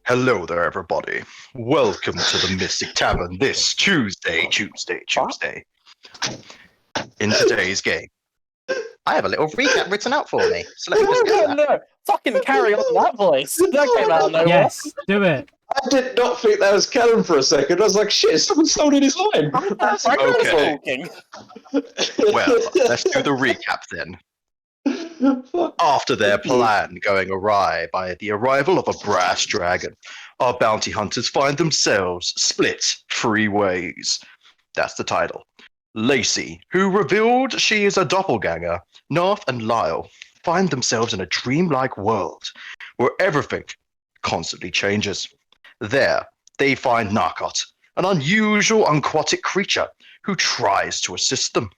Hello there, everybody. Welcome to the Mystic Tavern this Tuesday. In today's game, I have a little recap written out for me, so let me just get to that. No, fucking carry on that voice. That came out of nowhere. Yes, do it. I did not think that was canon for a second. I was like, shit, someone stolen his line. Okay. Talking. Well, let's do the recap then. After their plan going awry by the arrival of a brass dragon, our bounty hunters find themselves split 3 ways. That's the title. Lacey, who revealed she is a doppelganger, Narth and Lyle find themselves in a dreamlike world where everything constantly changes. There, they find Narcot, an unusual aquatic creature who tries to assist them,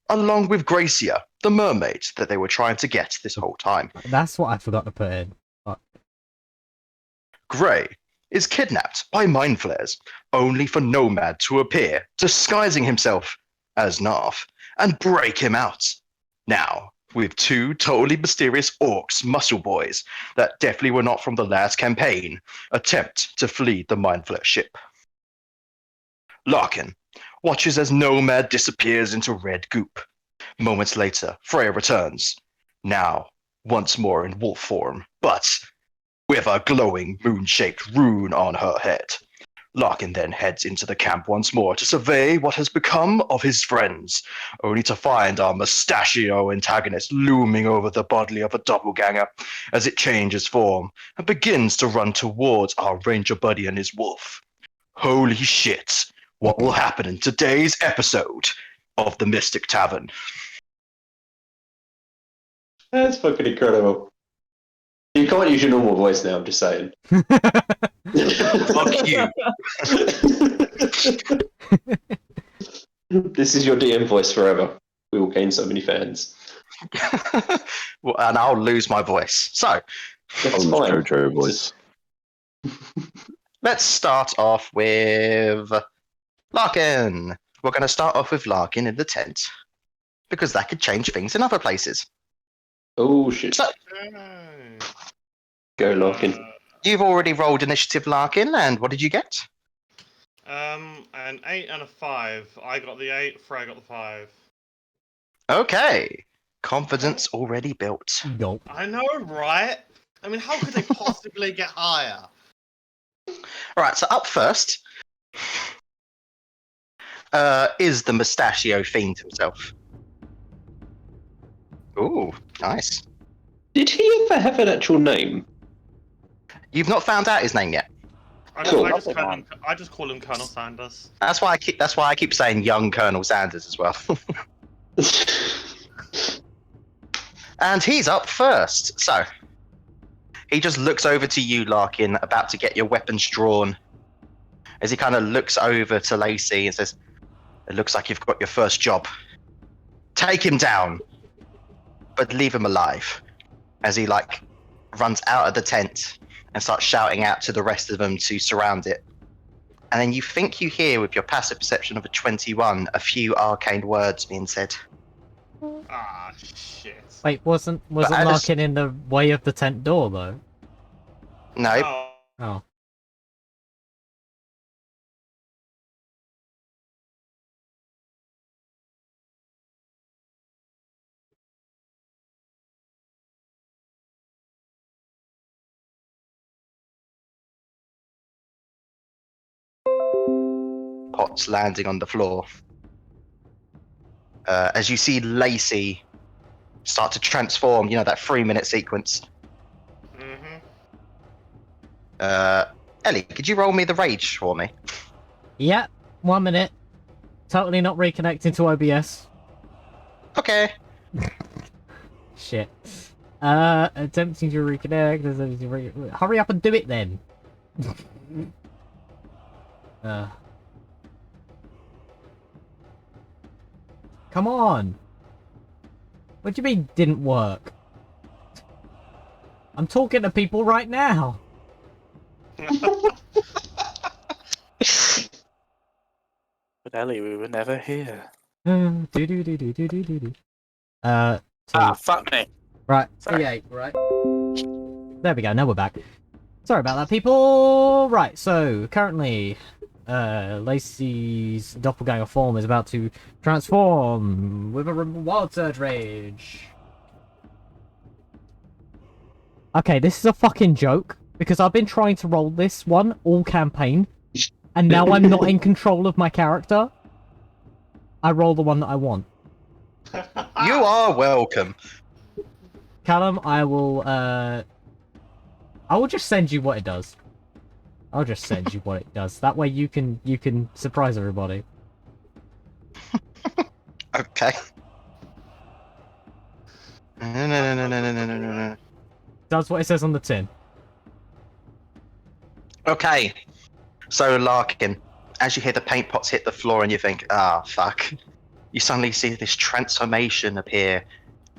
along with Gracia, the mermaid that they were trying to get this whole time. That's what I forgot to put in. Fuck. Gray is kidnapped by mind flayers, only for Nomad to appear, disguising himself as Narf, and break him out. Now, with 2 totally mysterious orcs muscle boys that definitely were not from the last campaign, attempt to flee the mind flayer ship. Larkin watches as Nomad disappears into red goop. Moments later, Freya returns, now once more in wolf form, but with a glowing moon-shaped rune on her head. Larkin then heads into the camp once more to survey what has become of his friends, only to find our mustachio antagonist looming over the body of a doppelganger as it changes form and begins to run towards our ranger buddy and his wolf. Holy shit, what will happen in today's episode of the Mystic Tavern? That's fucking incredible. You can't use your normal voice now, I'm just saying. Fuck you. This is your DM voice forever. We will gain so many fans. Well, and I'll lose my voice. So, That's fine. JoJo voice. let's start off with Larkin. We're going to start off with Larkin in the tent, because that could change things in other places. Oh shit. So, Go, Larkin. you've already rolled initiative, Larkin, and what did you get? An 8 and a 5. I got the 8, Freya got the 5. Okay. Confidence already built. Yup. I know, right? I mean, how could they possibly get higher? Alright, so up first is the mustachio fiend himself. Ooh, nice. Did he ever have an actual name? You've not found out his name yet. Cool. I just call him Colonel Sanders. That's why I keep saying young Colonel Sanders as well. And he's up first. So he just looks over to you, Larkin, about to get your weapons drawn. As he kind of looks over to Lacey and says, "It looks like you've got your first job. Take him down, but leave him alive." As he runs out of the tent and starts shouting out to the rest of them to surround it. And then you think you hear, with your passive perception of a 21, a few arcane words being said. Ah, shit. Wait, wasn't I just- Larkin in the way of the tent door though? No, Oh, Oh. pots landing on the floor. As you see Lacey start to transform, you know, that 3-minute sequence. Ellie, could you roll me the rage for me? Yeah, 1 minute. Totally not reconnecting to OBS. Okay. Shit. Attempting to reconnect. Hurry up and do it then. Come on. What do you mean didn't work? I'm talking to people right now. But Ellie, we were never here. Do. Fuck me. Right, Sorry. 38, right? There we go, now we're back. Sorry about that, people. Right, so currently, Lacey's doppelganger form is about to transform with a wild surge rage. Okay, this is a fucking joke because I've been trying to roll this one all campaign, and now I'm not in control of my character. I roll the one that I want. You are welcome. Callum, I will just send you what it does. I'll just send you what it does. That way you can surprise everybody. Okay. No. That's what it says on the tin. Okay. So Larkin, as you hear the paint pots hit the floor and you think, ah, fuck, you suddenly see this transformation appear.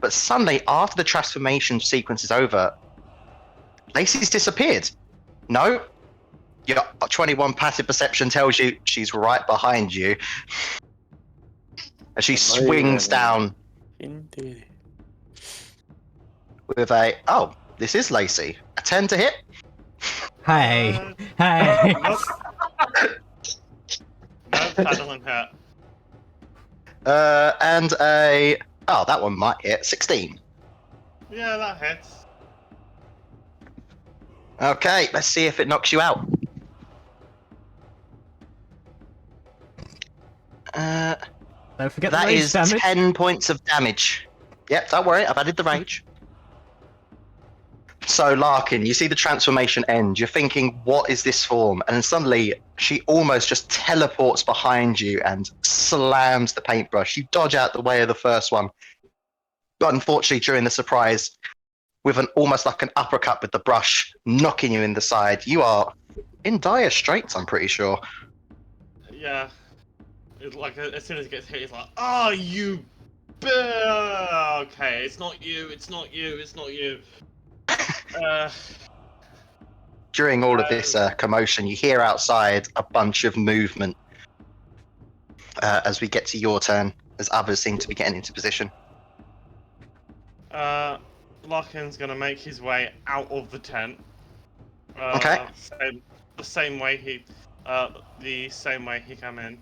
But suddenly, after the transformation sequence is over, Lacey's disappeared. No, your 21 passive perception tells you she's right behind you. As she swings down Indeed. with a, oh, this is Lacey. A 10 to hit. Hey, hey. Nope. Nope, that doesn't hit. And a, oh, that one might hit. 16. Yeah, that hits. Okay, let's see if it knocks you out. Don't forget the That rage is damage. 10 points of damage. Yep, don't worry, I've added the rage. So, Larkin, you see the transformation end. You're thinking, what is this form? And then suddenly, she almost just teleports behind you and slams the paintbrush. You dodge out the way of the first one. But unfortunately, during the surprise, with an almost like an uppercut with the brush, knocking you in the side, you are in dire straits, I'm pretty sure. Yeah. It's like, as soon as it gets hit, it's like, oh, you... Okay, it's not you, it's not you, it's not you. During all of this commotion, you hear outside a bunch of movement as we get to your turn, as others seem to be getting into position. Larkin's gonna make his way out of the tent. Okay. The same way he came in.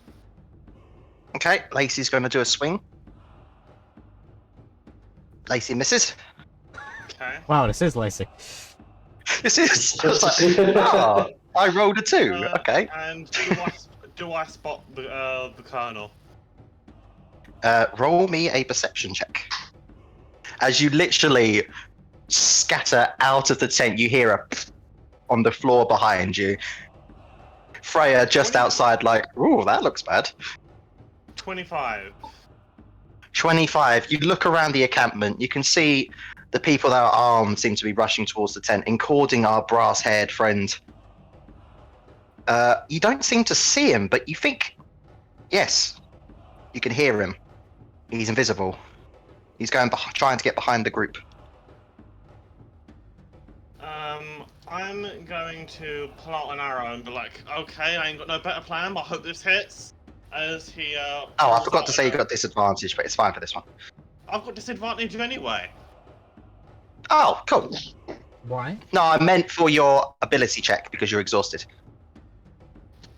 Okay, Lacey's going to do a swing. Lacey misses. Okay. Wow, this is Lacey. This is. I was like, oh, I rolled a 2. Okay. And do I spot the colonel? Roll me a perception check. As you literally scatter out of the tent, you hear a on the floor behind you. Freya just outside, like, ooh, that looks bad. 25. 25. You look around the encampment. You can see the people that are armed seem to be rushing towards the tent, including our brass-haired friend. You don't seem to see him, but you think, yes, you can hear him. He's invisible. He's going trying to get behind the group. I'm going to pull out an arrow and be like, okay, I ain't got no better plan, but I hope this hits. As he, Oh, I forgot to say you got disadvantage, but it's fine for this one. I've got disadvantage anyway. Oh, cool. Why? No, I meant for your ability check because you're exhausted.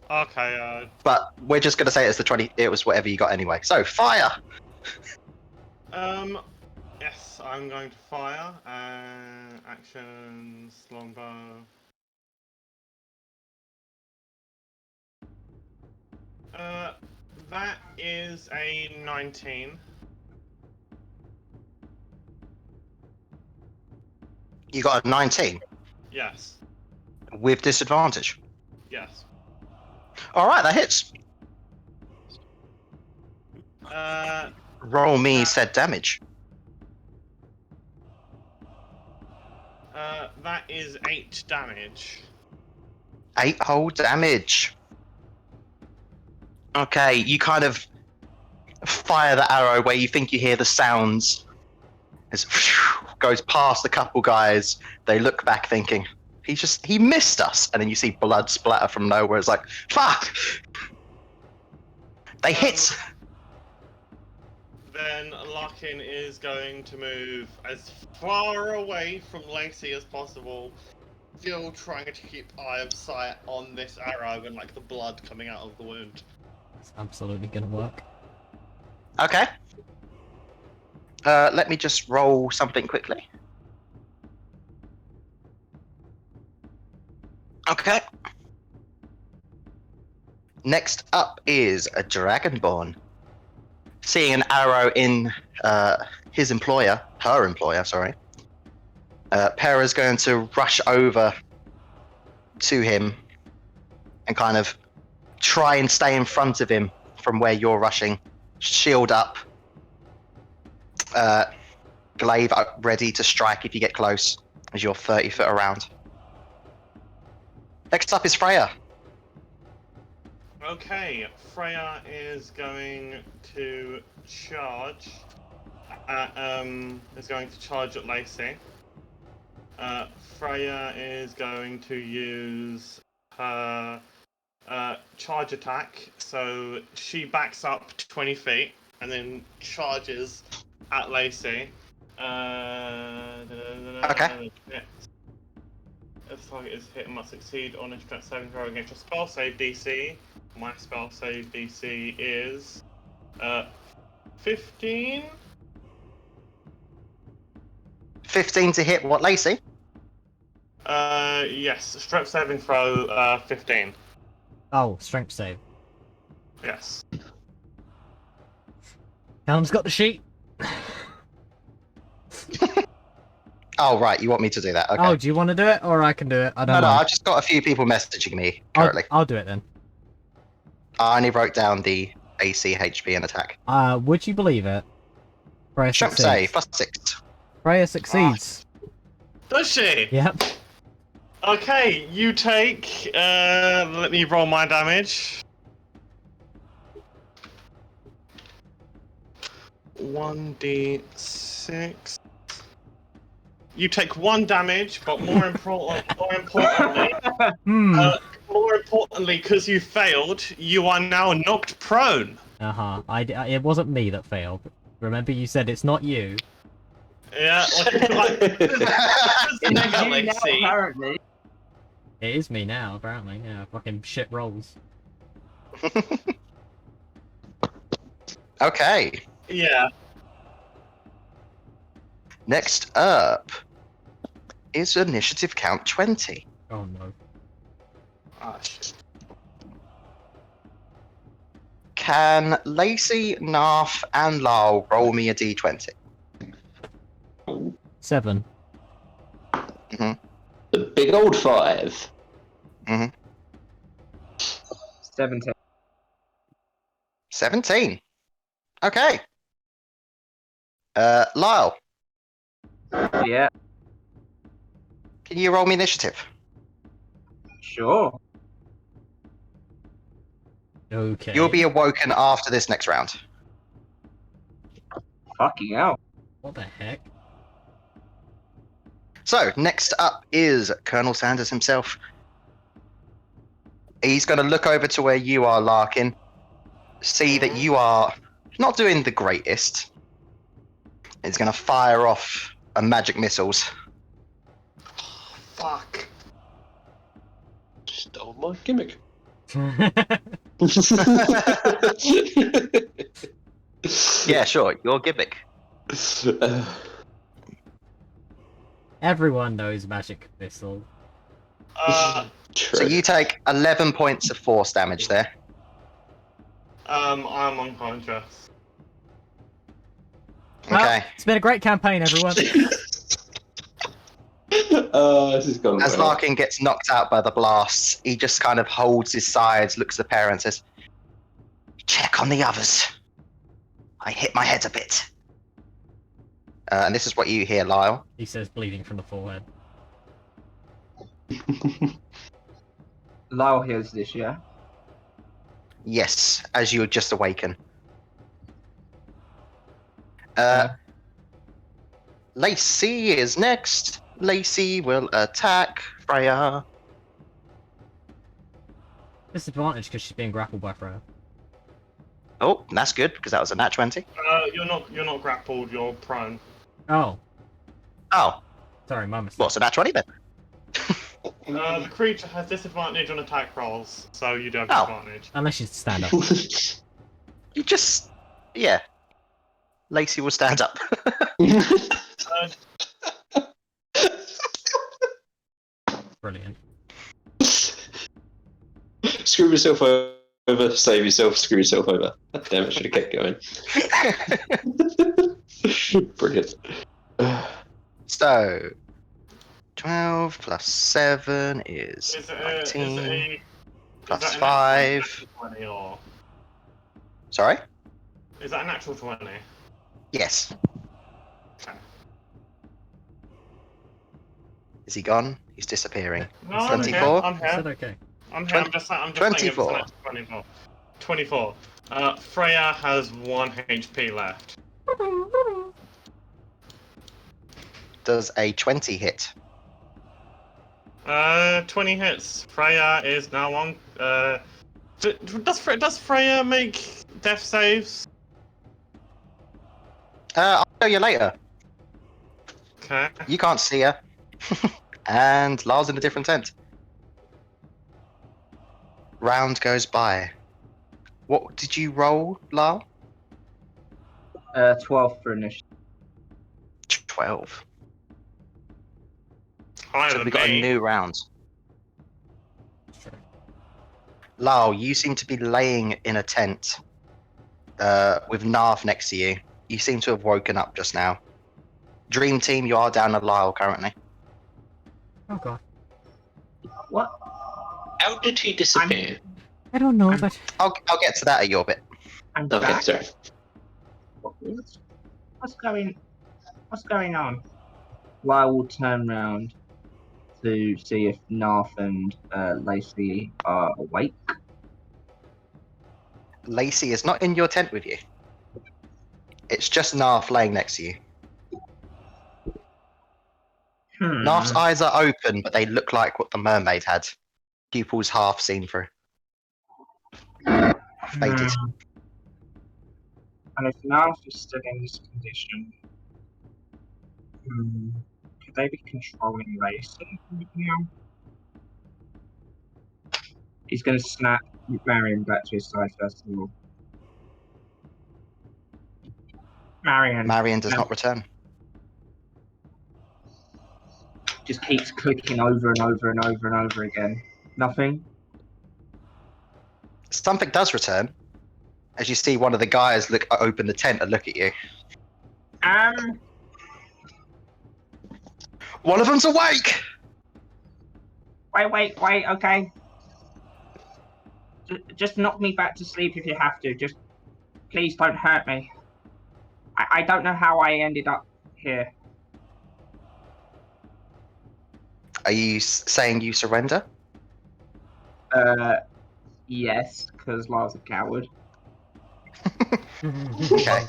Okay, But we're just going to say it's the 20. It was whatever you got anyway. So, fire! yes, I'm going to fire. Actions, longbow. That is a 19. You got a 19 Yes. with disadvantage. Yes. All right, that hits. Roll me said damage. That is 8 damage. 8 whole damage. Okay, you kind of fire the arrow where you think you hear the sounds. It goes past a couple guys. They look back thinking, he missed us. And then you see blood splatter from nowhere. It's like, fuck! They hit! Then Larkin is going to move as far away from Lacey as possible, still trying to keep eye of sight on this arrow and like the blood coming out of the wound. It's absolutely gonna work. Okay. Let me just roll something quickly. Okay. Next up is a Dragonborn. Seeing an arrow in her employer, sorry. Pera's going to rush over to him and kind of try and stay in front of him from where you're rushing. Shield up. Glaive up, ready to strike if you get close, as you're 30 foot around. Next up is Freya. Okay, Freya is going to charge. At Lacey. Freya is going to use her charge attack. So she backs up 20 feet and then charges at Lacey. Okay. If the target is hit and must succeed on a strength saving throw against your spell save DC. My spell save DC is 15. 15 to hit what, Lacey? Yes, strength saving throw 15. Oh, strength save. Yes. Callum's got the sheet. Oh, right, you want me to do that? Okay. Oh, do you want to do it, or I can do it? I don't No, know. I've just got a few people messaging me currently. I'll do it then. I only wrote down the AC, HP, and attack. Would you believe it? Freya Strength succeeds. save, +6. Freya succeeds. Does she? Yep. Okay, you take. Let me roll my damage. 1d6. You take 1 damage, but more importantly, more importantly, because you failed, you are now knocked prone. It wasn't me that failed. Remember, you said it's not you. Yeah, Apparently. It is me now, apparently. Yeah, fucking shit rolls. Okay. Yeah. Next up is initiative count 20. Oh no. Ah, shit. Can Lacey, Narf, and Lyle roll me a d20? 7. The big old 5. 17. 17. Okay. Lyle, Yeah, can you roll me initiative? sure. Okay. You'll be awoken after this next round. Fucking hell. What the heck? So, next up is Colonel Sanders himself. He's going to look over to where you are, Larkin, see that you are not doing the greatest. He's going to fire off a magic missiles. Fuck. Stole my gimmick. Yeah, sure, your gimmick. Everyone knows magic missile. So you take 11 points of force damage there. I'm unconscious. Well, Okay. it's been a great campaign, everyone. This is going As well. Larkin gets knocked out by the blasts, he just kind of holds his sides, looks at the pair and says, "Check on the others. I hit my head a bit." And this is what you hear, Lyle. He says, bleeding from the forehead. Lyle hears this, yeah? Yes, as you just awaken. Lacey is next. Lacey will attack Freya. Disadvantage because she's being grappled by Freya. Oh, that's good because that was a nat 20. You're not grappled. You're prone. Oh, Oh, sorry, my mistake. what's a nat 20 then? The creature has disadvantage on attack rolls, so you do have Oh. disadvantage. Unless you stand up. You just, yeah. Lacey will stand up. Brilliant. Screw yourself over, save yourself, screw yourself over. God damn it, should have kept going. Brilliant. So, 12 plus 7 is Is it 19. Plus is that 5. 20 or Sorry? is that a natural 20? Yes. Okay. Is he gone? He's disappearing. No, I'm here. 24? I'm Is here. that okay? I'm here. I'm just saying if it's a 24. natural 24. 24. Freya has 1 HP left. Does a 20 hit? 20 hits. Freya is now on. Does Freya make death saves? I'll show you later. Okay. You can't see her. And Lars in a different tent. Round goes by. What did you roll, Lars? 12 for initiative. 12. Higher So than we got a me. new round. Lal, you seem to be laying in a tent with Narf next to you. You seem to have woken up just now. Dream Team, you are down a Lyle currently. Oh god. What? How did he disappear? I don't know, but I'll get to that at your bit. I'm Okay, back. sorry. What's going on? Well, I will turn round to see if Narth and Lacey are awake. Lacey is not in your tent with you. It's just Narf laying next to you. Narf's eyes are open, but they look like what the mermaid had. Pupils half seen through. Faded. And if Narth is still in this condition, could they be controlling Lacey now? He's going to snap Marion back to his side first of all. Marion does not return. Just keeps clicking over and over and over and over again. Nothing. Something does return. As you see one of the guys open the tent and look at you. One of them's awake! Wait, okay. Just knock me back to sleep if you have to. Just please don't hurt me. I don't know how I ended up here. Are you saying you surrender? Yes, because Lars a coward. Okay.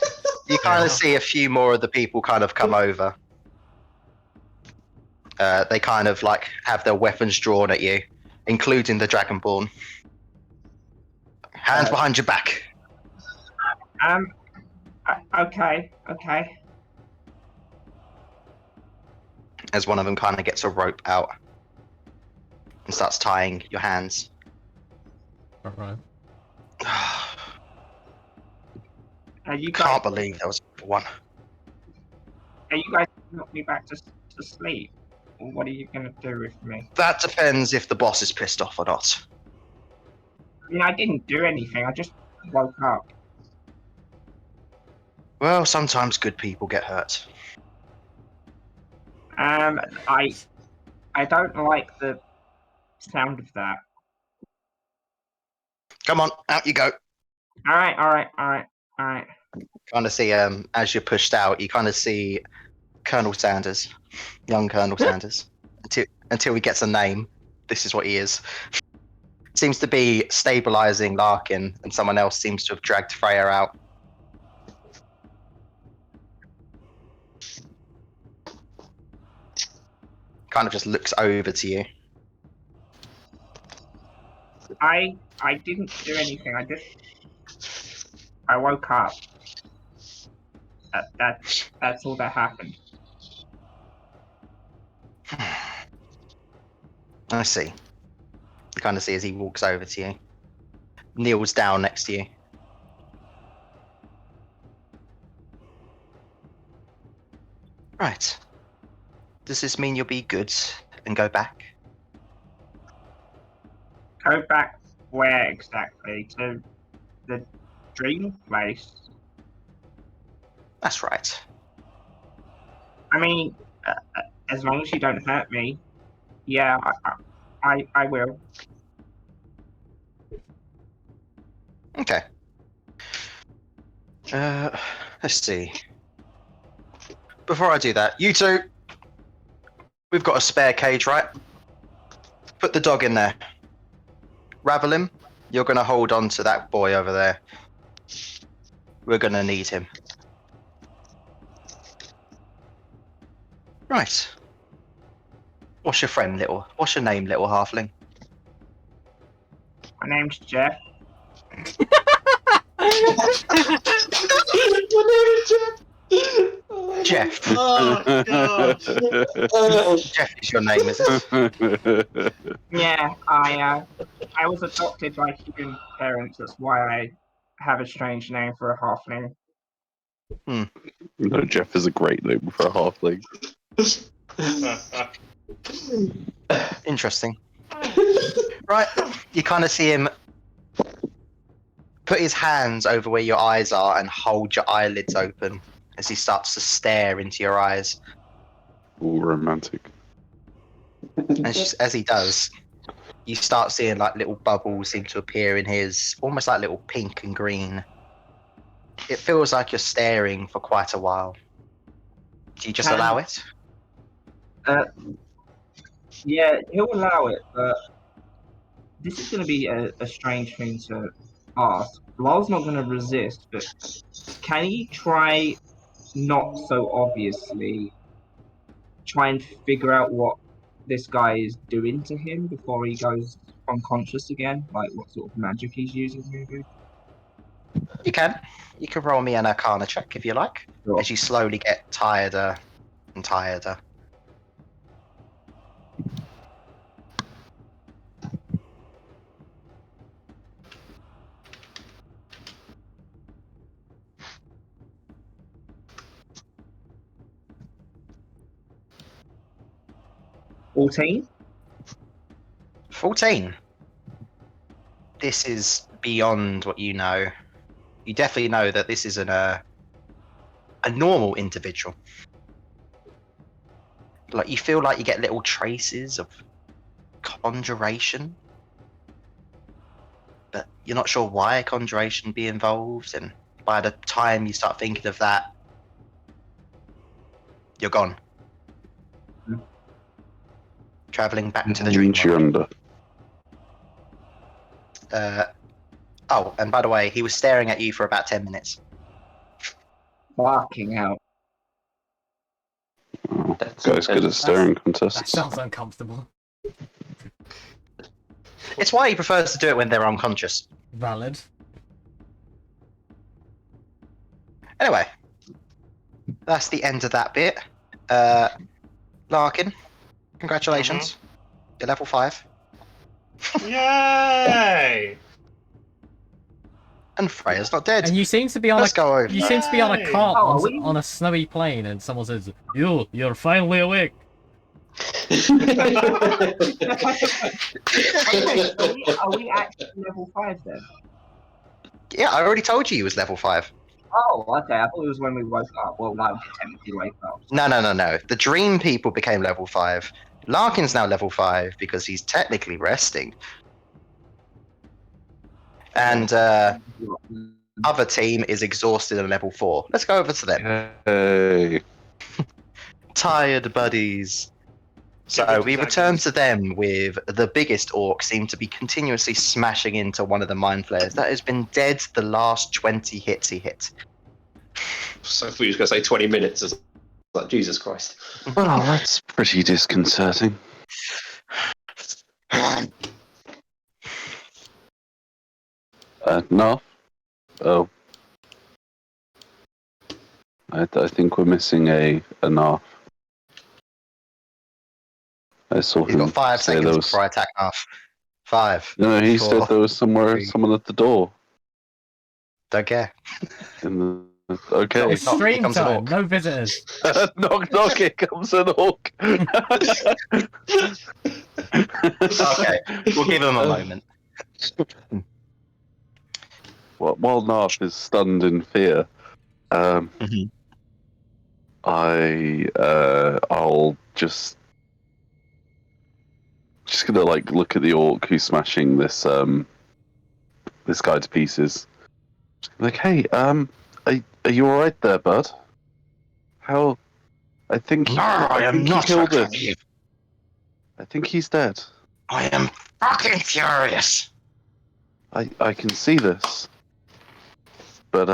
You kind of see a few more of the people kind of come over. They kind of like have their weapons drawn at you, including the Dragonborn. Hands behind your back. Okay. As one of them kind of gets a rope out and starts tying your hands. alright. You guys, Can't believe there was one. are you guys knock me back to sleep? Or what are you gonna do with me? That depends if the boss is pissed off or not. I mean, I didn't do anything. I just woke up. Well, sometimes good people get hurt. I don't like the sound of that. Come on, out you go. All right. Kind of see, as you're pushed out, you kind of see Colonel Sanders, young Colonel Sanders. Until he gets a name, this is what he is. Seems to be stabilizing Larkin, and someone else seems to have dragged Freya out. Kind of just looks over to you. I didn't do anything. I woke up. That's all that happened. I see. You kind of see as he walks over to you, kneels down next to you. Right. Does this mean you'll be good and go back? Go back where exactly? To the dream place? That's right. I mean, as long as you don't hurt me, yeah, I will. Okay. Let's see. Before I do that, you two, we've got a spare cage, right? Put the dog in there. Ravel him. You're going to hold on to that boy over there. We're going to need him. Right. What's your name, little halfling? My name's Jeff. Jeff. Oh god. Jeff is your name, is it? Yeah, I was adopted by human parents. That's why I have a strange name for a halfling. No, Jeff is a great name for a halfling. Interesting. Right. You kind of see him put his hands over where your eyes are and hold your eyelids open as he starts to stare into your eyes. All romantic. And as he does, you start seeing like little bubbles seem to appear in his, almost like little pink and green. It feels like you're staring for quite a while. Do you just allow it? Yeah, he'll allow it, but this is going to be a strange thing to ask. Lyle's not going to resist, but can he try, not so obviously, try and figure out what this guy is doing to him before he goes unconscious again? Like what sort of magic he's using, maybe? You can. You can roll me an Arcana check if you like, Sure. as you slowly get tireder and tireder. $14? 14. This is beyond what you know. You definitely know that this isn't a normal individual. Like you feel like you get little traces of conjuration, but you're not sure why conjuration be involved. And by the time you start thinking of that, you're gone. Traveling back to the dream world. Oh, and by the way, he was staring at you for about 10 minutes. Barking out. Oh, That's guys good at staring That contests. sounds uncomfortable. It's why he prefers to do it when they're unconscious. Valid. Anyway, that's the end of that bit. Larkin, congratulations. You're level 5. Yay! And Freya's not dead. And you seem to be on Let's go over. you seem to be on a Yay! cart Oh, on, we- on a snowy plain, and someone says, "You're finally awake." Okay, are we actually level 5 then? Yeah, I already told you he was level 5. Oh, okay. I thought it was when we woke up. Well, like, we technically wake up. No. The dream people became level 5. Larkin's now level 5 because he's technically resting. And other team is exhausted and level 4. Let's go over to them. Hey. Tired buddies. Give So it we a return second. to them with the biggest orc seem to be continuously smashing into one of the mind flayers that has been dead the last 20 hits he hit. So if we was going to say 20 minutes, it's like, Jesus Christ. Well, that's pretty disconcerting. No. Oh. I think we're missing a Narf. I saw He's him got 5 say there seconds was. before I attack half. 5. No, he 4, said there was someone at the door. Don't care. In the okay. It's knock, here stream comes an time. orc. No visitors. Knock knock! Here comes an orc. Okay, we'll give him a moment. While Narf is stunned in fear, Mhm. I'll just gonna like look at the orc who's smashing this this guy to pieces. Like, hey, are you all right there, bud? How? I think No, I am think not he killed okay. him. I think he's dead. I am fucking furious. I can see this, but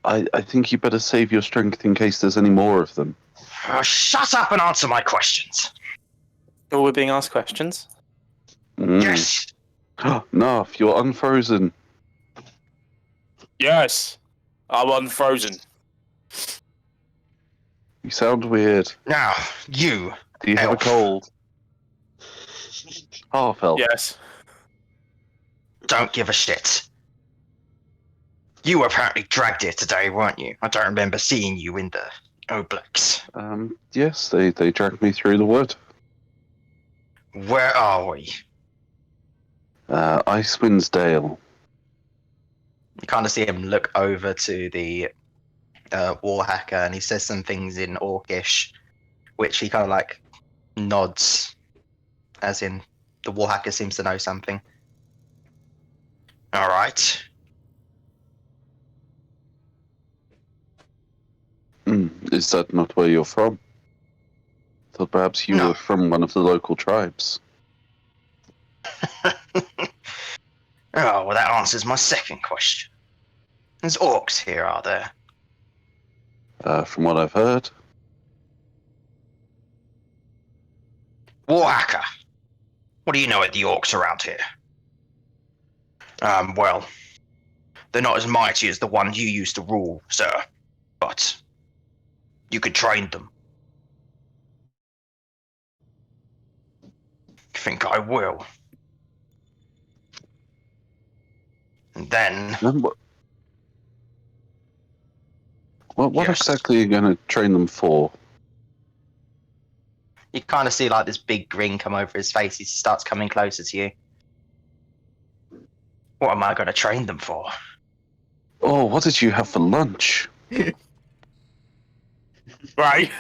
I think you better save your strength in case there's any more of them. Shut up and answer my questions. Oh, we're being asked questions. Yes. Narf, you're unfrozen. Yes, I'm unfrozen. You sound weird. Now, you. Do you have a Elf. cold? Half elf. Yes. Don't give a shit. You were apparently dragged here today, weren't you? I don't remember seeing you in the Oblex. Yes, they dragged me through the wood. Where are we? Icewind's Dale. You kind of see him look over to the Warhacker, and he says some things in Orcish, which he kind of like nods, as in the Warhacker seems to know something. All right. Is that not where you're from? Thought perhaps you No. were from one of the local tribes. Oh, well, that answers my second question. There's orcs here, are there? From what I've heard. Warhacker, what do you know of the orcs around here? Well, they're not as mighty as the one you used to rule, sir, but you could train them. Think I will. And then, What Yes. exactly are you going to train them for? you kind of see like this big grin come over his face. He starts coming closer to you. What am I going to train them for? Oh, what did you have for lunch? Right.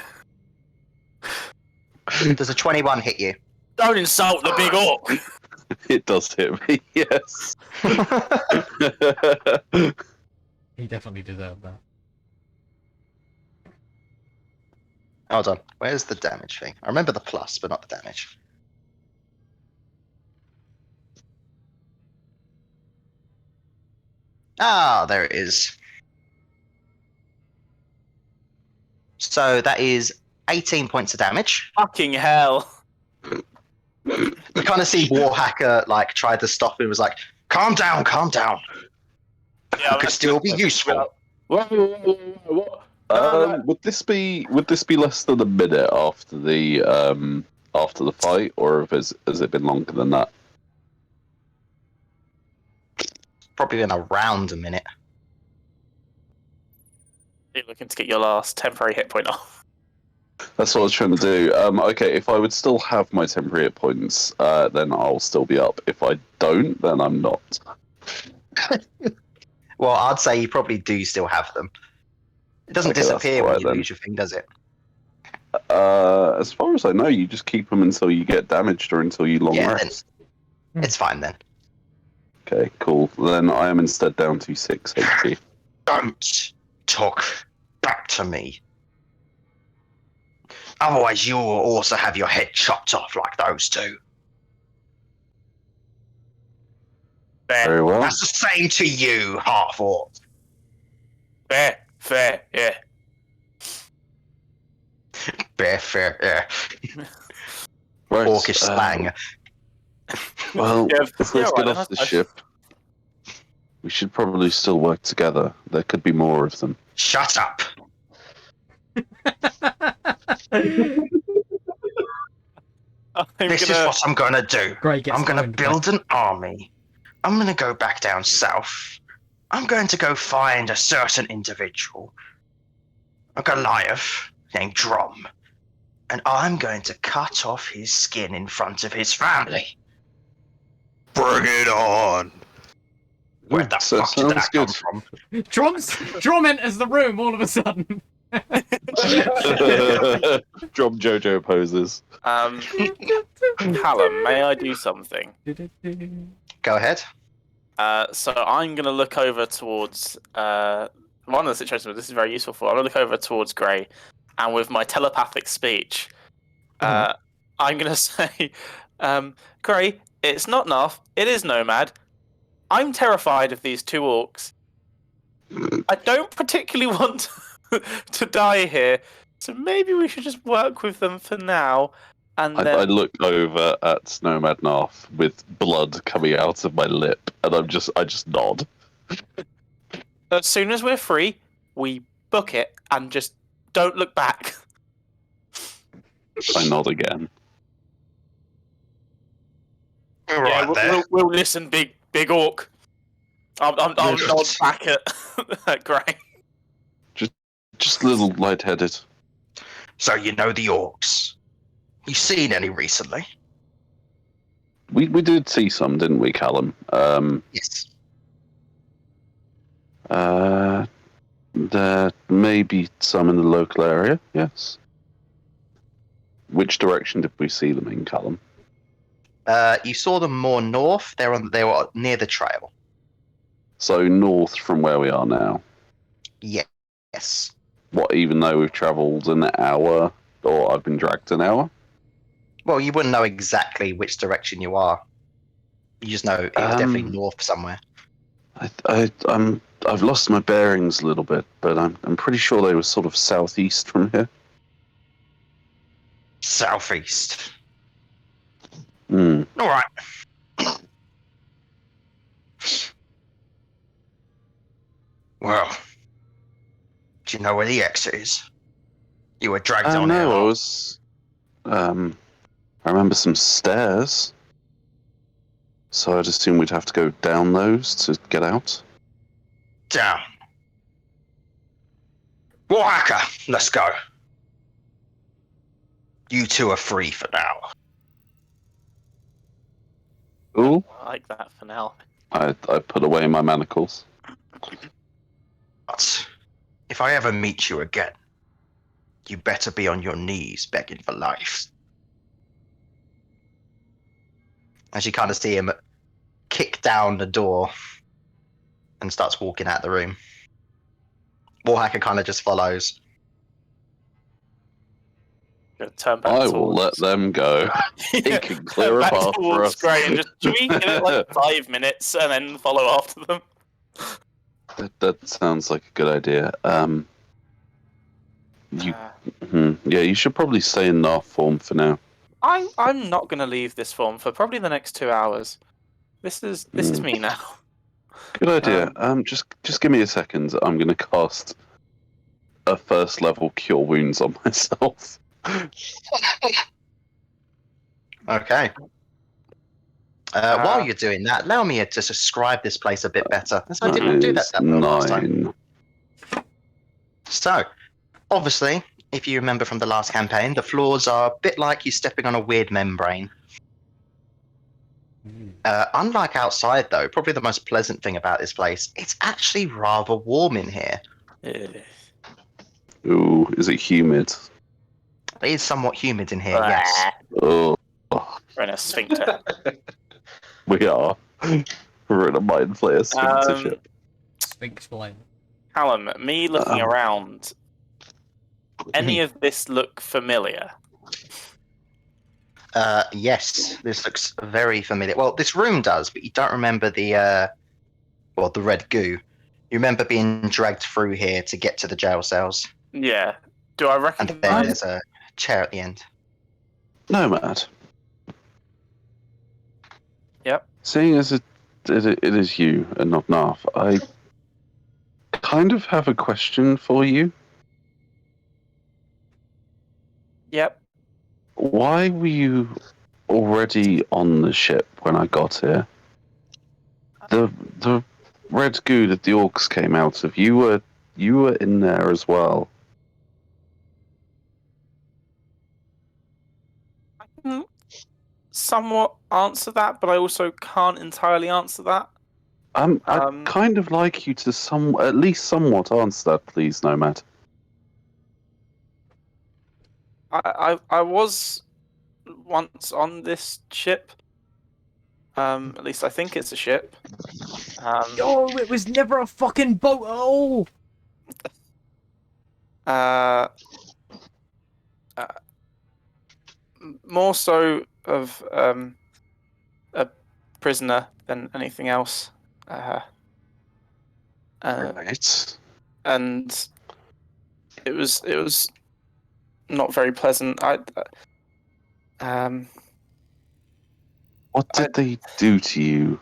Does a 21 hit you? Don't insult the big orc. It does hit me, yes. He definitely deserved that. Hold on. Where's the damage thing? I remember the plus, but not the damage. Ah, there it is. So that is 18 points of damage. Fucking hell. You kind of see Warhacker like tried to stop him. Was like, calm down, calm down. Yeah, It could still be useful. What? Would this be less than a minute after the fight, or has it been longer than that? Probably been around a minute. You're looking to get your last temporary hit point off. That's what I was trying to do. Okay, if I would still have my temporary hit points, then I'll still be up. If I don't, then I'm not. Well, I'd say you probably do still have them. It doesn't Okay, that's disappear when alright you then. lose your thing, does it? As far as I know, you just keep them until you get damaged or until you long Yeah, then rest. it's fine then. Okay, cool. Then I am instead down to 6 HP. Don't talk back to me. Otherwise, you will also have your head chopped off like those two. Very well. That's the same to you, half orc. Fair, yeah. Fair, yeah. Right, Orcish slang. Well, Yeah, if yeah, let's right, get off that's the nice. ship. We should probably still work together. There could be more of them. Shut up. This is what I'm gonna do. Gray gets I'm gonna owned build an army. I'm gonna go back down south. I'm going to go find a certain individual, a Goliath named Drum, and I'm going to cut off his skin in front of his family. Bring it on! Where the So fuck did sounds that come good. from? Drum enters the room all of a sudden. Drum JoJo poses. Callum, may I do something? Go ahead. So I'm going to look over towards one of the situations where this is very useful for. I'm going to look over towards Gray, and with my telepathic speech, I'm going to say, Gray, it's not Narf, it is Nomad. I'm terrified of these two orcs. I don't particularly want to die here, so maybe we should just work with them for now. And I then look over at Nomad Narf with blood coming out of my lip, and I just nod. as soon as we're free, we book it and just don't look back. I nod again. Right there. We'll listen, big orc. I'll nod back at Gray. Just a little lightheaded. So you know the orcs. You seen any recently? We did see some, didn't we, Callum? Yes. There may be some in the local area, yes. Which direction did we see them in, Callum? You saw them more north. They were near the trail. So north from where we are now. Yes. What, even though we've travelled an hour, or I've been dragged an hour? Well, you wouldn't know exactly which direction you are. You just know it was definitely north somewhere. I've lost my bearings a little bit, but I'm pretty sure they were sort of southeast from here. Southeast. Hmm. All right. Well, do you know where the exit is? You were dragged on No, here. I was. I remember some stairs, so I'd assume we'd have to go down those to get out. Down. Warhacker, let's go. You two are free for now. Cool. I like that for now. I put away my manacles. But if I ever meet you again, you better be on your knees begging for life. As you kind of see him kick down the door and starts walking out the room. Warhacker kind of just follows. Gonna turn back I will towards- let them go. He can clear a back path for towards us. Gray and just give it like 5 minutes and then follow after them. That sounds like a good idea. Yeah, you should probably stay in Narf form for now. I'm not gonna leave this form for probably the next 2 hours. This is me now. Good idea. Just give me a second. I'm going to cast a first level cure wounds on myself. Okay. While you're doing that, allow me to describe this place a bit better. As I didn't do that well last time. 9. So, obviously, if you remember from the last campaign, the floors are a bit like you're stepping on a weird membrane. Unlike outside, though, probably the most pleasant thing about this place, it's actually rather warm in here. Ooh, is it humid? It is somewhat humid in here, yes. Oh, We're in a sphincter. we are. We're in a mind flayer sphincter ship. Explain. Callum, me looking around, any of this look familiar? Yes, this looks very familiar. Well, this room does, but you don't remember the red goo. You remember being dragged through here to get to the jail cells, Yeah. Do I and recognize? then there's a chair at the end. Nomad. Yep. Seeing as it is you and not Narf, I kind of have a question for you. Yep. Why were you already on the ship when I got here. The red goo that the orcs came out of, you were in there as well. I can somewhat answer that, but I also can't entirely answer that. I'd kind of like you to at least somewhat answer that, please, Nomad. I was once on this ship. At least I think it's a ship. Yo, it was never a fucking boat at all. Uh, more so of a prisoner than anything else. Right. And it was not very pleasant. What did they do to you?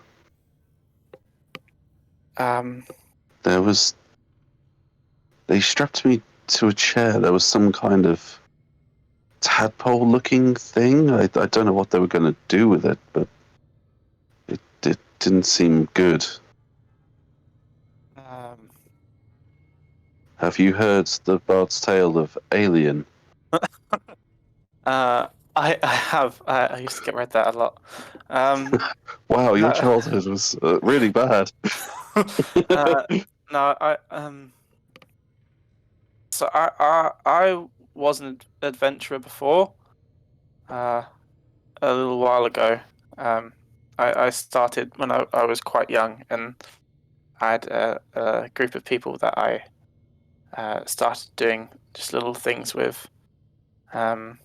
There was. They strapped me to a chair. There was some kind of tadpole-looking thing. I don't know what they were going to do with it, but it didn't seem good. Have you heard the Bard's Tale of Alien? I have. I used to get read that a lot. Wow, your childhood was really bad. No, So I was an adventurer before. A little while ago. I started when I was quite young, and I had a group of people that I started doing just little things with. And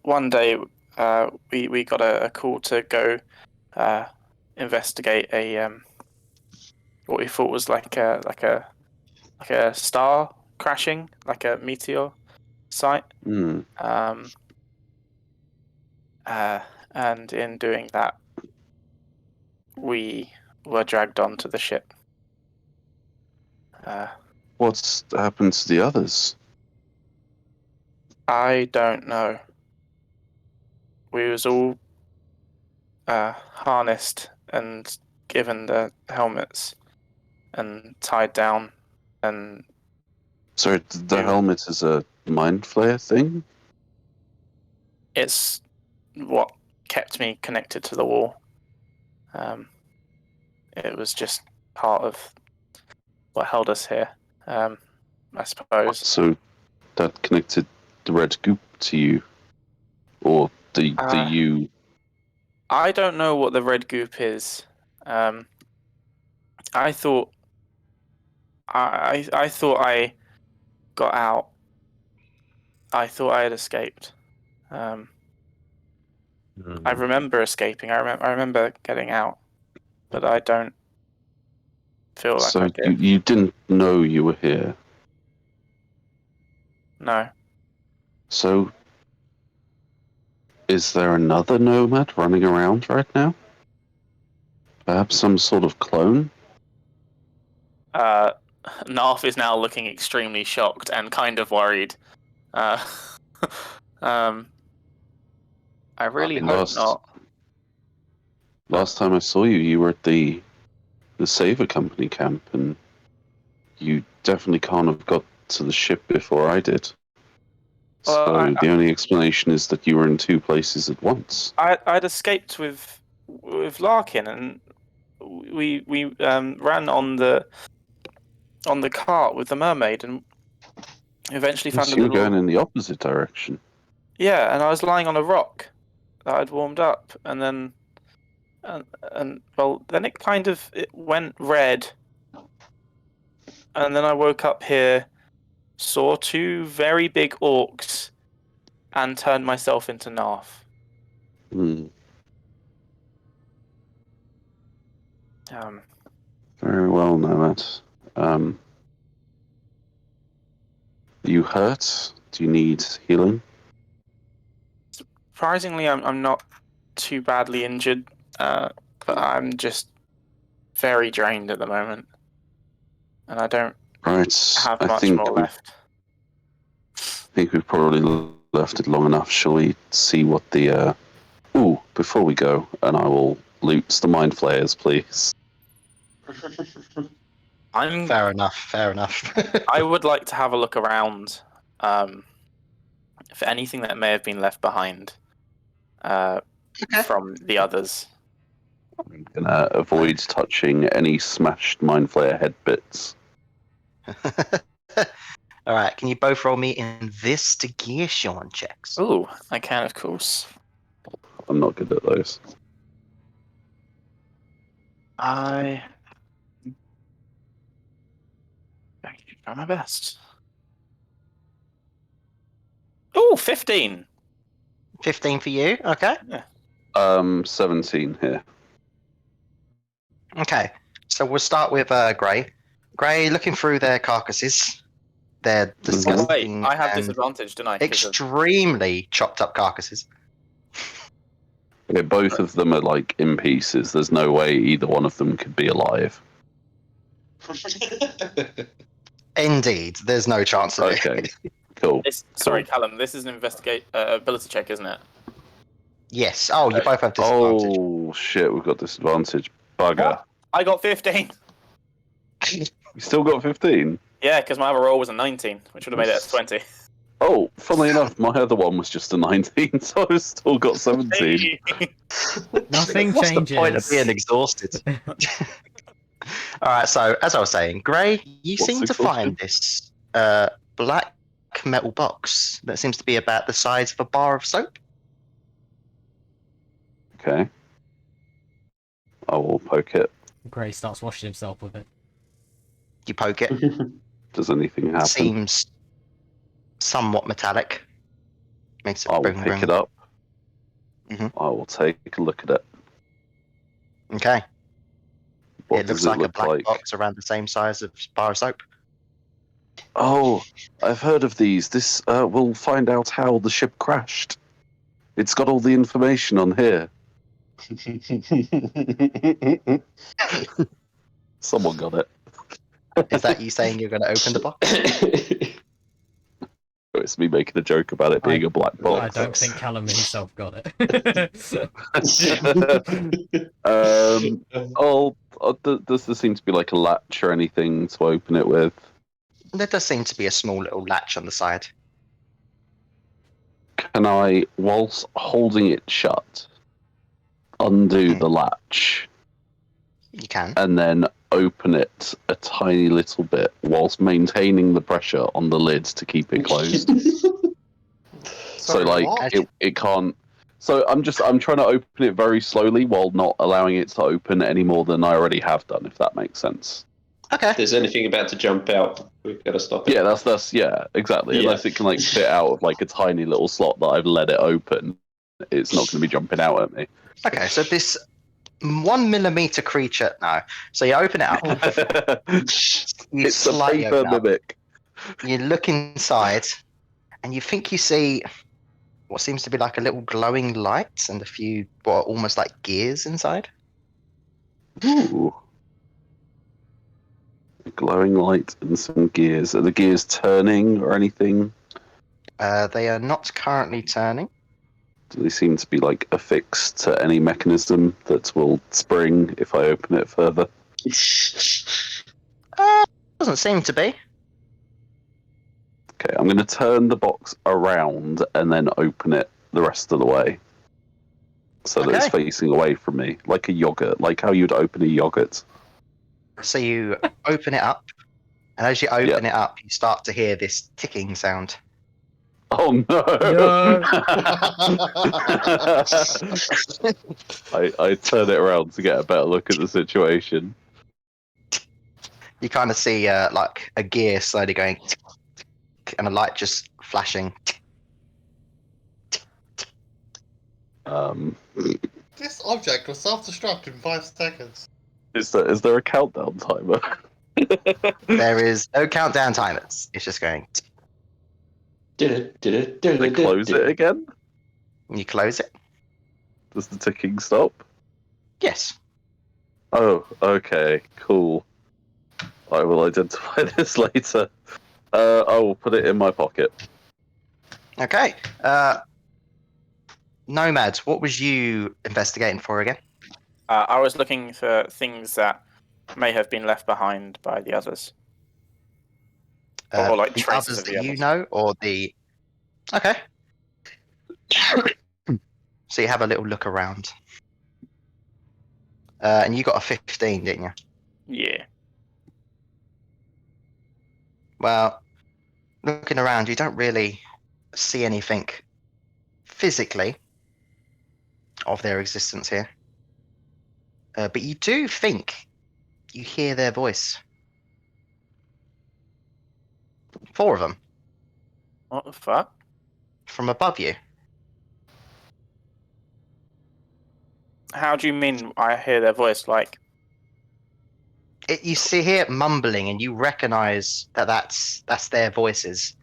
one day we got a call to go investigate what we thought was like a star crashing, like a meteor site. Hmm. And in doing that, we were dragged onto the ship. What's happened to the others? I don't know. We was all harnessed and given the helmets and tied down, and Sorry, the helmet is a mind flayer thing? it's what kept me connected to the wall. It was just part of what held us here, I suppose. So that connected the red goop to you? Or the you? I don't know what the red goop is. I thought I thought I got out. I thought I had escaped. I remember escaping. I remember getting out, but I don't feel like I So did. you didn't know you were here. No. So is there another nomad running around right now? Perhaps some sort of clone? Narf is now looking extremely shocked and kind of worried. I really hope not. Last time I saw you, you were at the Saver Company camp, and you definitely can't have got to the ship before I did. Well, So the only explanation is that you were in two places at once. I'd escaped with Larkin, and we ran on the cart with the mermaid, and eventually found a You were little. going in the opposite direction. Yeah, and I was lying on a rock that I'd warmed up, and then and well, then it went red, and then I woke up here, saw two very big orcs, and turned myself into Narf. Hmm. Um, Very well, Nomad. You hurt? Do you need healing? Surprisingly, I'm not too badly injured, but I'm just very drained at the moment, and I don't Right. have I much think more left. we've probably left it long enough. Shall we see what the... Ooh, before we go, and I will loot the mind flayers, please. Fair enough. Fair enough. I would like to have a look around for anything that may have been left behind from the others. I'm gonna avoid touching any smashed mind flayer head bits. All right. Can you both roll me investigation checks? Ooh, I can, of course. I'm not good at those. I try my best. Ooh, 15. 15 for you. Okay. 17 here. Okay. So we'll start with Grey. Grey, looking through their carcasses, their Oh, disgusting wait, I have and disadvantage, didn't I? 'Cause of- extremely chopped up carcasses. Okay, both of them are like in pieces. There's no way either one of them could be alive. Indeed, there's no chance of it. Okay, cool. Sorry, Callum. This is an investigate ability check, isn't it? Yes. Oh, you both have disadvantage. Oh shit, we've got disadvantage. Bugger. What? I got 15. You still got 15? Yeah, because my other roll was a 19, which would have made it a 20. Oh, funnily enough, my other one was just a 19, so I've still got 17. Nothing What's changes. the point of being exhausted? All right. So as I was saying, Grey, you What's seem to exhaustion? find this black metal box that seems to be about the size of a bar of soap. Okay. I will poke it. Gray starts washing himself with it. You poke it. Does anything happen? Seems somewhat metallic. Makes it I will boom, pick boom. it up. Mhm. I will take a look at it. Okay. What It looks does like it a look black like? box around the same size of bar of soap. Oh, I've heard of these. This will find out how the ship crashed. It's got all the information on here. Someone got it. Is that you saying you're going to open the box? It's me making a joke about it being a black box. I don't think Callum himself got it. Does there seem to be like a latch or anything to open it with? There does seem to be a small little latch on the side. Can I, whilst holding it shut, undo the latch You can. and then open it a tiny little bit whilst maintaining the pressure on the lid to keep it closed? So Sorry, like what? it can't. So I'm trying to open it very slowly while not allowing it to open any more than I already have done, if that makes sense. Okay. If there's anything about to jump out, we've got to stop it. Yeah, that's exactly. Yeah. Unless it can like fit out of like a tiny little slot that I've let it open, it's not going to be jumping out at me. Okay, so this 1 millimeter creature. No. So you open it up. You It's a slightly paper open it up. mimic. You look inside, and you think you see what seems to be like a little glowing light and a few, what are almost like gears inside. Ooh. A glowing light and some gears. Are the gears turning or anything? They are not currently turning. Do they seem to be like affixed to any mechanism that will spring if I open it further? Doesn't seem to be. Okay, I'm going to turn the box around and then open it the rest of the way. So that it's Okay. facing away from me, like a yogurt, like how you'd open a yogurt. So you open it up, and as you open it up, you start to hear this ticking sound. Oh no! No. I turn it around to get a better look at the situation. You kind of see like a gear slowly going, tick, tick, and a light just flashing. This object will self-destruct in 5 seconds. Is there a countdown timer? There is no countdown timers. It's just going. Tick. They close it again? You close it. Does the ticking stop? Yes. Oh, okay, cool. I will identify this later. I will put it in my pocket. Okay. Nomad, what was you investigating for again? I was looking for things that may have been left behind by the others. Or like The traces others of that the you others. know, or the... Okay. So you have a little look around. And you got a 15, didn't you? Yeah. Well, looking around, you don't really see anything physically of their existence here. But you do think you hear their voice. 4 of them What the fuck? from above you. How do you mean I hear their voice? Like, You see hear it mumbling, and you recognize that that's their voices.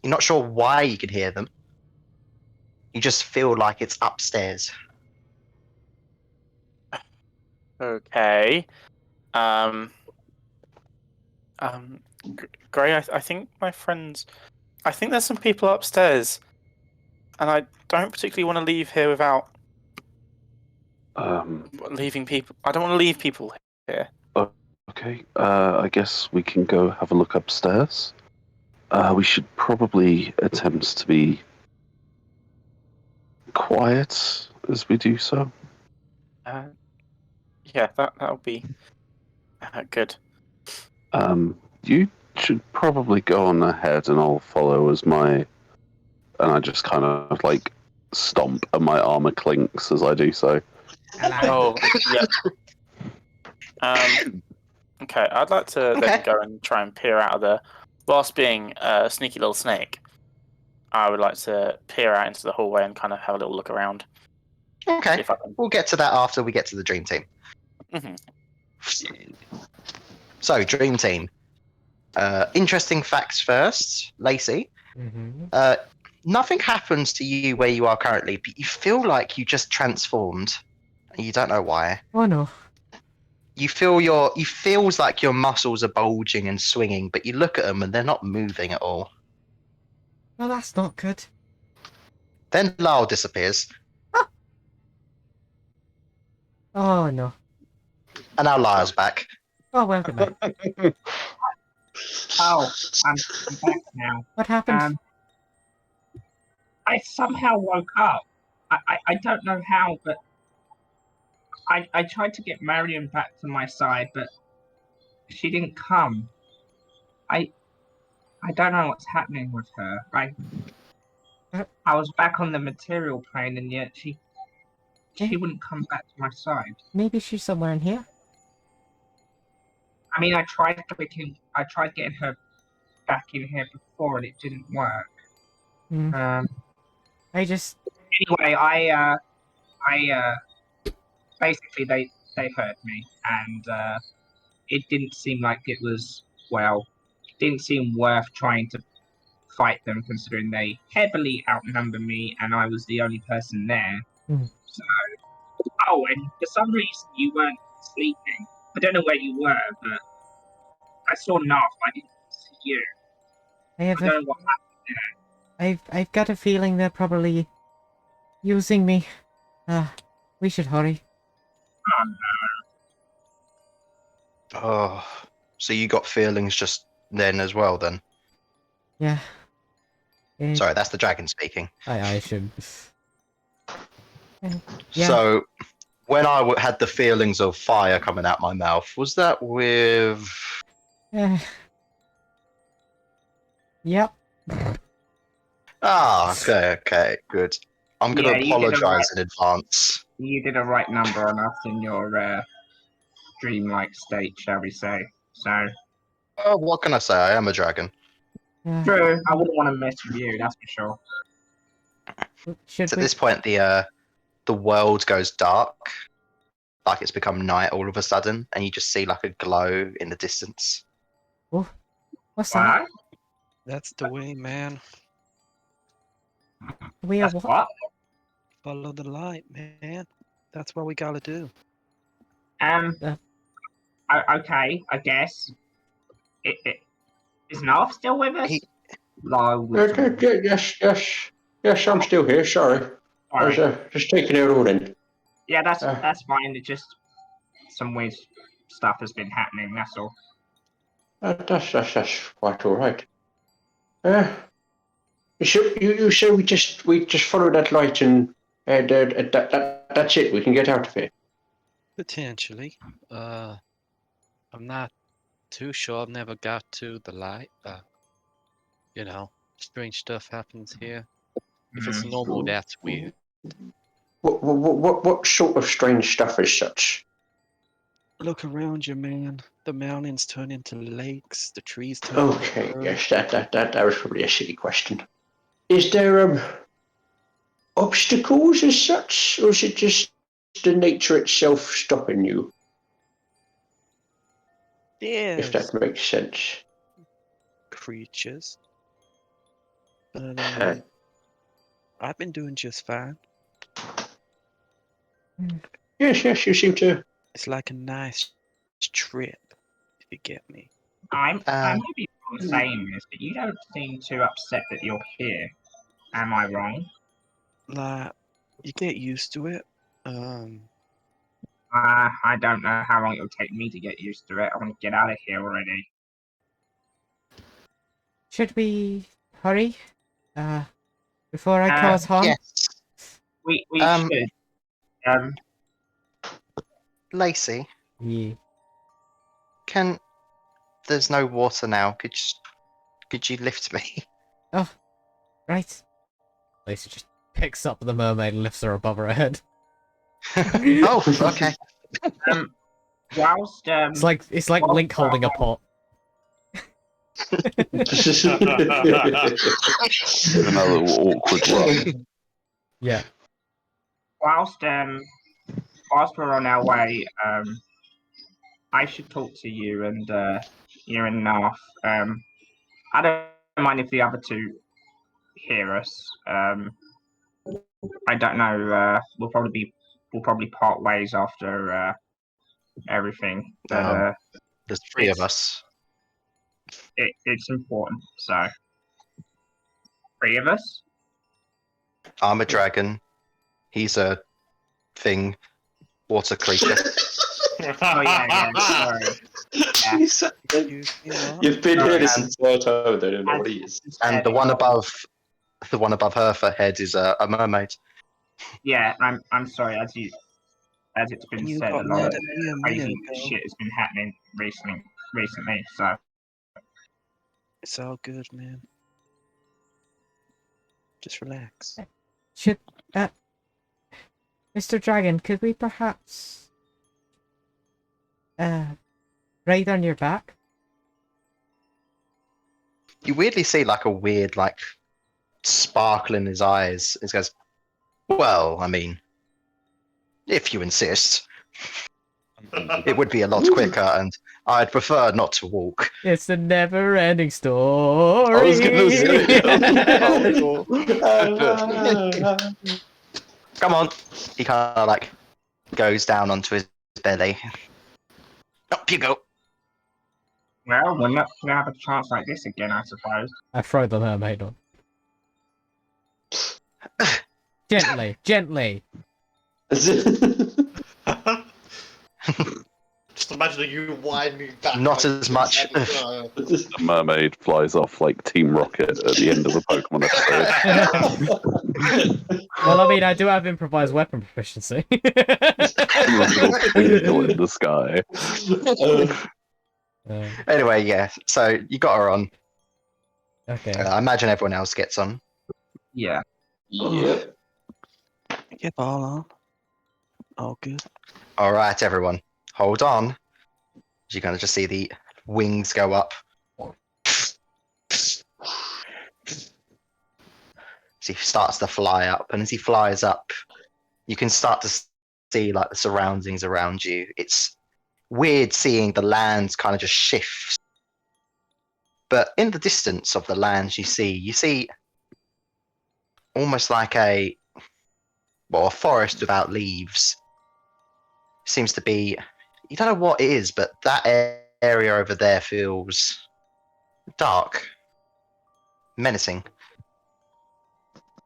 You're not sure why you can hear them. You just feel like it's upstairs. okay. Um, Gray, I think my friends. I think there's some people upstairs, and I don't particularly want to leave here without leaving people. I don't want to leave people here. Okay. I guess we can go have a look upstairs. We should probably attempt to be quiet as we do so. Yeah, that'll be good. You should probably go on ahead, and I'll follow as my. And I just kind of like stomp, and my armor clinks as I do so. Oh, yeah. Okay, I'd like to then Okay. go and try and peer out of the. Whilst being a sneaky little snake, I would like to peer out into the hallway and kind of have a little look around. See Okay. if I can. We'll get to that after we get to the dream team. Mhm. So, dream team. Interesting facts first, Lacey. Mm-hmm. Nothing happens to you where you are currently, but you feel like you just transformed, and you don't know why. Oh no. You feels like your muscles are bulging and swinging, but you look at them and they're not moving at all. Well, that's not good. Then Lyle disappears, Oh no. and now Lyle's back. Oh, welcome back. Oh, I'm back now. What happened? I somehow woke up. I don't know how, but I tried to get Marion back to my side, but she didn't come. I don't know what's happening with her. I was back on the material plane, and yet she wouldn't come back to my side. Maybe she's somewhere in here. I mean, I tried getting her back in here before, and it didn't work. Hmm. I just. Anyway, I basically they hurt me, and it didn't seem like it was didn't seem worth trying to fight them, considering they heavily outnumber me, and I was the only person there. So, and for some reason you weren't sleeping. I don't know where you were, but I saw Narf. I didn't see you. I don't know what happened. I've got a feeling they're probably using me. We should hurry. Oh no. Oh, so you got feelings just then as well, then? Yeah. Sorry, that's the dragon speaking. I should. Yeah. So, when I had the feelings of fire coming out my mouth, was that with... Yep. Okay, good. I'm going to Yeah, you did apologize in advance. You did a right number on us in your dreamlike state, shall we say. So, What can I say? I am a dragon. true, I wouldn't want to mess with you, that's for sure. Should So at we? this point, the world goes dark, like it's become night all of a sudden, and you just see like a glow in the distance. Oh, what's that? What? That's the way, man. We are That's what? Follow the light, man. That's what we gotta do. Okay, I guess. Is Narf still with us? Lyle looks around. Yes, I'm still here. Sorry. I was Sorry. just taking it all in. Yeah, that's fine. It just some weird stuff has been happening. That's all. That's quite all right. You say we just follow that light and that's it. We can get out of here. Potentially. I'm not too sure. I've never got to the light, but you know, strange stuff happens here. If it's normal, that's weird. What sort of strange stuff is such? Look around you, man. The mountains turn into lakes. The trees turn Okay, into yes, that was probably a silly question. Is there obstacles as such, or is it just the nature itself stopping you? If There's that makes sense. creatures, but Uh, I've been doing just fine. yes, you seem to. It's like a nice trip, if you get me. I Um, might be wrong saying this, but you don't seem too upset that you're here. Am I wrong? Like, you get used to it. I don't know how long it'll take me to get used to it. I want to get out of here already. Should we hurry? Before I cause harm? yes. We Um, should. Lacey, Yeah. there's no water now. Could you lift me? Oh, right. Lacey just picks up the mermaid and lifts her above her head. Oh, okay. Whilst It's like Link holding a pot. Another awkward one. Yeah. whilst we're on our way, I should talk to you and you and Narf. I don't mind if the other two hear us. I don't know. We'll probably part ways after everything, but There's three of it's- us. it's important. So, 3 of us. I'm a dragon. He's a thing, water creature. Oh yeah. Sorry. Excuse me, what? You've been here this Um, entire time. I don't know what he is. And the one above her head is a mermaid. Yeah, I'm sorry. As it's been You said, got a lot mad of at me a minute crazy ago. shit has been happening recently. So It's all good, man. Just relax. Should, Mr. Dragon, could we perhaps, ride on your back? You weirdly see like a weird like sparkle in his eyes. He goes, "Well, I mean, if you insist, it would be a lot quicker, and I'd prefer not to walk." It's a never-ending story. I was gonna say. Come on. He kind of like goes down onto his belly. Up you go. well, we're not gonna have a chance like this again, I suppose. I throw the mermaid on. Gently, gently. Just imagine you winding back. Not like, as much. The mermaid flies off like Team Rocket at the end of the Pokemon episode. Well, I mean, I do have improvised weapon proficiency. This little eagle in the sky. Anyway, yeah. So you got her on. Okay. I imagine everyone else gets on. Yeah. Yep. Yep, all on. All good. All right, everyone, hold on. You're gonna just see the wings go up. So he starts to fly up, and as he flies up, you can start to see like the surroundings around you. It's weird seeing the land kind of just shift. But in the distance of the lands you see almost like a forest without leaves. Seems to be, you don't know what it is, but that area over there feels dark, menacing.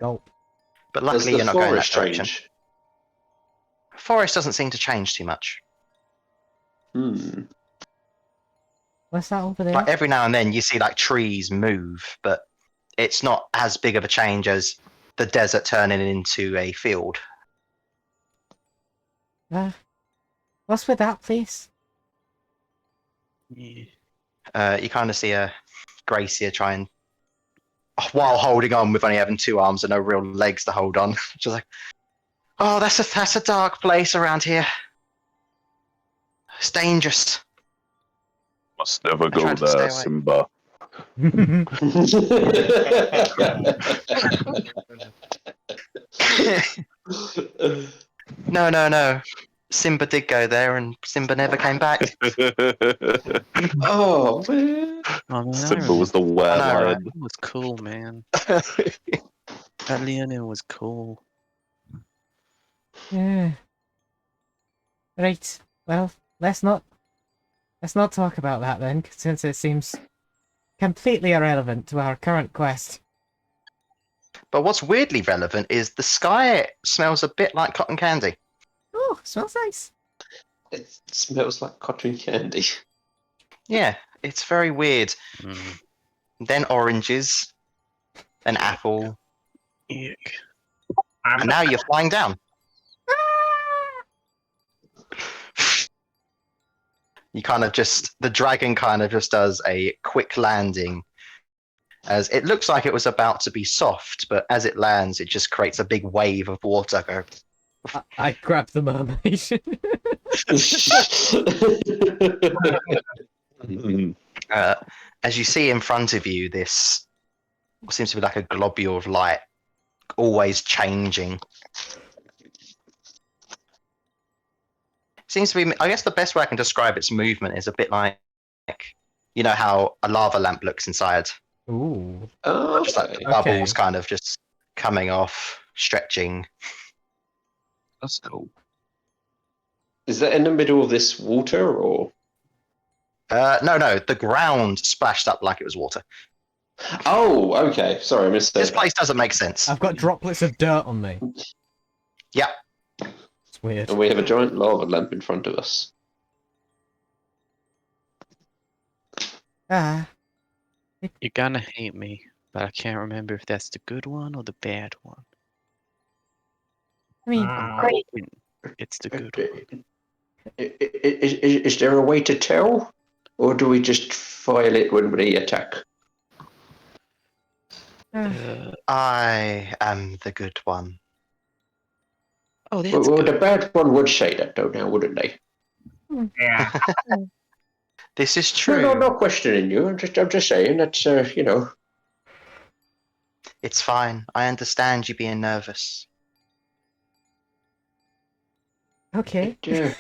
Gulp. But Does luckily, the you're not going that forest direction. change? Forest doesn't seem to change too much. What's that over there? Like every now and then, you see like trees move, but it's not as big of a change as the desert turning into a field. What's with that place? Yeah. You kind of see a Gracie try and, while holding on with only having 2 arms and no real legs to hold on, just like, oh, that's a dark place around here. It's dangerous. Must never go tried to stay there, away. Simba. No. Simba did go there, and Simba never came back. Oh man! I mean, Simba was the I know, were-lion. right? It was cool, man. That Leonin was cool. Yeah. Right. Well, let's not talk about that then, since it seems completely irrelevant to our current quest. But what's weirdly relevant is the sky smells a bit like cotton candy. Oh, smells nice. It smells like cotton candy. Yeah, it's very weird. Mm. Then oranges, an apple, Yuck. and now you're flying down. You kind of just, the dragon kind of just does a quick landing, as it looks like it was about to be soft, but as it lands, it just creates a big wave of water. Go. I grab the mermaid. As you see in front of you, this seems to be like a globule of light, always changing. Seems to be, I guess the best way I can describe its movement is a bit like, you know how a lava lamp looks inside? Ooh. Oh, Just like okay. the bubbles kind of just coming off, stretching. That's cool. Is that in the middle of this water, or? No, the ground splashed up like it was water. Oh, okay. Sorry, I missed This that. place doesn't make sense. I've got droplets of dirt on me. Yeah. It's weird. And we have a giant lava lamp in front of us. Ah. You're gonna hate me, but I can't remember if that's the good one or the bad one. I mean, I'm hoping it's the good one. Is there a way to tell? Or do we just file it when we attack? I am the good one. Oh, that's Well, good. the bad one would say that, though, now, wouldn't they? Yeah. This is true. No, not questioning you. I'm just saying that, you know. It's fine. I understand you being nervous. okay. Yeah.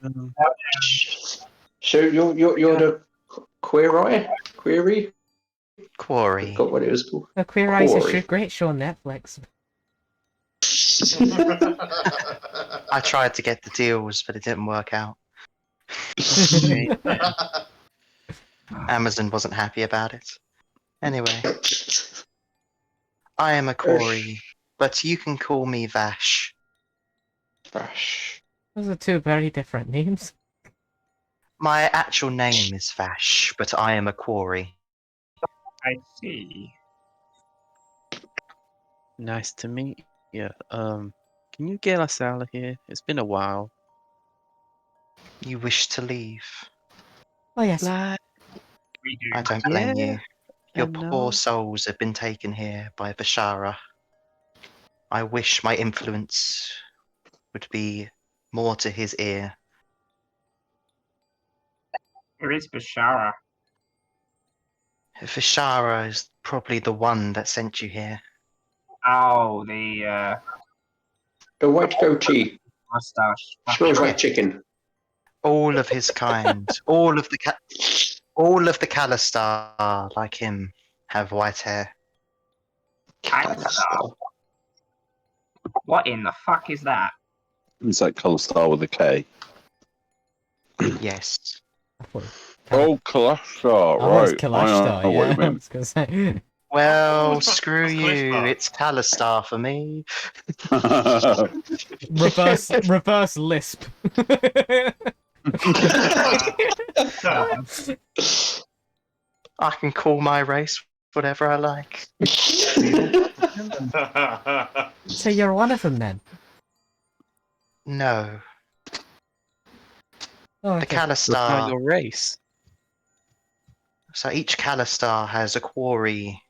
Um, So you're the query? Quarry. Forgot what it was called. The Queer Eyes is Corey. a great show on Netflix. I tried to get the deals, but it didn't work out. okay. Amazon wasn't happy about it. Anyway, I am a Corey, but you can call me Vash. Vash. Those are two very different names. My actual name is Vash, but I am a Quarry. I see. Nice to meet you. Can you get us out of here? It's been a while. You wish to leave. Oh yes. Like, We do. I don't blame Yeah, you. Your I know. poor souls have been taken here by Vishara. I wish my influence would be more to his ear. Where is Bashara? Vishara is probably the one that sent you here. Oh, the The white goatee. mustache. Smells like chicken. All of his kind, all of the Kalistar like him have white hair. Calistar. What in the fuck is that? It's like Colour Star with a K. Yes. Oh, Kalashtar, Oh, it's right. Kalashtar, I know what yeah. you I mean. was gonna say. Well, That's screw you. Clifford. It's Talistar for me. Reverse lisp. I can call my race whatever I like. So you're one of them then? No. Oh, The okay. That's not Calistar. your race. So each Calistar has a quarry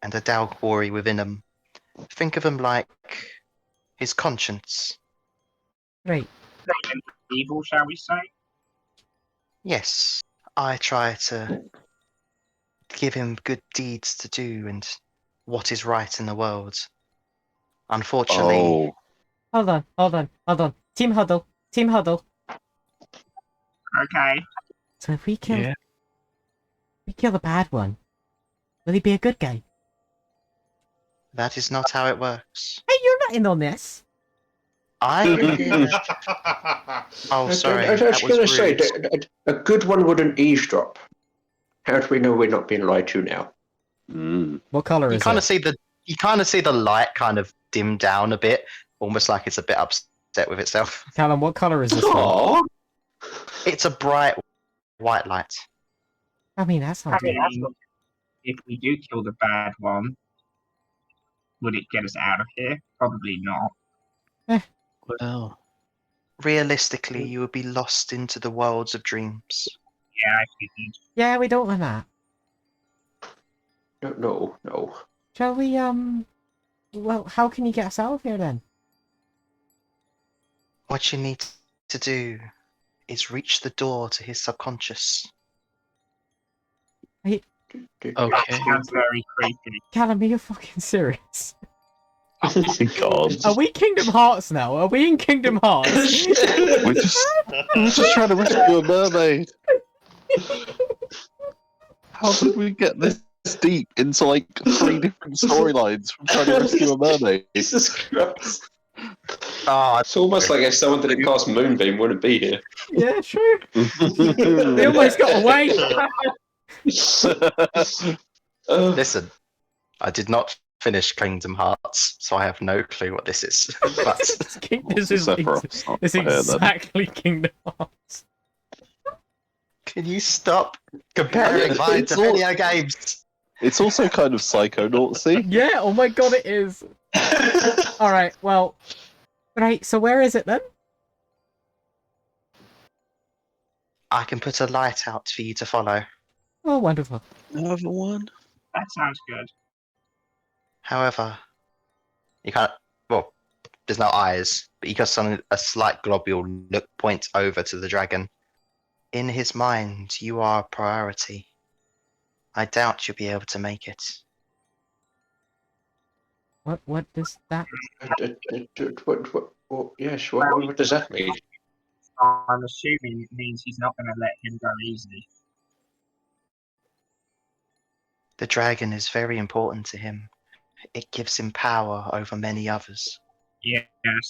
and a Dal quarry within them. Think of them like his conscience. Right. Evil, shall we say? Yes, I try to give him good deeds to do and what is right in the world. Unfortunately, Oh, Hold on. Team huddle. Okay. So if we kill, Yeah. we kill the bad one, will he be a good guy? that is not how it works. Hey, you're not in on this. I. Oh, sorry. I was That going to was say, rude. a good one wouldn't eavesdrop. How do we know we're not being lied to now? What color You is kind it? of see the light kind of dim down a bit, almost like it's a bit upset with itself. Callum, what color is this one? Aww. It's a bright white light. I mean, that's not good. If we do kill the bad one, would it get us out of here? Probably not. Well, Realistically, you would be lost into the worlds of dreams. Yeah, I figured. Yeah, we don't want that. No. Shall we, well, how can you get us out of here then? What you need to do is reach the door to his subconscious. okay. That sounds very creepy. Callum, are you fucking serious? oh my god. Are we Kingdom Hearts now? Are we in Kingdom Hearts? We're just trying to rescue a mermaid. How did we get this deep into like 3 different storylines from trying to rescue a mermaid? Jesus Christ. Ah, It's almost like if someone didn't cast Moonbeam wouldn't be here. Yeah, true. They almost got away. listen, I did not finish Kingdom Hearts, so I have no clue what this is. But This is Sephiroth's not it's here, then. exactly Kingdom Hearts. can you stop comparing mine to video games? It's also kind of psychonautsy. Yeah, oh my god, it is. Alright, well. Right, so where is it then? I can put a light out for you to follow. Oh, wonderful. Another one? That sounds good. However, you can't. Well, there's no eyes, but you got a slight globule look point over to the dragon. In his mind, you are a priority. I doubt you'll be able to make it. What does that... Yes, what does that mean? I'm assuming it means he's not going to let him go easy. The dragon is very important to him. It gives him power over many others. Yes,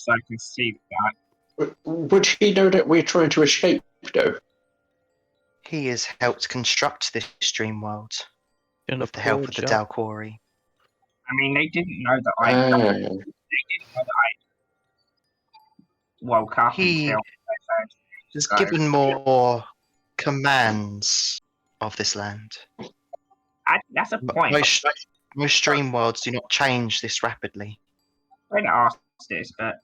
I can see that. Would he know that we're trying to escape, though? He has helped construct this dream world Done a with the help poor of the job. Dalquori. I mean, they didn't know that I. They didn't know that I woke up He until. has So- given more commands of this land. That's a point. Most dream worlds do not change this rapidly. I'm going to ask this, but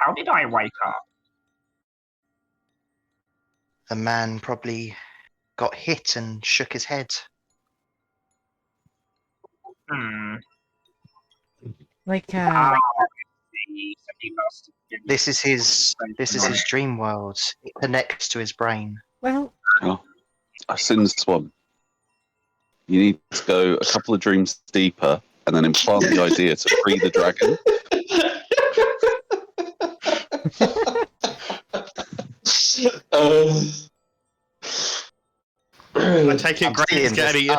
how did I wake up? The man probably got hit and shook his head. Like, Ah, he must have been- This is his dream world. It connects to his brain. well, I've seen this one. You need to go a couple of dreams deeper and then implant the idea to free the dragon. I take it Gray's getting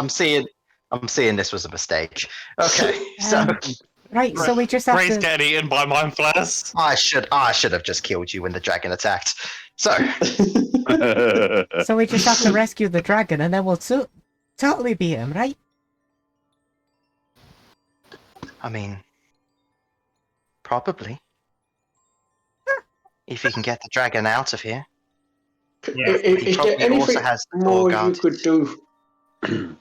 I'm seeing this was a mistake. Okay, so right, so we just have Gray's to... getting eaten by mind flayers. I should have just killed you when the dragon attacked. So So we just have to rescue the dragon and then we'll totally beat him, right? I mean, probably. If you can get the dragon out of here. Yeah. He Is there probably also anything has the door more you guarded. could do?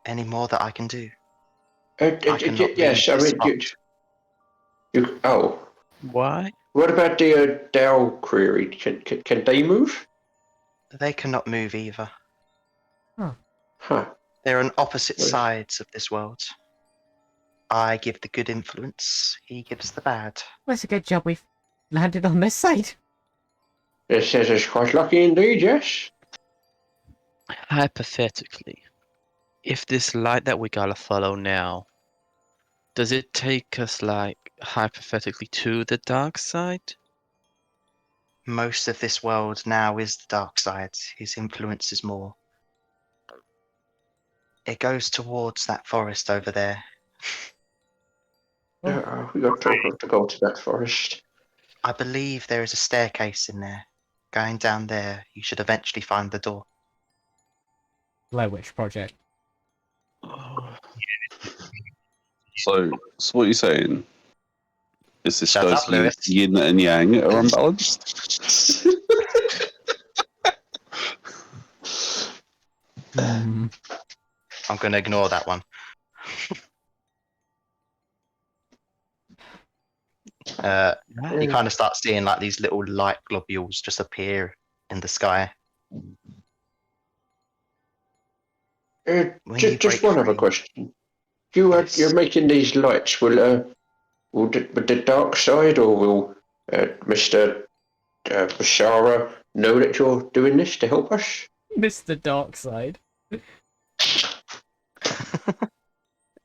Any more that I can do? I cannot Yes, leave I this mean, spot. oh, Why? what about the Dow query? Can they move? They cannot move either. Huh. They're on opposite Yes. sides of this world. I give the good influence, he gives the bad. Well, it's a good job we've landed on this side. It says it's quite lucky indeed, yes. Hypothetically, if this light that we gotta follow now, does it take us, like, hypothetically to the dark side? Most of this world now is the dark side. His influence is more. It goes towards that forest over there. We got to go to that forest. I believe there is a staircase in there. Going down there, you should eventually find the door. Blair Witch Project. Oh, So what you're saying is this Shut guy's up, Lewis. yin and yang are unbalanced? Hmm. I'm going to ignore that one. You kind of start seeing like these little light globules just appear in the sky. When you Just break one other free- question. Yes. You're making these lights. Will the dark side, or will Mr. Bashara know that you're doing this to help us? Mr. Darkside.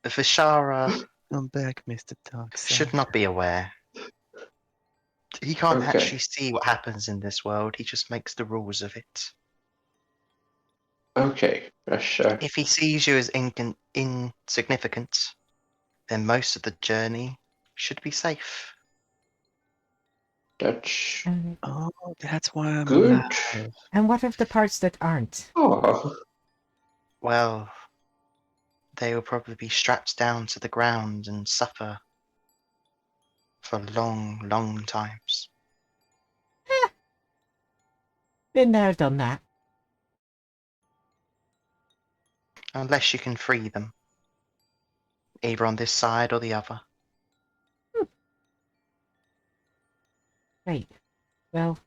Vishara come back, Mr. Darkseid. should not be aware. He can't Okay. actually see what happens in this world. He just makes the rules of it. Okay, that's If he sees you as insignificant, then most of the journey should be safe. that's Oh, that's why I'm good. alive. And what of the parts that aren't? Oh, Well, they will probably be strapped down to the ground and suffer for long, long times. Been there, done that. Unless you can free them. Either on this side or the other. Right. Well,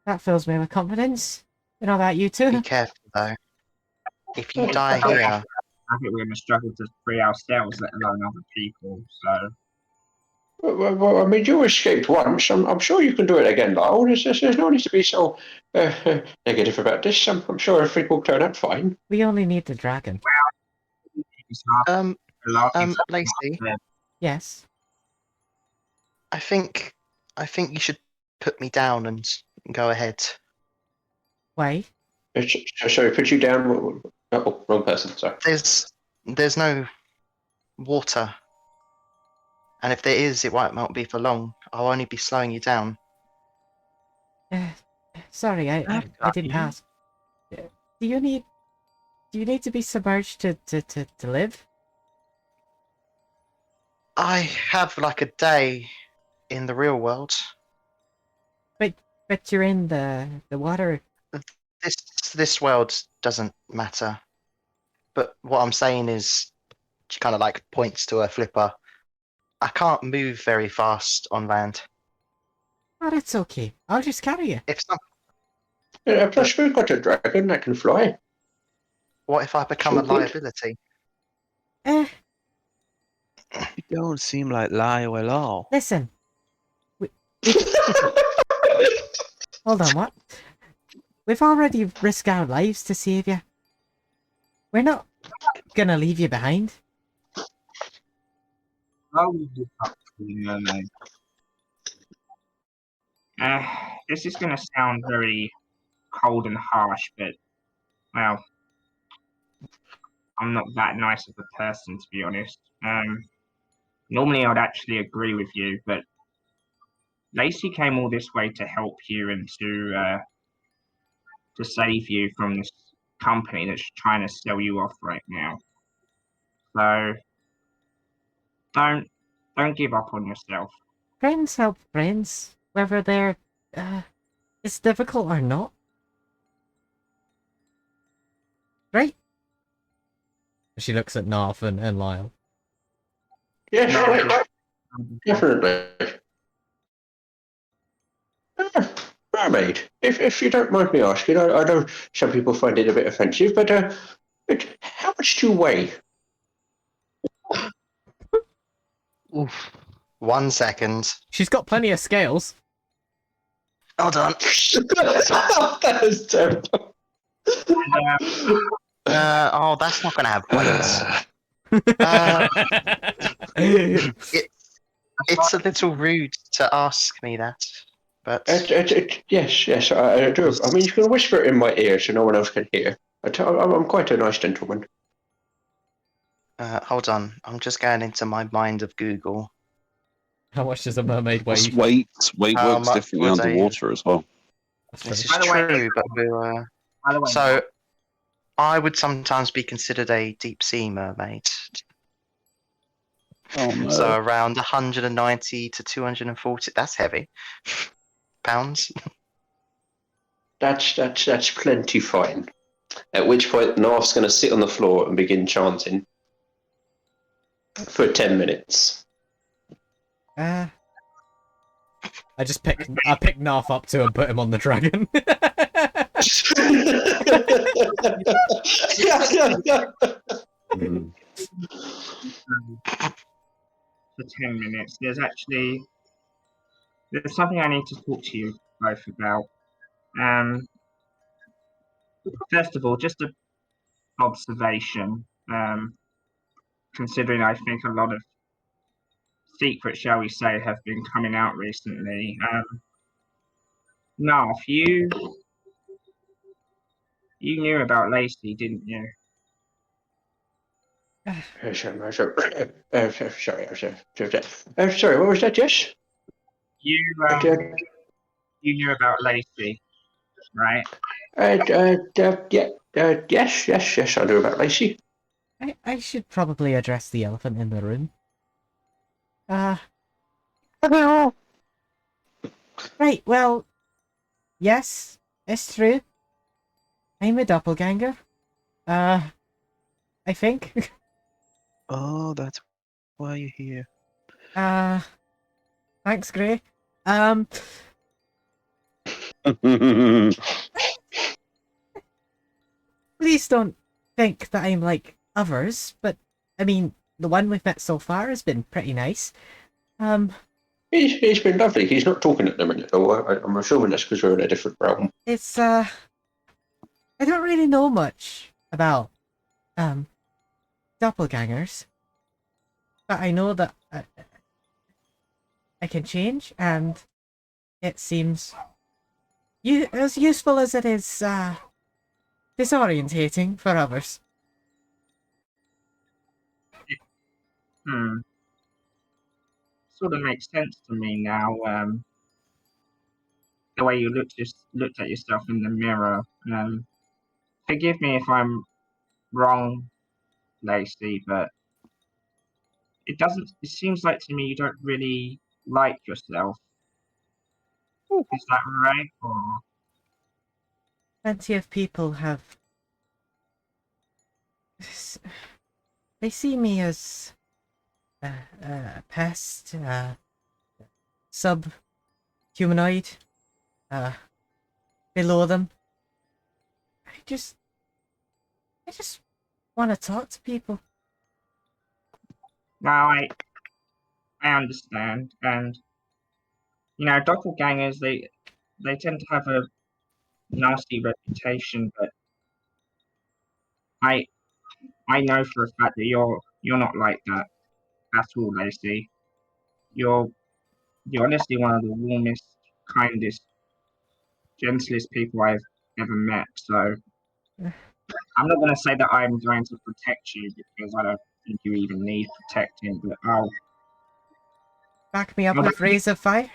that fills me with confidence. You know about you Be two? careful though. If you Yeah, die okay. here, I think we're going to struggle to free ourselves, let alone other people. So well, I mean, you escaped once. I'm sure you can do it again, Lyle. There's no need to be so negative about this. I'm sure everything will turn out fine. We only need the dragon. it's not the last thing Lacey, Yes. I think you should put me down and go ahead. Why? Sorry, put you down. Oh, wrong person. Sorry. There's no water. And if there is, it won't be for long. I'll only be slowing you down. Sorry, I got didn't you. ask. Do you need to be submerged to live? I have like a day in the real world. But you're in the water. This world doesn't matter. But what I'm saying is, she kind of like points to her flipper. I can't move very fast on land. Oh, that's okay. I'll just carry you. If some, Plus, we've got a dragon that can fly. what if I become a So good. liability? Eh, You don't seem like Lyle at all. listen. Hold on, what? We've already risked our lives to save you. We're not gonna leave you behind. I will look up to you, Mermaid. This is going to sound very cold and harsh, but, well, I'm not that nice of a person, to be honest. Normally I'd actually agree with you, but Lacey came all this way to help you and to save you from this company that's trying to sell you off right now. So don't give up on yourself. Friends help friends, whether they're it's difficult or not. Right? She looks at Narf and Lyle. Yes, No, right, definitely. Mermaid, if you don't mind me asking, I know some people find it a bit offensive, but how much do you weigh? Oof. 1 second. She's got plenty of scales. Hold on. That is terrible. Oh, that's not going to have weights. It's a little rude to ask me that, but Yes, I do. I mean, you can whisper it in my ear so no one else can hear. I'm quite a nice gentleman. hold on. I'm just going into my mind of Google. How much does a mermaid Plus weigh? weight How works much differently would underwater as well. That's This true. is By the way, true, but we're By the way, so. I would sometimes be considered a deep sea mermaid. Oh no. So around 190 to 240. That's heavy. Pounds. That's plenty fine. At which point, Narf's going to sit on the floor and begin chanting for 10 minutes. I pick Narf up to and put him on the dragon. Mm. for 10 minutes. There's something I need to talk to you both about. First of all, just an observation. Considering I think a lot of secrets, shall we say, have been coming out recently. Narf, you knew about Lacey, didn't you? Sorry, what was that? Yes? You knew about Lacey, right? Yes, I know about Lacey. I should probably address the elephant in the room. Right, well, yes, it's true. I'm a doppelganger. I think. Oh, that's why you're here. Thanks, Gray. Please don't think that I'm like others, but I mean, the one we've met so far has been pretty nice. He's been lovely. He's not talking at the minute, though. I'm assuming that's because we're in a different realm. It's I don't really know much about doppelgangers, but I know that I can change, and it seems as useful as it is disorientating for others. Sort of makes sense to me now. The way you looked at yourself in the mirror. Forgive me if I'm wrong, Lacey, but it doesn't. It seems like to me you don't really like yourself. Is that right? Or Plenty of people have. They see me as a pest, sub-humanoid, below them. I just want to talk to people. now I understand, and doppelgangers they tend to have a nasty reputation, but I know for a fact that you're not like that at all, Lacey. You're honestly one of the warmest, kindest, gentlest people I've ever met. So I'm not going to say that I'm going to protect you because I don't think you even need protecting, but Back me up with rays of fire.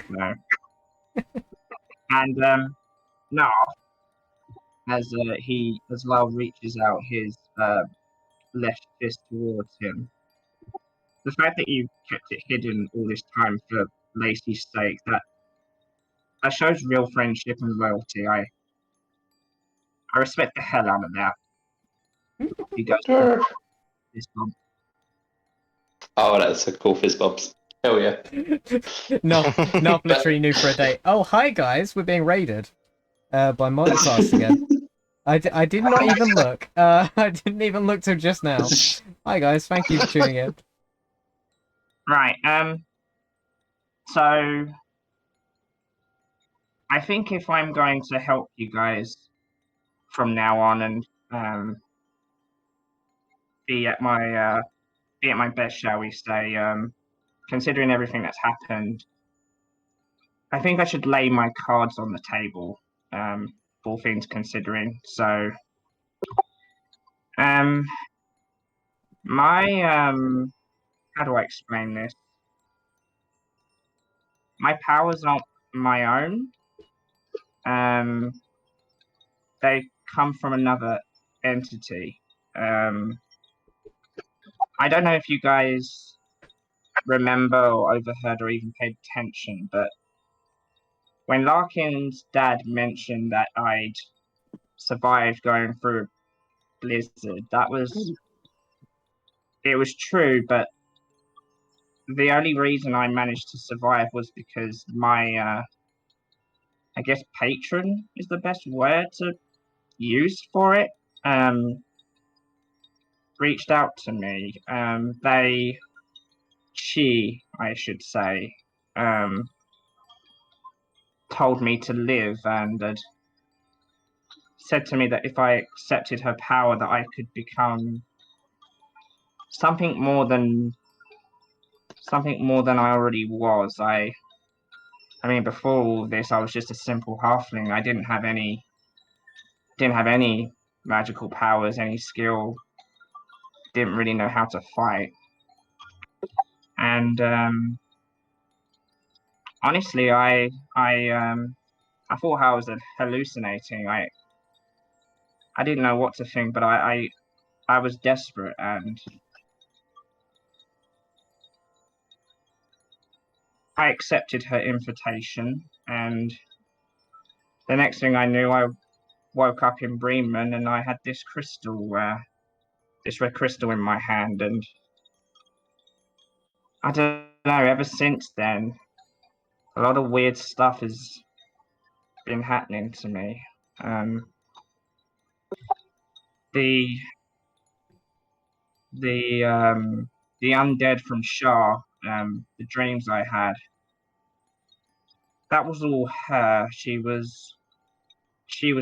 no. And now, as Lyle reaches out his left fist towards him. The fact that you kept it hidden all this time for Lacey's sake, that shows real friendship and loyalty. I respect the hell out of that. You guys fist bump. Oh, that's a cool fizz bumps. Hell yeah. No, literally new for a day. Oh, hi guys, we're being raided by monsters again. I did not even look. I didn't even look till just now. Hi guys, thank you for tuning in. Right, so I think if I'm going to help you guys from now on and be at my best, shall we say, considering everything that's happened, I think I should lay my cards on the table, all things considering. So, how do I explain this? My powers aren't my own. They come from another entity. I don't know if you guys remember or overheard or even paid attention, but when Larkin's dad mentioned that I'd survived going through a blizzard, it was true, but the only reason I managed to survive was because my I guess patron is the best word to use for it, reached out to me. I should say, told me to live and had said to me that if I accepted her power that I could become something more than I already was. I mean, before all this, I was just a simple halfling. I didn't have any magical powers, any skill. Didn't really know how to fight. And honestly, I thought I was hallucinating. I didn't know what to think, but I was desperate, and I accepted her invitation. And the next thing I knew, I woke up in Bremen, and I had this red crystal in my hand, and I don't know. Ever since then, a lot of weird stuff has been happening to me. The the undead from Shah, the dreams I had, that was all her. She was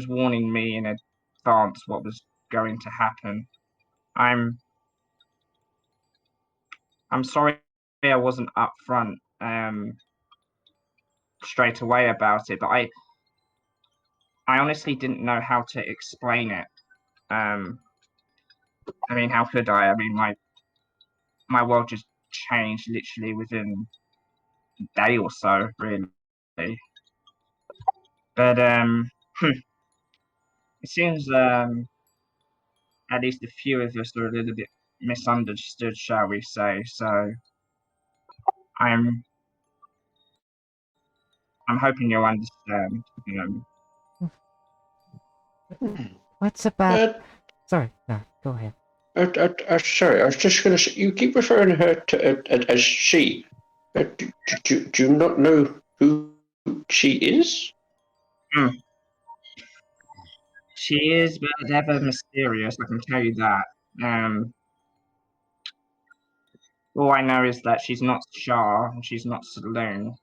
warning me in advance what was going to happen. I'm sorry I wasn't upfront straight away about it, but I honestly didn't know how to explain it. I mean, how could I? I mean, my world just changed literally within a day or so, really. But it seems at least a few of us are a little bit misunderstood, shall we say? So I'm hoping you'll understand. What's about? Sorry, no, go ahead. Sorry, I was just going to say, you keep referring to her as she. Do you not know who she is? She is, but ever mysterious, I can tell you that. All I know is that she's not Shah and she's not Saloon.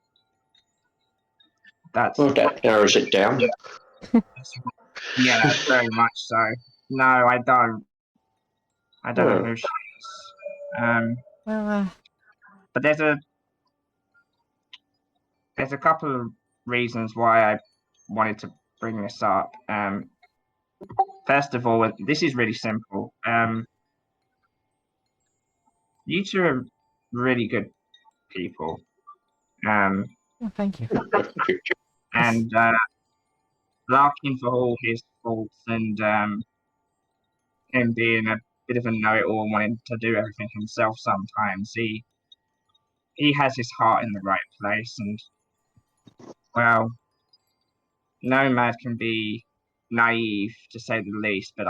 Well, that narrows it down. Yeah, very much so. No, I don't. I don't know who she is. But there's a couple of reasons why I wanted to bring this up. First of all, this is really simple. You two are really good people. Oh, thank you. And Larkin, for all his faults and him being a bit of a know-it-all, wanting to do everything himself sometimes. He has his heart in the right place, and, well, Nomad can be naive, to say the least, but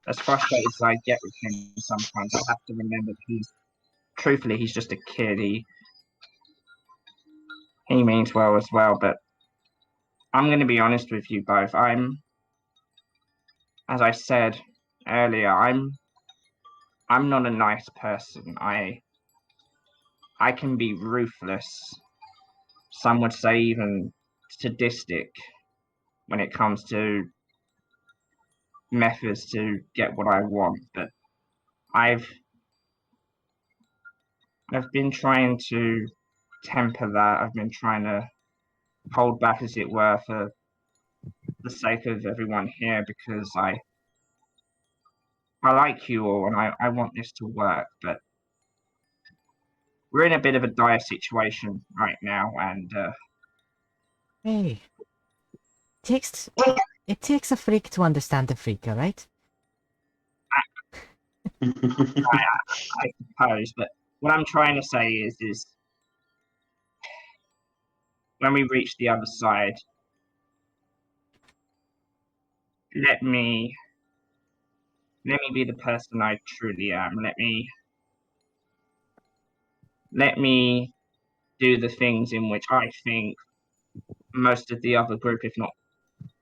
as frustrated as I get with him sometimes, I have to remember that truthfully, he's just a kid. He means well as well, but I'm going to be honest with you both. As I said earlier, I'm not a nice person. I can be ruthless. Some would say even sadistic when it comes to methods to get what I want. But I've been trying to temper that. I've been trying to hold back, as it were, for the sake of everyone here, because I like you all and I want this to work, but we're in a bit of a dire situation right now, and Hey, takes it takes a freak to understand a freak, all right? I suppose. But what I'm trying to say is when we reach the other side, let me be the person I truly am. Let me do the things in which I think most of the other group, if not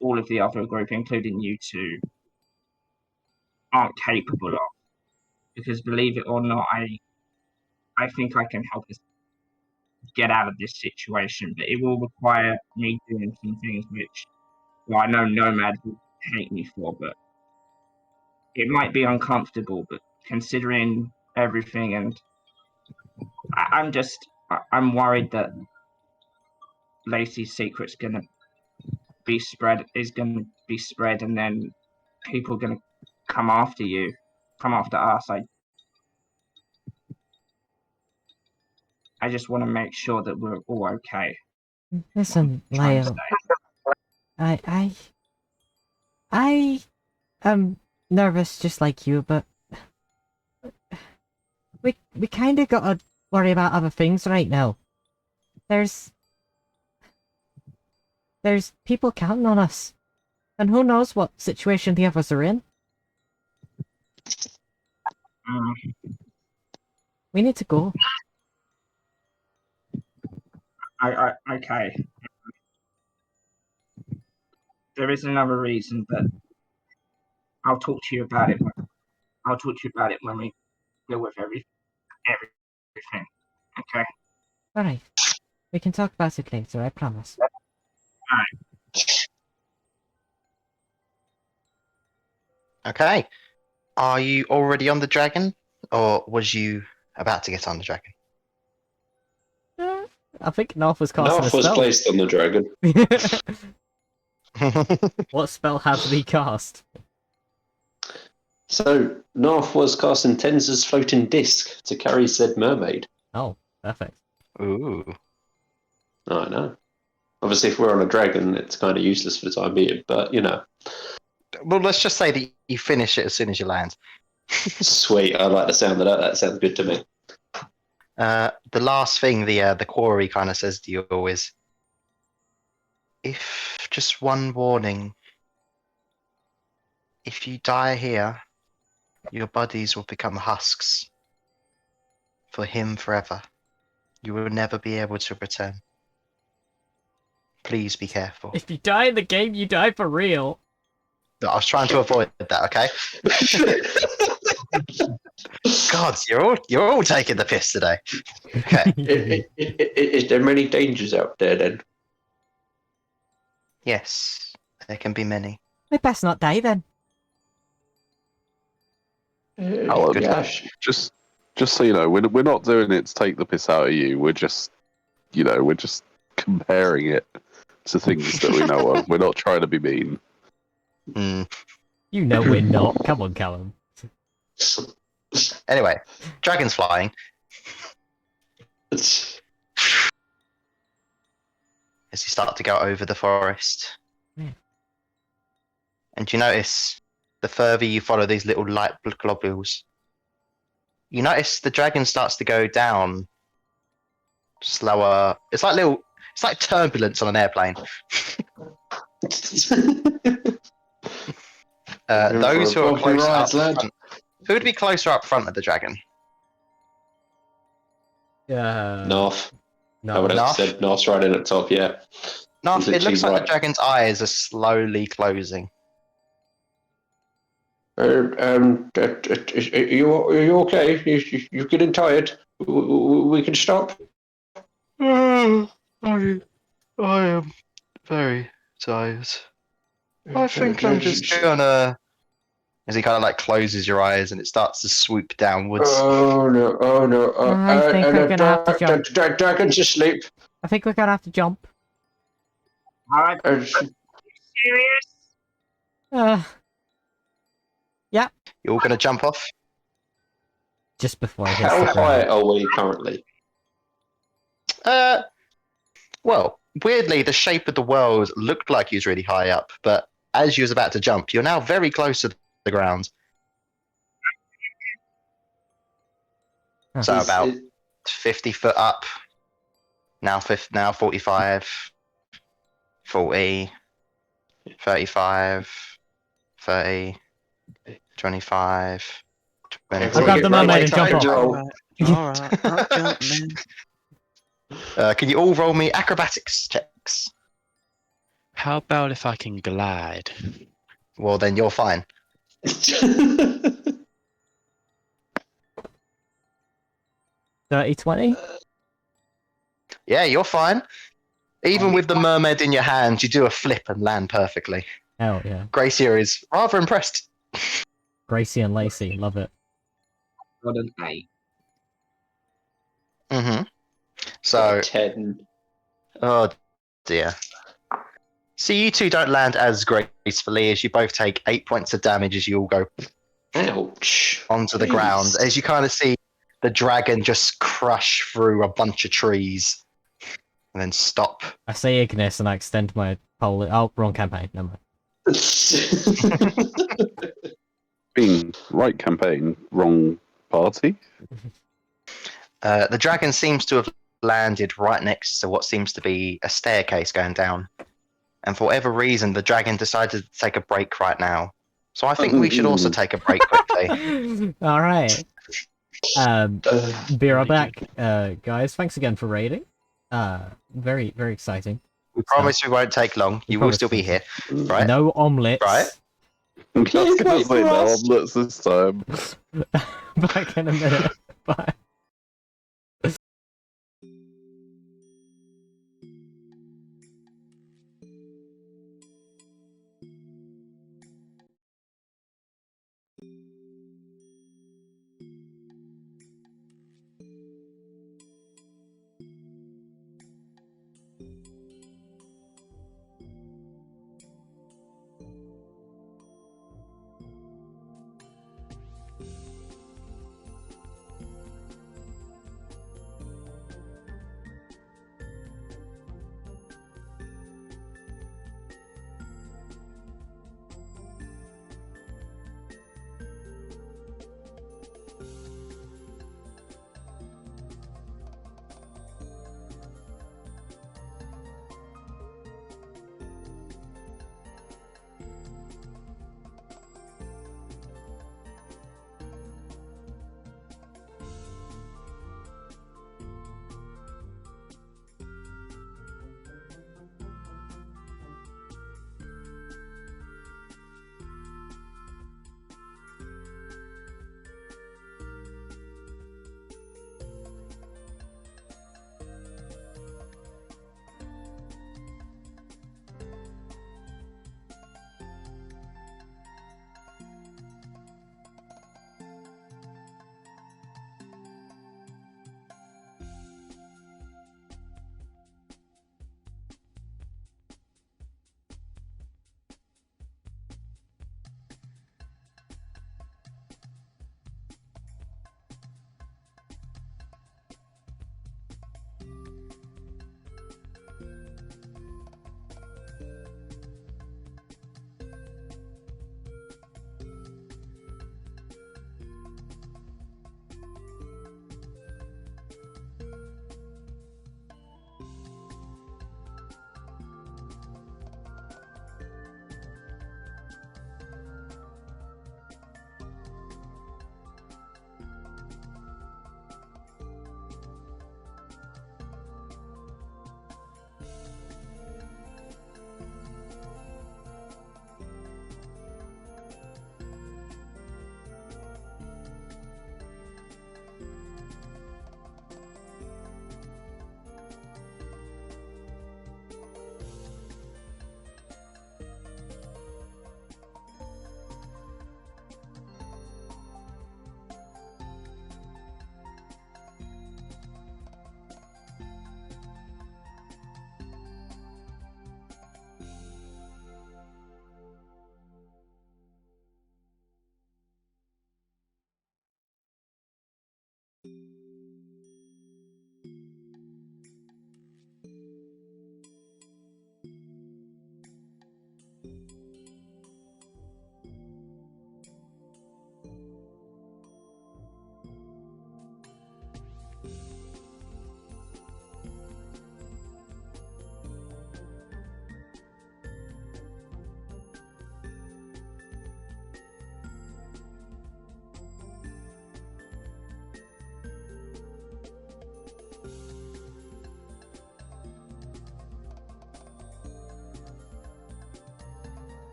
all of the other group, including you two, aren't capable of. Because believe it or not, I think I can help us get out of this situation, but it will require me doing some things which, well, I know Nomad will hate me for, but it might be uncomfortable. But considering everything, and I'm worried that Lacey's secret's gonna is gonna be spread, and then people are gonna come after you, come after us. I just want to make sure that we're all okay. Listen, Trying to Lyle, say. I am nervous just like you, but we kind of gotta worry about other things right now. There's people counting on us, and who knows what situation the others are in. Mm, We need to go. okay. There is another reason, but I'll talk to you about it. I'll talk to you about it when we deal with everything. Okay. Alright. We can talk about it later, I promise. Okay. Are you already on the dragon, or was you about to get on the dragon? I think North was casting Narf a was spell. placed on the dragon. What spell have they cast? So Narf was casting Tenza's floating disc to carry said mermaid. Oh, perfect. Ooh. Oh, I know. Obviously, if we're on a dragon, it's kind of useless for the time being, but you know. Well, let's just say that you finish it as soon as you land. Sweet, I like the sound of that. That sounds good to me. The last thing the quarry kind of says to you is, if just one warning, if you die here, your bodies will become husks for him forever. You will never be able to return. Please be careful. If you die in the game, you die for real. I was trying to avoid that, okay? God, you're all taking the piss today. Okay. Is there many dangers out there then? Yes, there can be many. We best not die then. Oh, good. Gosh. Just so you know, we're not doing it to take the piss out of you. We're just, we're just comparing it to things that we know of. We're not trying to be mean. You know we're not. Come on, Callum. Anyway, dragon's flying. It's- As you start to go over the forest. Yeah. And you notice the further you follow these little light globules, you notice the dragon starts to go down slower. It's like turbulence on an airplane. Those who are Bumpy closer rides, up lad. front, who would be closer up front of the dragon? North. I would No. have North? said North's right in at top, yeah. No, it looks like Literally the dragon's eyes are slowly closing. Are you okay? You getting tired? We can stop. I am very tired. I think I'm just gonna. As he kind of like closes your eyes and it starts to swoop downwards. Oh no! Oh no! I think we're gonna have to jump. The dragon's asleep. I think we're gonna have to jump. Alright, Uh, serious? Uh, You're all gonna jump off. just before I hit How the high ground. are we currently? Well, weirdly, the shape of the world looked like he was really high up, but as you was about to jump, you're now very close to the ground. So Huh. about 50 foot up. Now 45, 40, 35, 30, 25, 20. I'll grab the mermaid and jump off. Alright, I'll jump, man. Can you all roll me acrobatics checks? How about if I can glide? Well, then you're fine. 30-20? Yeah, you're fine. Even with the mermaid in your hand, you do a flip and land perfectly. Hell yeah. Gracia is rather impressed. Gracie and Lacey, love it. Got an 8. Mm-hmm. So, 10. oh dear. So you two don't land as gracefully as you both take 8 points of damage as you all go Ouch. onto the ground. As you kind of see the dragon just crush through a bunch of trees and then stop. I say Ignis and I extend my pole. Oh, wrong campaign. Never mind. Being right campaign, wrong party. The dragon seems to have landed right next to what seems to be a staircase going down. And for whatever reason, the dragon decided to take a break right now. So I think we should also take a break quickly. All right. Be right back, guys. Thanks again for raiding. Very, very exciting. We promise we won't take long. You will still be here, right? No omelets. Right. I was Please going wait to say for no us. omelets this time. Back in a minute. Bye.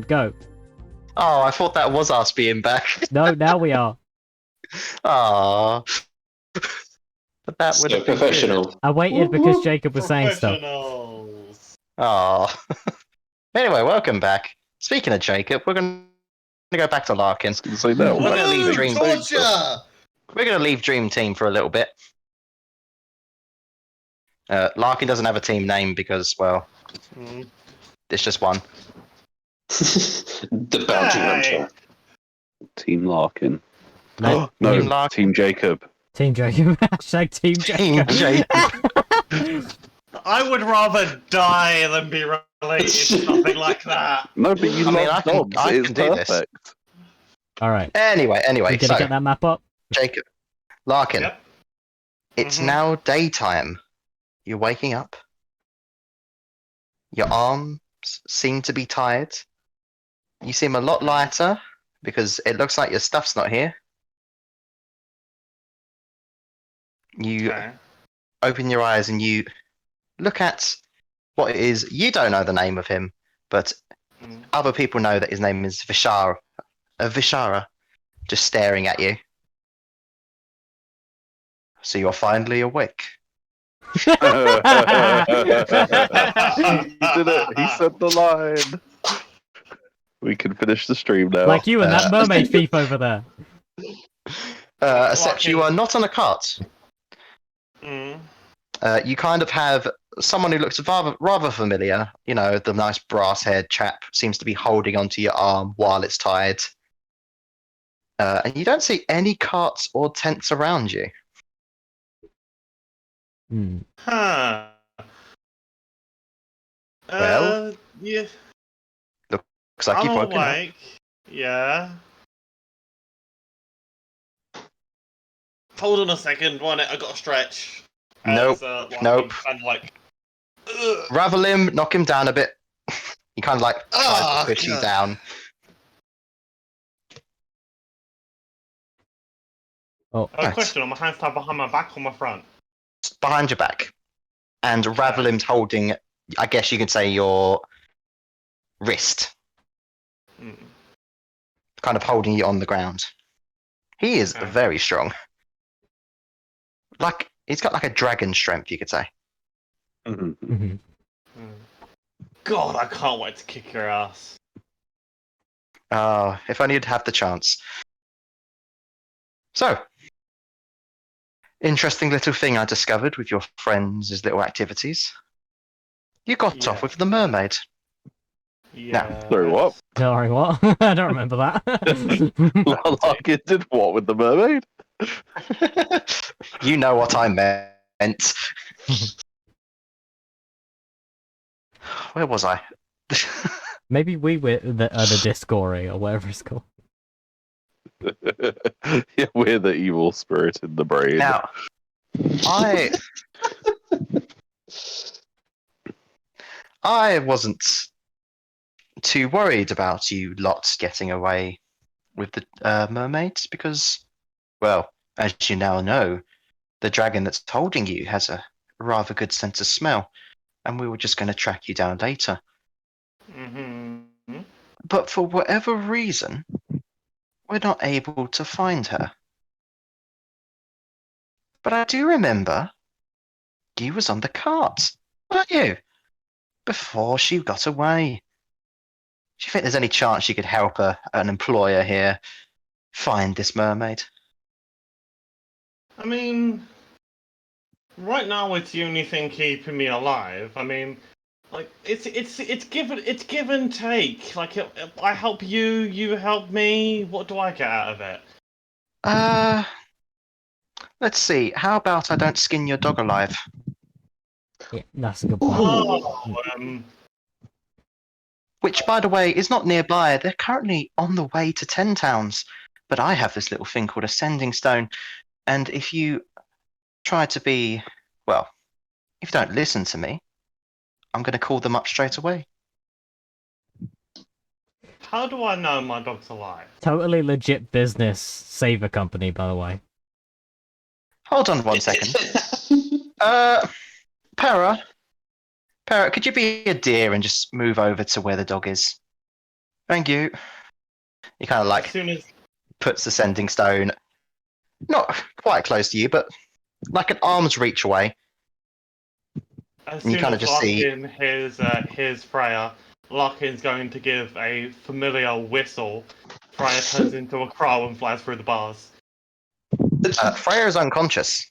Go. Oh, I thought that was us being back. No, now we are. Ah. But that would So have been professional. I waited because Jacob was saying stuff. Professionals. Oh. Anyway, welcome back. Speaking of Jacob, we're going to go back to Larkin. So no, We're gonna leave Woo! Dream- Torture! We're going to leave Dream Team for a little bit. Larkin doesn't have a team name because, well, it's just one. The bounty Hey! hunter. Team Larkin. No, No, Team Larkin. Team Jacob. Team Jacob. Hashtag Team Team Jacob. I would rather die than be related to something like that. No, but you I mean, love dogs. I It's can do this. perfect. All right. Anyway, You gonna so, get that map up? Jacob. Larkin, Yep. it's Mhm. now daytime. You're waking up. Your arms seem to be tired. You seem a lot lighter because it looks like your stuff's not here. You Okay. open your eyes and you look at what it is. You don't know the name of him, but Mm. other people know that his name is Vishara. Vishara, just staring at you. So you're finally awake. He did it. He said the line. We can finish the stream now. Like you and that mermaid thief over there. Except you are not on a cart. Mm. You kind of have someone who looks rather familiar. You know, the nice brass-haired chap seems to be holding onto your arm while it's tied. And you don't see any carts or tents around you. Hmm. Huh. Well, yeah. Looks like you've I'm woken up. awake. Yeah. Hold on a second. One, I got to stretch. Nope. Nope. Kind of like. Ugh. Ravel him, knock him down a bit. He kind of like tries Ah, to push you God. down. Oh, A Right. question: are my hands tied behind my back or my front? Behind your back. And Ravelim's holding, I guess you could say, your wrist. Mm. Kind of holding you on the ground. He is Okay. very strong. Like, he's got like a dragon strength, you could say. Mhm. mhm. Mm. God, I can't wait to kick your ass. If only you'd have the chance. So, interesting little thing I discovered with your friends' little activities. You got off Yeah. with the mermaid. Yeah. Sorry, what? Sorry, what? I don't remember that. Larkin did what with the mermaid? You know what I meant. Where was I? Maybe we were the Discory or whatever it's called. Yeah, we're the evil spirit in the brain. Now, I wasn't too worried about you lots getting away with the mermaids because, well, as you now know, the dragon that's holding you has a rather good sense of smell, and we were just going to track you down later. Mm-hmm. But for whatever reason, we're not able to find her. But I do remember you was on the cart, weren't you? Before she got away. Do you think there's any chance you could help an employer here find this mermaid? I mean, right now it's the only thing keeping me alive. I mean, like it's give and take. Like I help you, you help me. What do I get out of it? Let's see. How about I don't skin your dog alive? Yeah, that's a good point. Oh, Which, by the way, is not nearby. They're currently on the way to 10 towns. But I have this little thing called a sending stone. And if you try to be, well, if you don't listen to me, I'm going to call them up straight away. How do I know my dog's alive? Totally legit business saver company, by the way. Hold on 1 second. Para, could you be a dear and just move over to where the dog is? Thank you. He kind of As like soon as puts the sending stone, not quite close to you, but like an arm's reach away. as And you soon kind of as just see. Larkin hears Freya, Larkin's going to give a familiar whistle. Freya turns into a crow and flies through the bars. Freya is unconscious.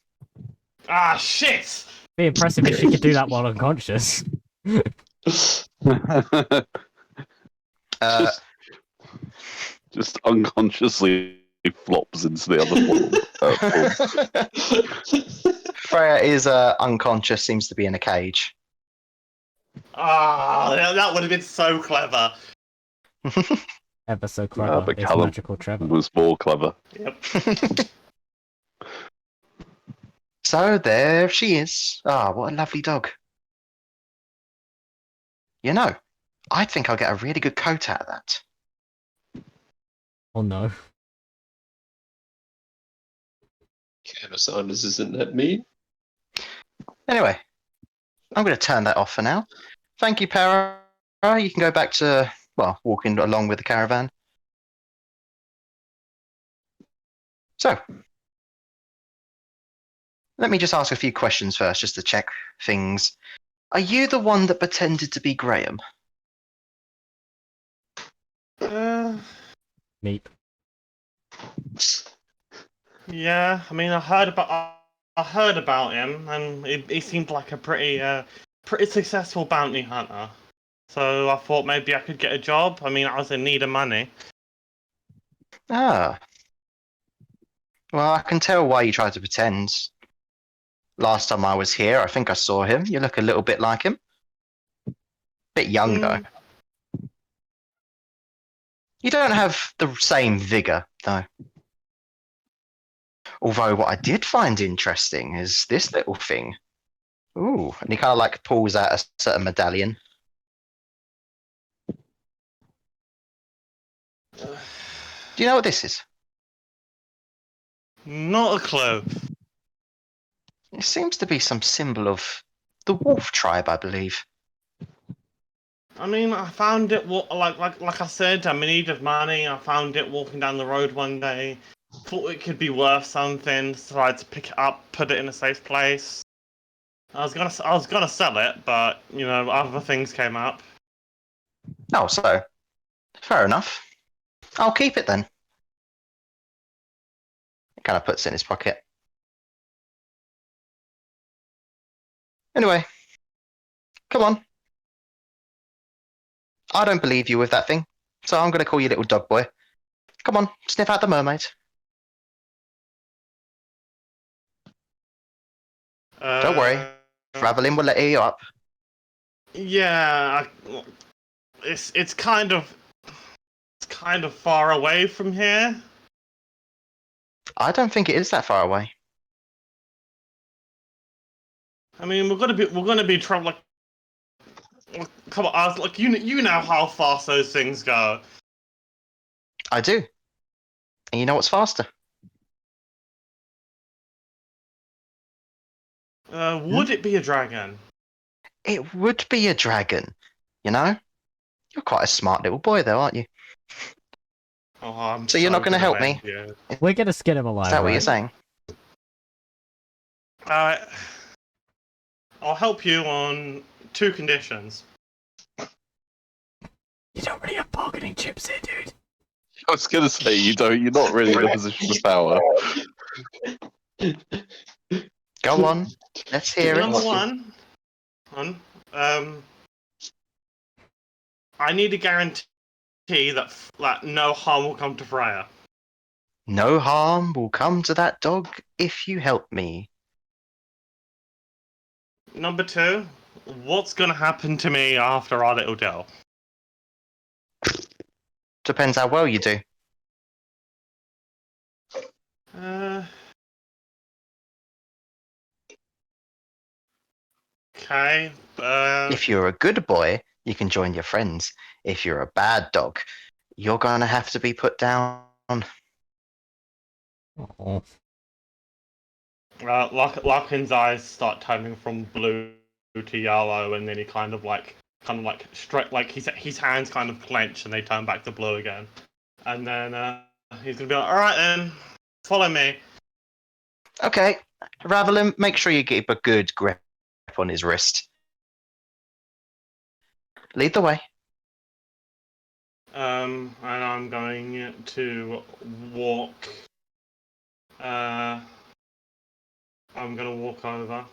Ah, shit! Be impressive if she could do that while unconscious. Uh, Just unconsciously flops into the other form. Freya is unconscious, seems to be in a cage. Ah, that would have been so clever. Ever so clever. but It's Callum magical Trevor. was more clever. Yep. So there she is. Ah, what a lovely dog. You know, I think I'll get a really good coat out of that. Oh no. Canis Sanders isn't that mean? Anyway, I'm going to turn that off for now. Thank you, Para. You can go back to, well, walking along with the caravan. So, let me just ask a few questions first, just to check things. Are you the one that pretended to be Graham? Meep. Yeah, I mean, I heard about him, and he seemed like a pretty successful bounty hunter. So I thought maybe I could get a job. I mean, I was in need of money. Ah. Well, I can tell why you tried to pretend. Last time I was here, I think I saw him. You look a little bit like him. Bit young, though. You don't have the same vigour, though. Although what I did find interesting is this little thing. Ooh, and he kind of like pulls out a certain medallion. Do you know what this is? Not a clue. It seems to be some symbol of the wolf tribe, I believe. I mean, I found it like I said, I'm in need of money. I found it walking down the road one day. Thought it could be worth something. Decided to pick it up, put it in a safe place. I was gonna sell it, but you know, other things came up. Oh, so fair enough. I'll keep it then. He kind of puts it in his pocket. Anyway, come on. I don't believe you with that thing, so I'm going to call you little dog boy. Come on, sniff out the mermaid. Don't worry, travelling will let you up. Yeah, it's kind of far away from here. I don't think it is that far away. I mean, we're gonna be traveling. Come on, I was like, you know how fast those things go. I do. And you know what's faster? Would it be a dragon? It would be a dragon. You know? You're quite a smart little boy, though, aren't you? Oh, I'm So you're not gonna help me? Yeah. We're gonna skin him alive, Is that what right? you're saying? I'll help you on 2 conditions. You don't really have bargaining chips here, dude. I was gonna say you're not really in a position of power. Go on. Let's hear it. Number one, I need a guarantee that no harm will come to Freya. No harm will come to that dog if you help me. Number 2, what's gonna happen to me after our little deal? Depends how well you do. Okay. If you're a good boy, you can join your friends. If you're a bad dog, you're going to have to be put down. Oh. Larkin's eyes start turning from blue to yellow, and then he kind of straight, like his hands kind of clench, and they turn back to blue again. And then he's gonna be like, "All right, then, follow me." Okay, Ravelin, make sure you keep a good grip on his wrist. Lead the way. And I'm going to walk. I'm gonna walk over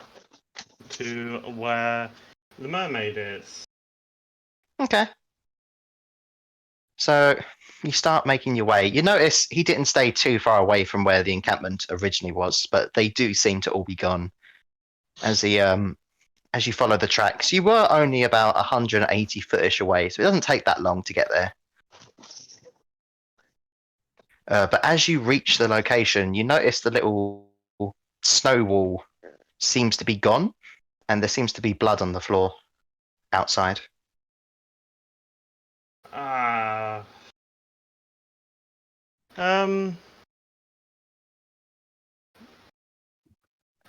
to where the mermaid is. Okay. So you start making your way. You notice he didn't stay too far away from where the encampment originally was, but they do seem to all be gone. As you follow the tracks, you were only about 180 footish away, so it doesn't take that long to get there. But as you reach the location, you notice the little snow wall seems to be gone, and there seems to be blood on the floor outside.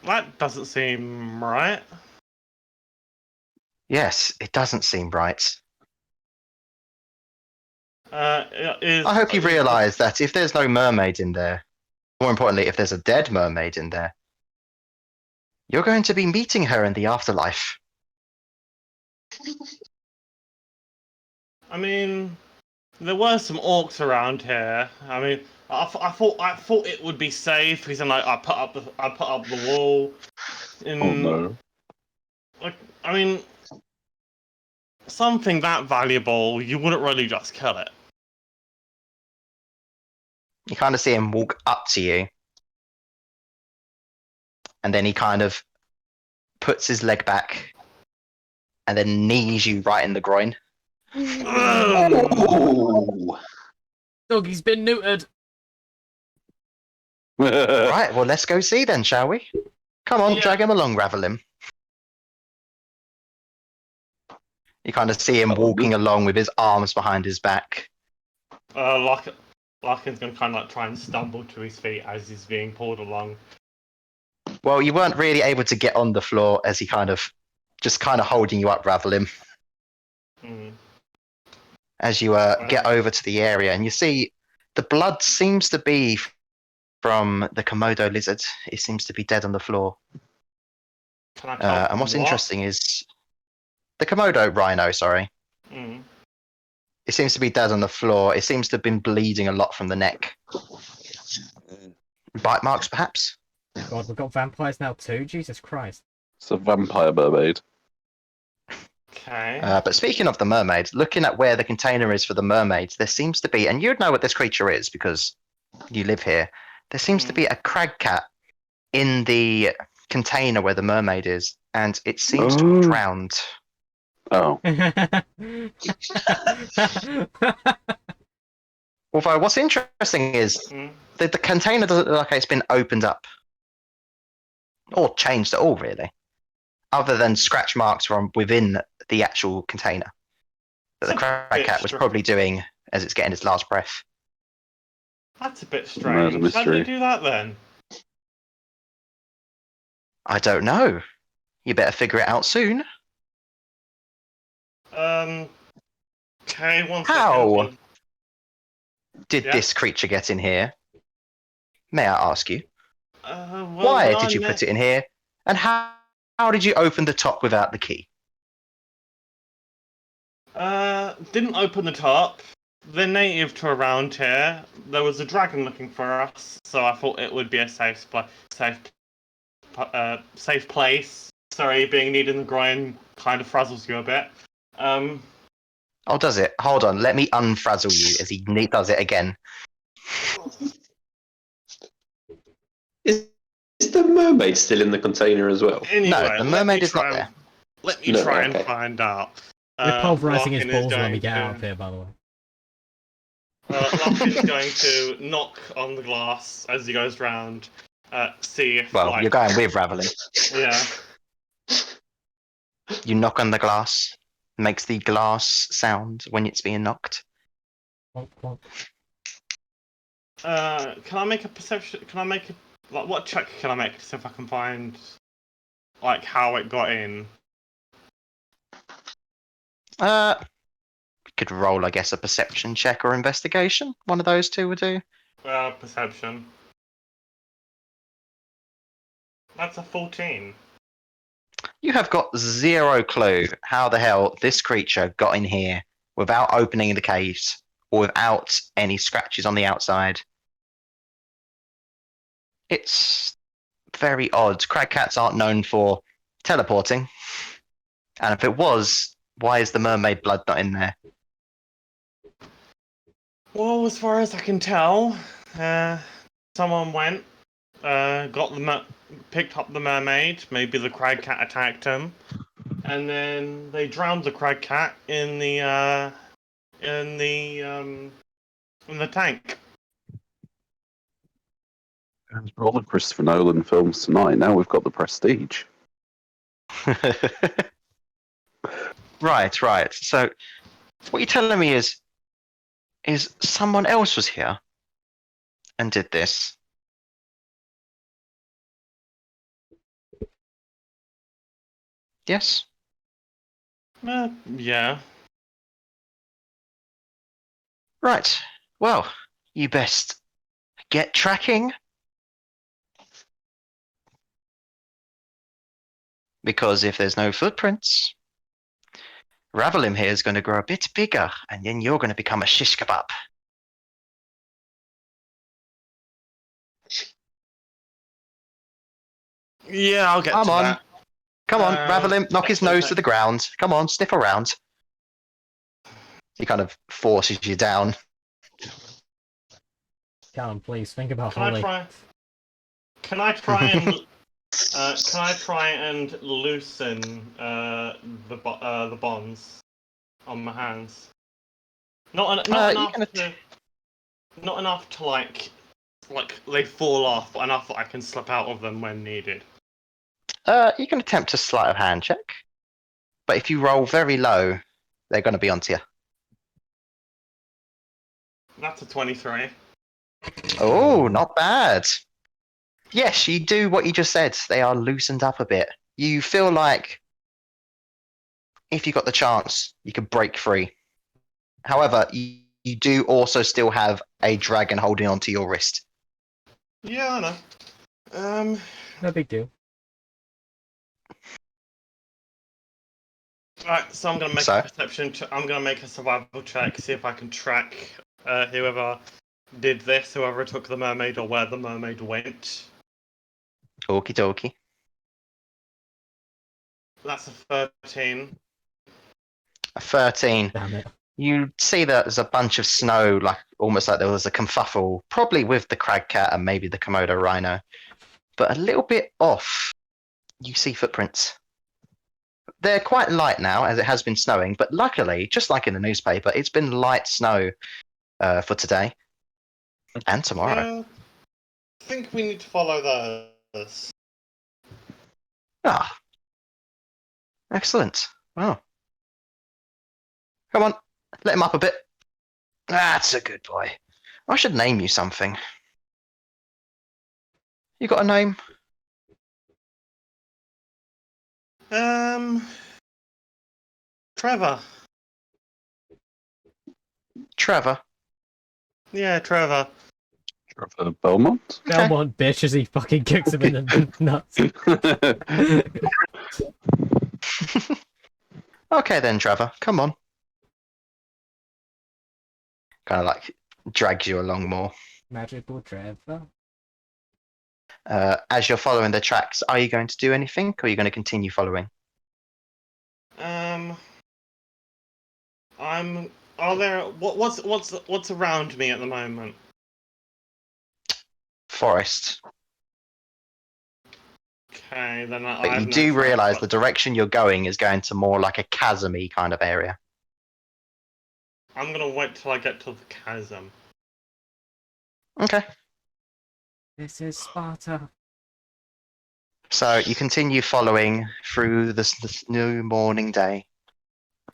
That doesn't seem right. Yes, it doesn't seem right. I I hope you realise that if there's no mermaid in there, more importantly, if there's a dead mermaid in there, you're going to be meeting her in the afterlife. I mean, there were some orcs around here. I mean, I thought it would be safe because I put up the wall. Oh no. Like, I mean, something that valuable, you wouldn't really just kill it. You kind of see him walk up to you, and then he kind of puts his leg back, and then knees you right in the groin. Ooh. Doggy's been neutered. Right, well, let's go see then, shall we? Come on, Yeah. drag him along, Ravelin. You kind of see him walking along with his arms behind his back. Larkin's gonna kind of try and stumble to his feet as he's being pulled along. Well, you weren't really able to get on the floor as he just holding you up, Ravelin. As you get over to the area, and you see the blood seems to be from the Komodo lizard. It seems to be dead on the floor. Can I tell And what's what? interesting is the Komodo rhino, sorry. It seems to be dead on the floor. It seems to have been bleeding a lot from the neck. Bite marks, perhaps? God, we've got vampires now too? Jesus Christ. It's a vampire mermaid. Okay. But speaking of the mermaid, looking at where the container is for the mermaids, there seems to be, and you'd know what this creature is because you live here, there seems to be a crag cat in the container where the mermaid is, and it seems to have drowned. Oh. Although what's interesting is the container doesn't look like it's been opened up or changed at all, really, other than scratch marks from within the actual container that the crag cat was probably doing as it's getting its last breath. That's a bit Murder strange. How do mystery. you do that then? I don't know. You better figure it out soon. Okay, one second. How did Yeah. this creature get in here? May I ask you? Well, Why did you put it in here? And how did you open the top without the key? Didn't open the top. They're native to around here. There was a dragon looking for us, so I thought it would be a safe place. Sorry, being kneed in the groin kind of frazzles you a bit. Oh, does it? Hold on, let me unfrazzle you as he does it again. Is the mermaid still in the container as well? Anyway, No, the mermaid is not there. Let me No, try okay. and find out. We're pulverizing his Larkin is balls when we going get to- out of here, by the way. Larkin's going to knock on the glass as he goes round. See if Well, you're going with Ravelin. Yeah. You knock on the glass, makes the glass sound when it's being knocked. Bonk, bonk. Can I make a perception? Can I make a what check can I make to see if I can find like how it got in? We could roll, I guess, a perception check or investigation. One of those two would do. Perception. That's a 14. You have got zero clue how the hell this creature got in here without opening the caves or without any scratches on the outside. It's very odd. Crag cats aren't known for teleporting. And if it was, why is the mermaid blood not in there? Well, as far as I can tell, someone went, picked up the mermaid. Maybe the crag cat attacked him, and then they drowned the crag cat in the tank. There's all the Christopher Nolan films tonight. Now we've got the Prestige. Right. So, what you're telling me is someone else was here and did this. Yes? Yeah. Right. Well, you best get tracking. Because if there's no footprints, Ravelim here is going to grow a bit bigger, and then you're going to become a shish kebab. Yeah, I'll get Come to on. that. Come on, Ravelim, knock his nose to the ground. Come on, sniff around. He kind of forces you down. Callum, please think about Can I Holly. try? Can I try and can I try and loosen the bonds on my hands? Not enough to like they fall off, but enough that I can slip out of them when needed. You can attempt a sleight of hand check, but if you roll very low, they're going to be onto you. That's a 23. Oh, not bad. Yes, you do what you just said. They are loosened up a bit. You feel like if you got the chance, you could break free. However, you do also still have a dragon holding onto your wrist. Yeah, I know. No big deal. Right, so I'm gonna make So? a perception. I'm gonna make a survival check, see if I can track whoever did this, whoever took the mermaid, or where the mermaid went. Okie dokie. That's a 13. A 13. Damn it. You see that there's a bunch of snow, like almost like there was a kerfuffle, probably with the crag cat and maybe the Komodo rhino. But a little bit off, you see footprints. They're quite light now, as it has been snowing, but luckily, just like in the newspaper, it's been light snow for today and tomorrow. Yeah, I think we need to follow those. Ah, excellent. Oh. Come on, let him up a bit. That's a good boy. I should name you something. You got a name? Trevor. Trevor. Yeah, Trevor. Trevor Belmont? Belmont bitch as he fucking kicks him in the nuts. Okay then, Trevor. Come on. Kind of like drags you along more. Magical Trevor. As you're following the tracks, are you going to do anything, or are you going to continue following? Are there what's around me at the moment? Forest. Okay, then I But have you no do choice, realise but the direction you're going is going to more like a chasm-y kind of area. I'm gonna wait till I get to the chasm. Okay. This is Sparta. So you continue following through this new morning day.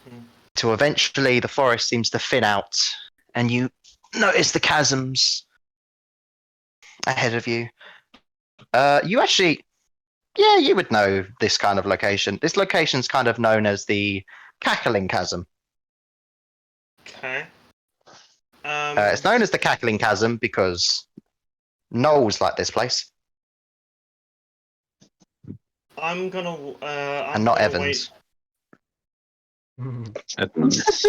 Hmm. Till eventually the forest seems to thin out and you notice the chasms ahead of you. You actually, yeah, you would know this kind of location. This location's kind of known as the Cackling Chasm. Okay. It's known as the Cackling Chasm because gnolls like this place, I'm gonna. I'm and not gonna Evans. You Edmonds.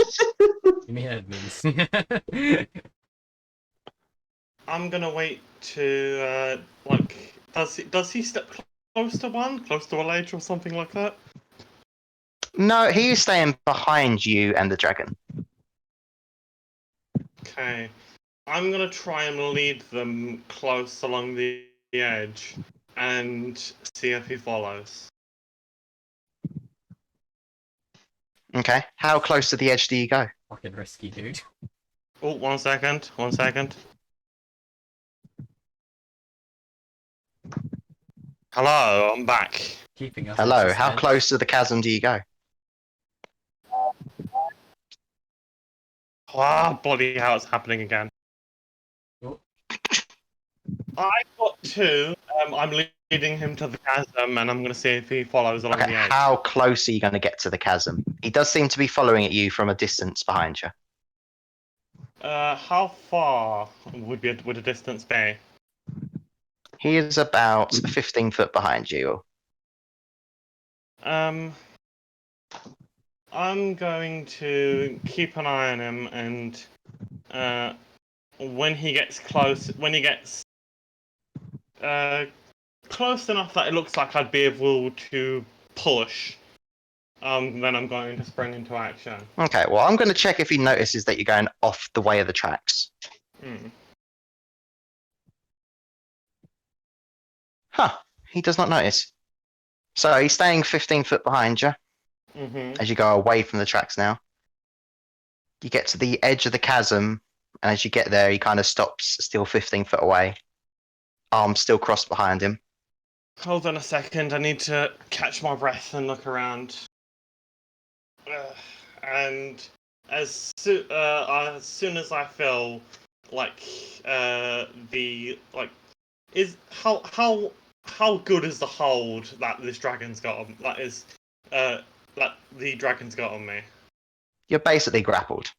mean Edmonds? I'm gonna wait to like. Does he step close to one, close to a ledge or something like that? No, he's staying behind you and the dragon. Okay. I'm gonna try and lead them close along the edge and see if he follows. Okay, how close to the edge do you go? Fucking risky, dude. Oh, 1 second. 1 second. Hello, I'm back. Keeping us. Hello, in how suspense. close to the chasm do you go? Ah, bloody hell, it's happening again. Oh. I got 2. I'm leading him to the chasm, and I'm gonna see if he follows along Okay, the edge. how close are you going to get to the chasm? He does seem to be following at you from a distance behind you. How far would a distance be? He is about 15 foot behind you. I'm going to keep an eye on him, and when he gets close enough that it looks like I'd be able to push, then I'm going to spring into action. Okay, well, I'm going to check if he notices that you're going off the way of the tracks. Hmm. Huh, he does not notice. So he's staying 15 foot behind you Mm-hmm. as you go away from the tracks now. You get to the edge of the chasm, and as you get there, he kind of stops, still 15 foot away. Arms still crossed behind him. Hold on a second. I need to catch my breath and look around. And as soon as I feel like is how good is the hold that this dragon's got on that the dragon's got on me? You're basically grappled.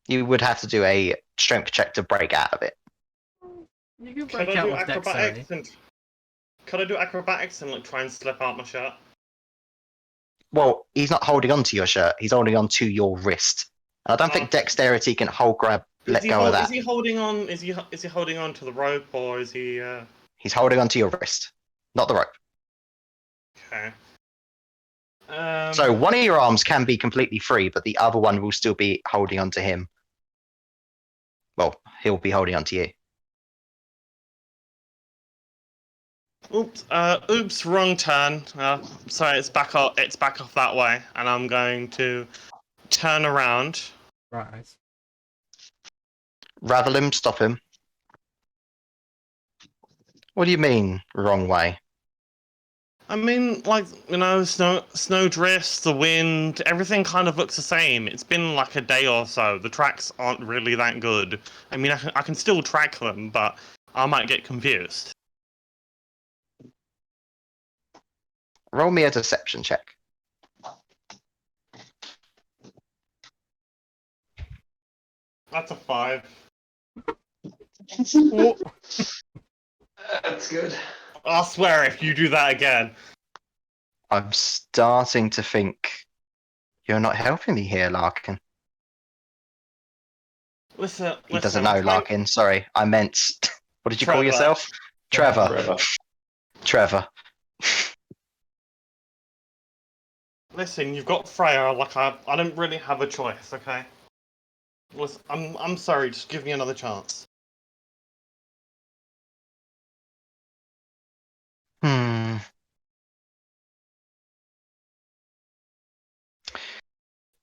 You would have to do a strength check to break out of it. You can Could break I out do with dexterity. acrobatics and like try and slip out my shirt? Well, he's not holding on to your shirt. He's holding on to your wrist. And I don't think dexterity can let go of that. Is he holding on? Is he holding on to the rope, or is he? He's holding on to your wrist, not the rope. Okay. So one of your arms can be completely free, but the other one will still be holding on to him. Well, he'll be holding on to you. Oops, wrong turn. Sorry, it's back off. It's back off that way, and I'm going to turn around. Right. Ravel him, stop him. What do you mean, wrong way? I mean, like, snow drifts, the wind, everything kind of looks the same. It's been like a day or so. The tracks aren't really that good. I mean, I can still track them, but I might get confused. Roll me a deception check. That's a 5. Oh. That's good. I'll swear if you do that again. I'm starting to think you're not helping me here, Larkin. Listen, He doesn't I'm know, trying- Larkin. Sorry, I meant. What did you call Trevor. yourself? Trevor. Forever. Trevor. Listen, you've got Freya. Like I don't really have a choice. Okay. Listen, I'm sorry. Just give me another chance. Hmm.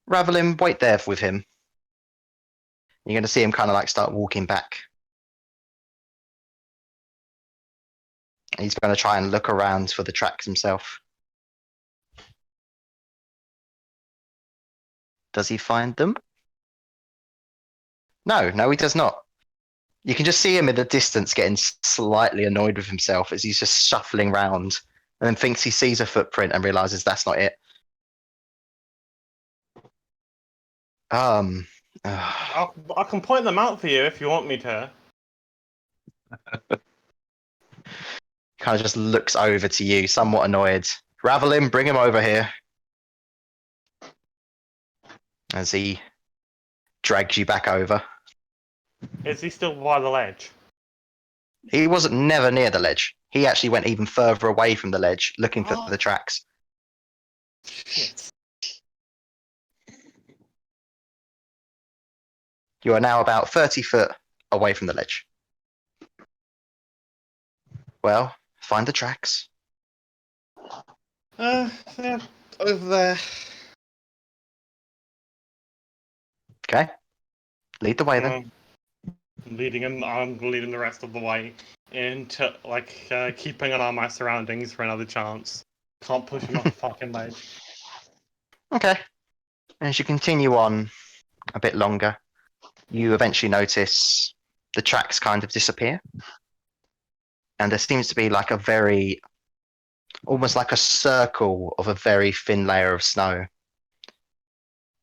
Ravel him, wait there with him. You're going to see him kind of like start walking back. He's going to try and look around for the tracks himself. Does he find them? No, he does not. You can just see him in the distance getting slightly annoyed with himself as he's just shuffling round and then thinks he sees a footprint and realizes that's not it. Kind I can point them out for you if you want me to. of just looks over to you, somewhat annoyed. Ravel him, bring him over here. As he drags you back over. Is he still by the ledge? He wasn't never near the ledge. He actually went even further away from the ledge, looking for Oh. the tracks. Shit. You are now about 30 foot away from the ledge. Well, find the tracks. They're over there. Okay. Lead the way then. Leading him, I'm leading the rest of the way into keeping an eye on my surroundings for another chance. Can't push him off the fucking ledge. Okay. As you continue on a bit longer, you eventually notice the tracks kind of disappear. And there seems to be like a very, almost like a circle of a very thin layer of snow,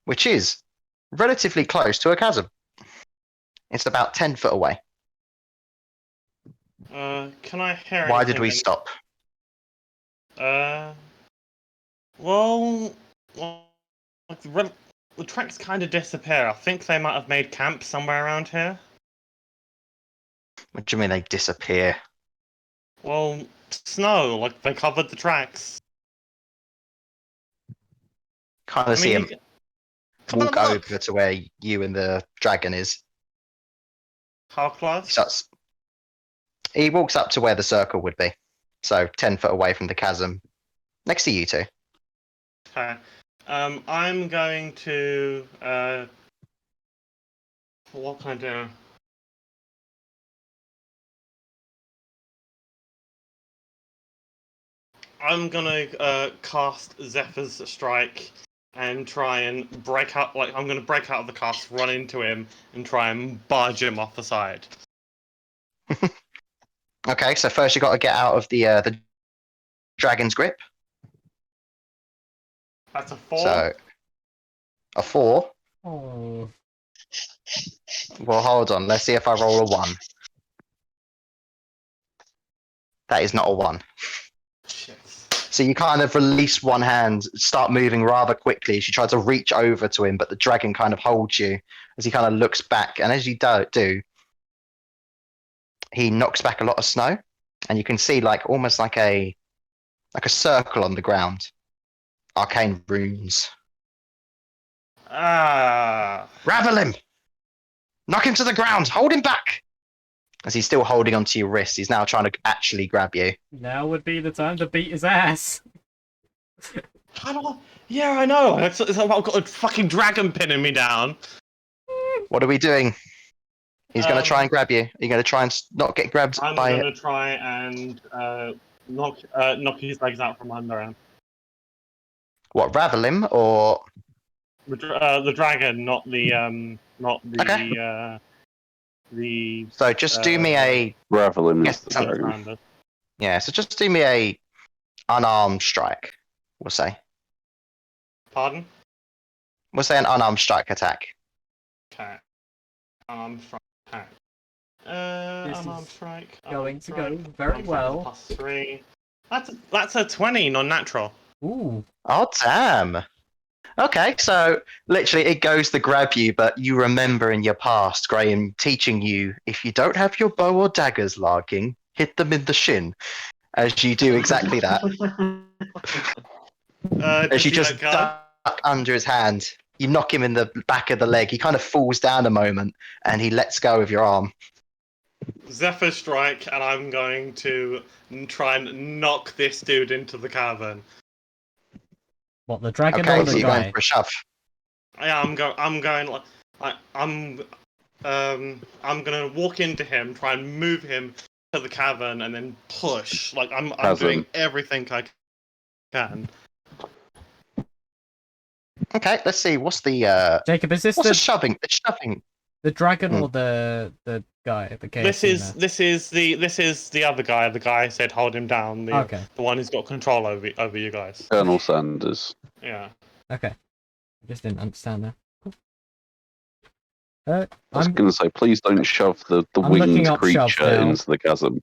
which is relatively close to a chasm. It's about 10 foot away. Can I hear Why anything? did we stop? Well, like the tracks kind of disappear. I think they might have made camp somewhere around here. What do you mean they disappear? Well, snow, like they covered the tracks. Kind of see him Come and walk look! over to where you and the dragon is. How close? He walks up to where the circle would be. So 10 foot away from the chasm. Next to you two. Okay. I'm going to what can I do? I'm gonna cast Zephyr's Strike and try and break out. Like I'm gonna break out of the cast, run into him, and try and barge him off the side. Okay, so first you got to get out of the dragon's grip. That's a 4. So a 4. Oh. Well, hold on. Let's see if I roll a 1. That is not a 1. Shit. So you kind of release one hand, start moving rather quickly as you try to reach over to him, but the dragon kind of holds you as he kind of looks back. And as you do, he knocks back a lot of snow, and you can see like almost like a circle on the ground. Arcane runes. Ravel him! Knock him to the ground! Hold him back! As he's still holding onto your wrist, he's now trying to actually grab you. Now would be the time to beat his ass. Yeah, I know. It's like I've got a fucking dragon pinning me down. What are we doing? He's going to try and grab you. Are you going to try and not get grabbed I'm by going to try and knock his legs out from under him. what? Ravel him or The dragon, not the Okay. the. So just do me a Ravel him Yes, is the dragon. Alexander. yeah. So just do me a unarmed strike. We'll say. Pardon? We'll say an unarmed strike attack. Okay. Unarmed strike attack. This Unarmed is strike. going to go strike, very unarmed strike well. +3. That's a 20 non-natural. Ooh. Oh damn. Okay, so literally it goes to grab you, but you remember in your past, Graham teaching you if you don't have your bow or daggers larking, hit them in the shin. As you do exactly that. As you just duck under his hand, you knock him in the back of the leg. He kind of falls down a moment, and he lets go of your arm. Zephyr strike, and I'm going to try and knock this dude into the cavern. What, the dragon Okay, or so the you're guy? going for a shove. Yeah, I'm going I'm gonna walk into him, try and move him to the cavern, and then push. Like I'm doing everything I can. Okay, let's see. What's the Jacob, is this what's the the... shoving? The shoving. The dragon Hmm. or the guy, the KFC This is the other guy. The guy said hold him down. The Okay. the one who's got control over you guys. Colonel Sanders. Yeah. Okay. I just didn't understand that. Cool. I was I'm going to say, please don't shove the I'm looking winged up shove creature now. into the chasm.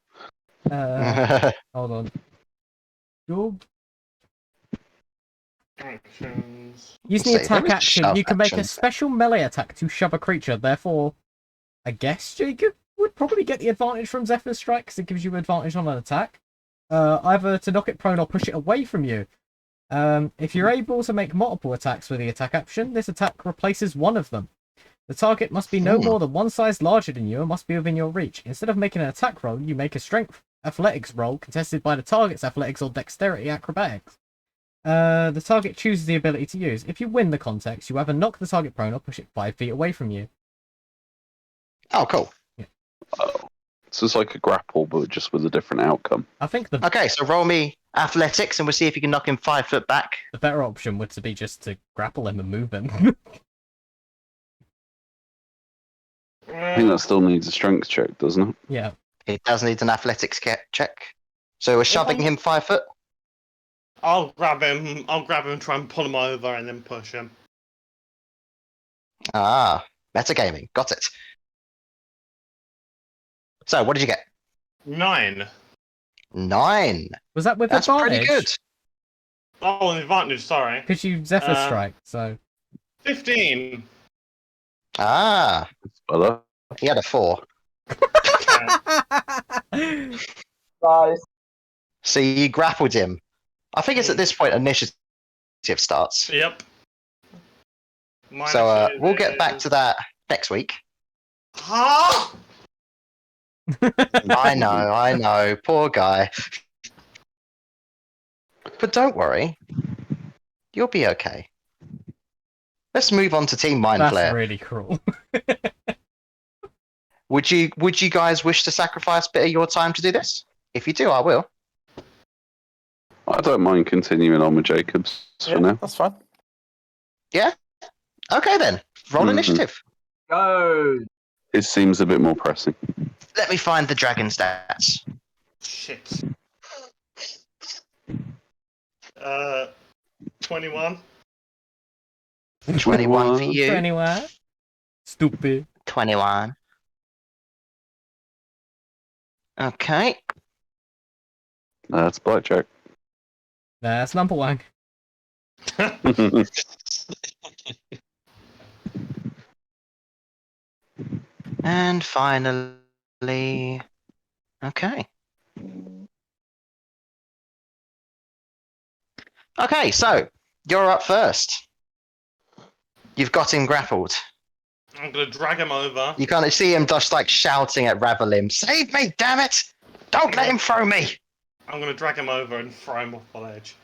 Hold on. Cool. Actions. Using the Let's see, there attack is a action, shove you can make a action. special melee attack to shove a creature. Therefore, I guess Jacob would probably get the advantage from Zephyr's Strike because it gives you advantage on an attack. Either to knock it prone or push it away from you. If you're able to make multiple attacks with the attack action, this attack replaces one of them. The target must be no more than one size larger than you and must be within your reach. Instead of making an attack roll, you make a strength athletics roll contested by the target's athletics or dexterity acrobatics. The target chooses the ability to use. If you win the contest, you either knock the target prone or push it 5 feet away from you. Oh, cool. Oh. So it's like a grapple, but just with a different outcome. I think the Okay, so roll me athletics, and we'll see if you can knock him 5 foot back. better option would to be just to grapple him and move him. I think that still needs a strength check, doesn't it? Yeah. It does need an athletics check. So we're shoving him 5 foot. I'll grab him. Try and pull him over, and then push him. Ah, metagaming. Got it. So, what did you get? 9. 9. Was that with That's advantage? pretty good. Oh, an advantage. Sorry. Because you Zephyr Strike, so. 15. Ah, Well, he had a 4. Guys. So you grappled him. I think it's at this point initiative starts. Yep. My So initiative we'll get back is- to that next week. Huh? I know. Poor guy. But don't worry. You'll be okay. Let's move on to Team Mind That's Flayer. really cruel. Would you guys wish to sacrifice a bit of your time to do this? If you do, I will. I don't mind continuing on with Jacobs for now. That's fine. Okay then. Roll Mhm. initiative. Go. It seems a bit more pressing. Let me find the dragon stats. Shit. 21. 21 for you. Anywhere? Stupid. 21. Okay. That's blackjack. That's number one. And finally... Okay. Okay, so, you're up first. You've got him grappled. I'm gonna drag him over. You kind of see him just like shouting at Ravalim, "Save me, damn it! Don't let him throw me!" I'm gonna drag him over and throw him off the ledge.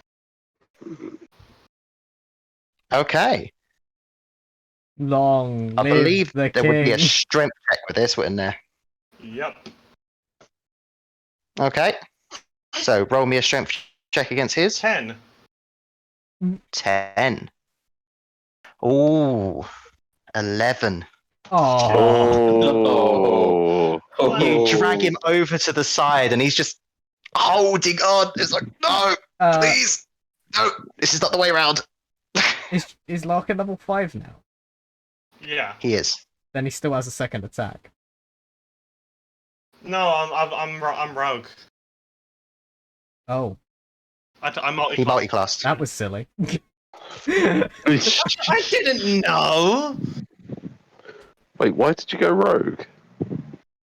Okay. Long I live believe the there king. would be a strength check with this, wouldn't there? Yep. Okay. So roll me a strength check against his. 10. 10. Ooh. 11. Oh. Oh. You drag him over to the side and he's just holding on. It's like, no, please. No, this is not the way around. Is Larkin level 5 now? Yeah. He is. Then he still has a second attack. No, I'm rogue. Oh, I'm multi. He multi-classed. that was silly. I didn't know. Wait, why did you go rogue?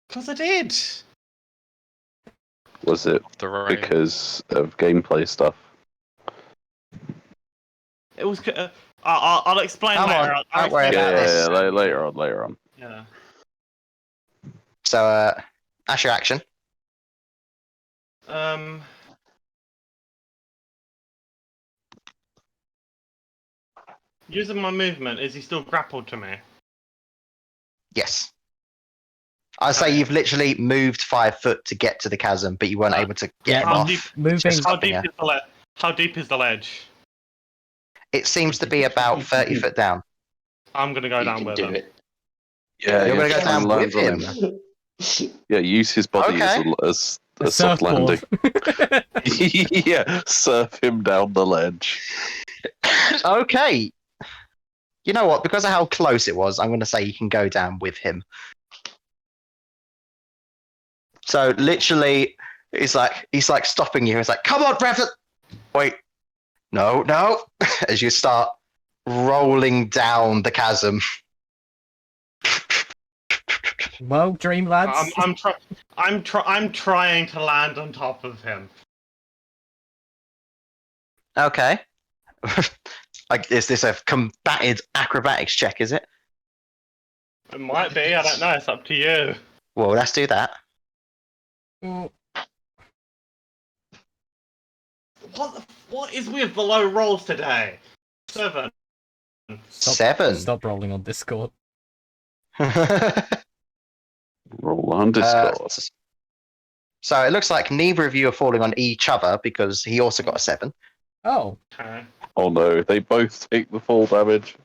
Because I did. Was it The rain. because of gameplay stuff? It was. I'll explain Come later. on, I'll don't worry explain about later. this. Later on. Yeah. So, that's your action. Using my movement, is he still grappled to me? Yes. I'd say Okay. you've literally moved 5 foot to get to the chasm, but you weren't able to get him How off. deep- Moving. Just How stopping deep you. is the How deep is the ledge? It seems to be about 30 foot down. I'm gonna go You down can with do him. it. Yeah, You're yeah, gonna go try and down land with on him. Yeah, use his body Okay. as A a soft landing. surfboard. Yeah, surf him down the ledge. Okay. You know what? Because of how close it was, I'm going to say you can go down with him. So literally, he's like stopping you. He's like, "Come on, Revan!" Wait, no, no. As you start rolling down the chasm. Well, dream lads. I'm trying to land on top of him. Okay. Like, is this a combated acrobatics check? Is it? It might be. I don't know. It's up to you. Well, let's do that. Mm, What is with the low rolls today? 7. Seven. Stop rolling on Discord. Roll on Discord. So it looks like neither of you are falling on each other because he also got a 7. Oh. Okay. Oh no, they both take the full damage.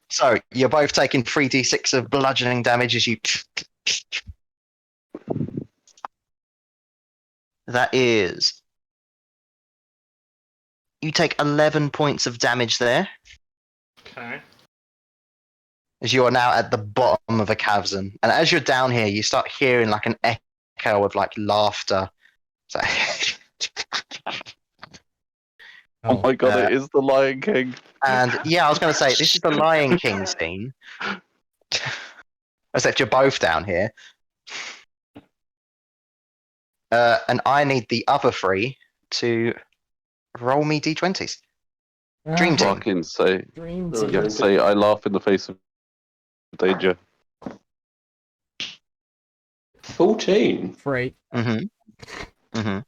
So you're both taking 3d6 of bludgeoning damage as you. That is. You take 11 points of damage there, Okay. as you are now at the bottom of a chasm. And as you're down here, you start hearing like an echo of like laughter. So, Oh my god, it is the Lion King. and yeah, I was going to say, this is the Lion King scene. Except you're both down here. And I need the other 3 to roll me d20s. Dream team. Fucking say, Dream Oh, you team. have to say, I laugh in the face of danger. 14. 3. Mm-hmm. Mm-hmm.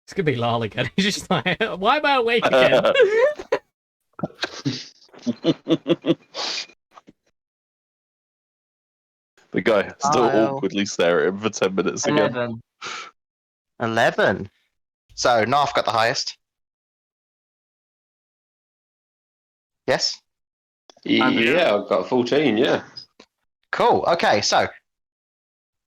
It's gonna be Lal again. He's just like, why am I awake again? The guy still I'll- awkwardly stare at him for 10 minutes again. 11. 11. So Narf got the highest. Yes? Yeah, I've got 14, yeah. Cool. Okay, so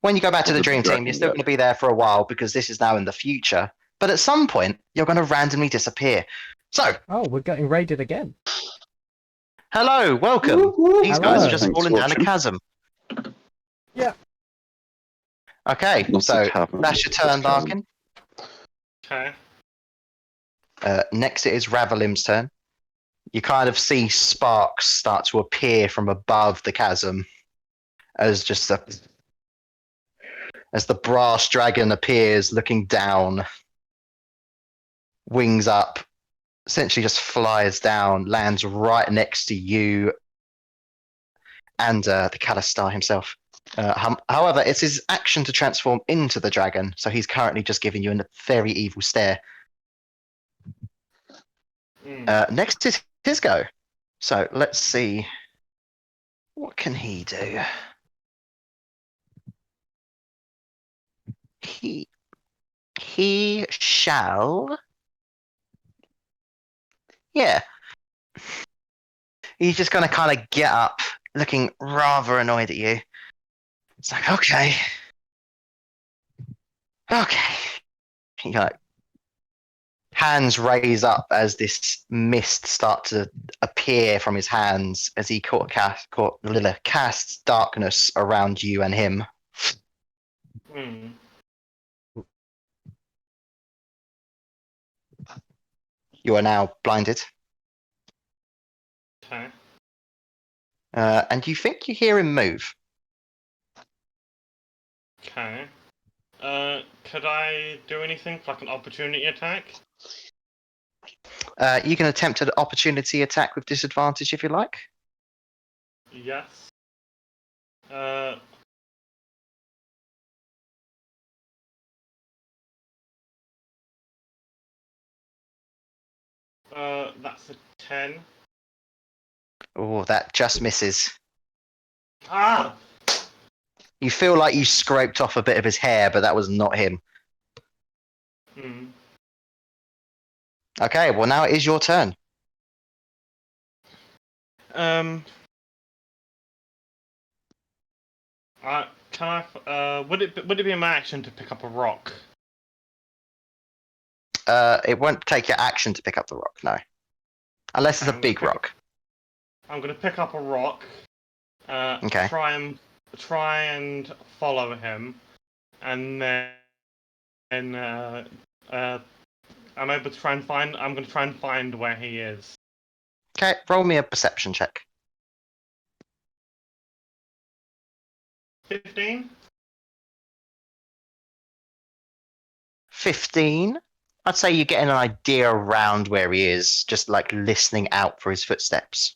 when you go back to What the did the dream team, dragon you're still get? going to be there for a while because this is now in the future. But at some point, you're going to randomly disappear. So, Oh, we're getting raided again. hello, welcome. These guys Hello. are just Thanks falling for down a watching. chasm. Yeah. Okay, Not so a tavern, that's your just turn, chasm. Larkin. Okay. Next, it is Ravalim's turn. You kind of see sparks start to appear from above the chasm as as the brass dragon appears, looking down, wings up, essentially just flies down, lands right next to you and the Kalistar himself. However, it's his action to transform into the dragon, so he's currently just giving you a very evil stare. Next is his go. So let's see. What can he do? He shall. Yeah. He's just going to kind of get up, looking rather annoyed at you. It's like, okay. Okay. He like hands raise up as this mist starts to appear from his hands as he casts darkness around you and him. You are now blinded. Okay. And you think you hear him move. Okay. Could I do anything like an opportunity attack? You can attempt an opportunity attack with disadvantage if you like. Yes. That's a 10. Oh, that just misses. Ah! You feel like you scraped off a bit of his hair, but that was not him. Okay, well now it is your turn. Can I? Would it be my action to pick up a rock? It won't take your action to pick up the rock, no. Unless it's a big rock. I'm gonna pick up a rock. Okay. Try and follow him, and then I'm able to try and find. I'm gonna try and find where he is. Okay, roll me a perception check. 15. 15. I'd say you're getting an idea around where he is, just like listening out for his footsteps.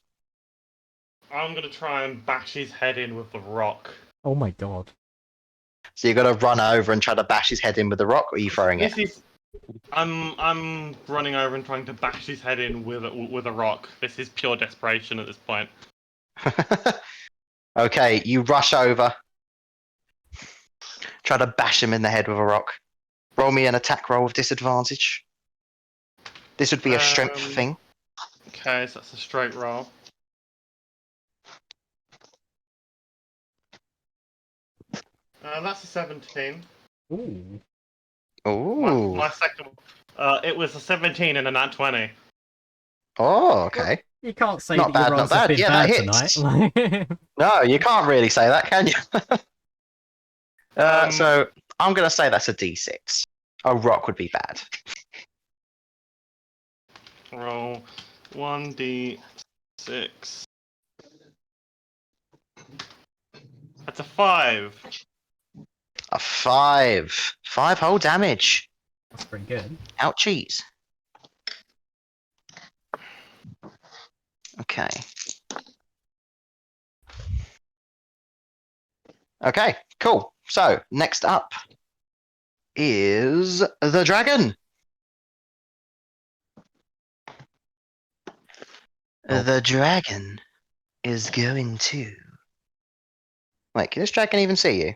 I'm gonna try and bash his head in with the rock. Oh my god. So you're gonna run over and try to bash his head in with the rock, or are you throwing it? I'm running over and trying to bash his head in with a rock. This is pure desperation at this point. Okay, you rush over. Try to bash him in the head with a rock. Roll me an attack roll with disadvantage. This would be a strength thing. Okay, so that's a straight roll. That's a 17. Ooh. Ooh. My second. It was a 17 and a nat 20. Oh, okay. You can't say Not that bad, your not rolls have bad. been Yeah, bad that tonight. hits. No, you can't really say that, can you? So I'm gonna say that's a D6. A rock would be bad. Roll 1d6. That's a 5. A 5. 5 whole damage. That's pretty good. Ouchies. Okay. Okay, cool. So, next up is the dragon. Oh. The dragon is going to... Wait, can this dragon even see you?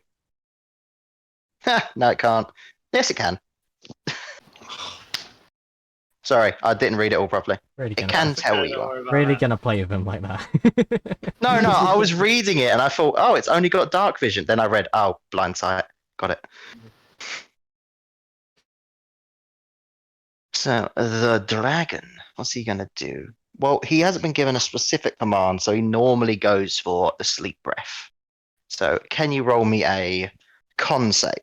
Ha, no, it can't. Yes, it can. Sorry, I didn't read it all properly. Really It gonna, can tell where you are. really gonna play with him like that. No, I was reading it and I thought, oh, it's only got dark vision. Then I read, oh, blind sight. Got it. So, the dragon, what's he going to do? Well, he hasn't been given a specific command, so he normally goes for the sleep breath. So, can you roll me a con save?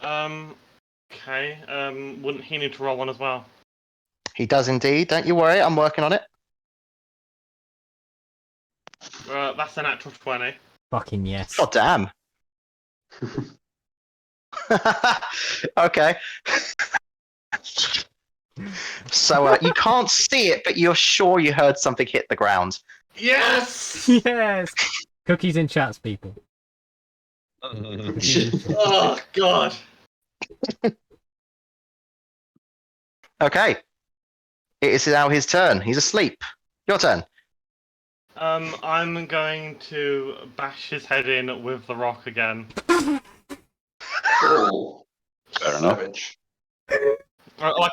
Okay. Wouldn't he need to roll one as well? He does indeed. Don't you worry, I'm working on it. That's a natural 20. Fucking yes. God damn. Okay. So you can't see it, but you're sure you heard something hit the ground. Yes! Yes! Cookies in chats, people. Oh, God. Okay. It is now his turn. He's asleep. Your turn. I'm going to bash his head in with the rock again. Oh, Fair enough. savage. Like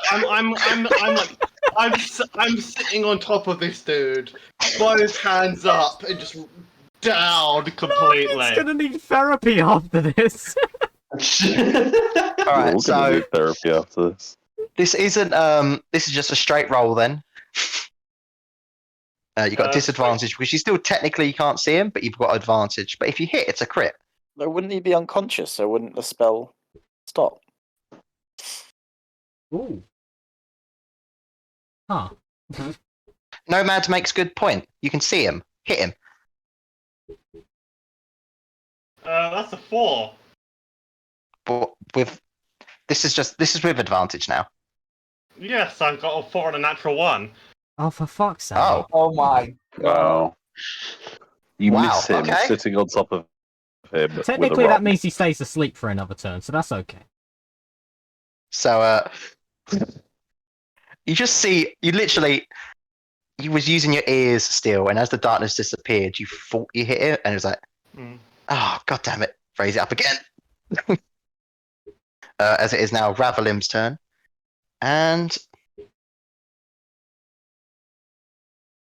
I'm sitting on top of this dude, both hands up and just down completely. He's gonna need therapy after this. All We're right. all gonna So need therapy after this. this isn't. This is just a straight roll then. You got disadvantage because you still technically can't see him, but you've got advantage. But if you hit, it's a crit. No, wouldn't he be unconscious? So wouldn't the spell stop? Ooh. Huh. Nomad makes good point. You can see him. Hit him. That's a 4. But with this is with advantage now. Yes, I've got a 4 and a natural 1. Oh, for fuck's sake. Oh. Oh my god. Wow. You Wow, miss him okay. sitting on top of him. with a Technically, rock. that means he stays asleep for another turn, so that's okay. So you just see you was using your ears still, and as the darkness disappeared, you thought you hit it, and it was like, oh, god damn it, raise it up again. As it is now Ravalim's turn. And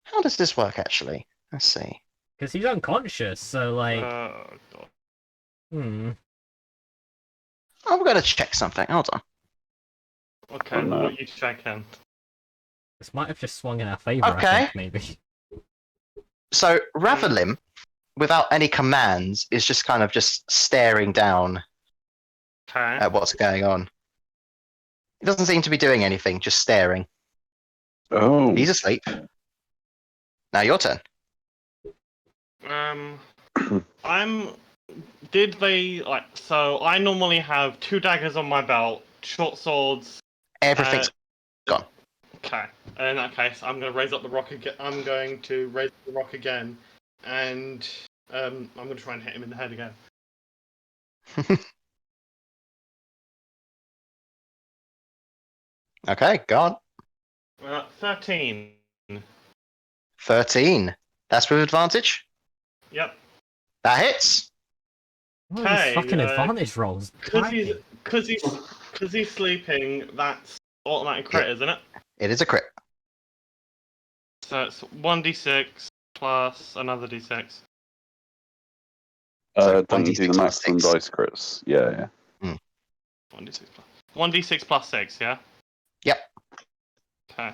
how does this work actually? Let's see. Because he's unconscious, so like, God. hmm. I'm going to check something. Hold on. Okay, Oh, no. what you checking? This might have just swung in our favor. Okay. I think maybe. So Ravalim, without any commands, is just kind of just staring down Okay. at what's going on. He doesn't seem to be doing anything, just staring. Oh. He's asleep. Now your turn. I'm. Did they like? So I normally have 2 daggers on my belt, short swords. Everything's gone. Okay. In that case, I'm going to raise up the rock again. I'm going to raise the rock again, and I'm going to try and hit him in the head again. Okay, go on. 13. 13. That's with advantage. Yep. That hits. What are these Okay, fucking advantage rolls? Because he's sleeping. That's automatic crit, isn't it? It is a crit. So it's 1d6 plus another d6. So Don't you do the 1d6 plus maximum 6. dice crits? Yeah. 1d6 plus 6, yeah? Yep. Okay.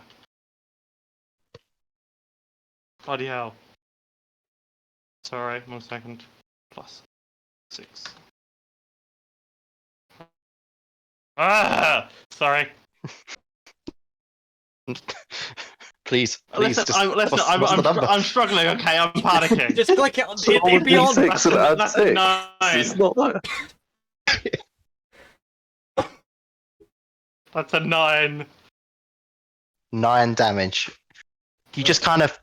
Bloody hell. Sorry, 1 second. Plus 6. Ah! Sorry. Please. Listen, just, what's the number? I'm struggling, okay? I'm panicking. Just click it on So it'd be on. 1d6 and add That's 6. a 9. It's not that. That's a 9. 9 damage. You just kind of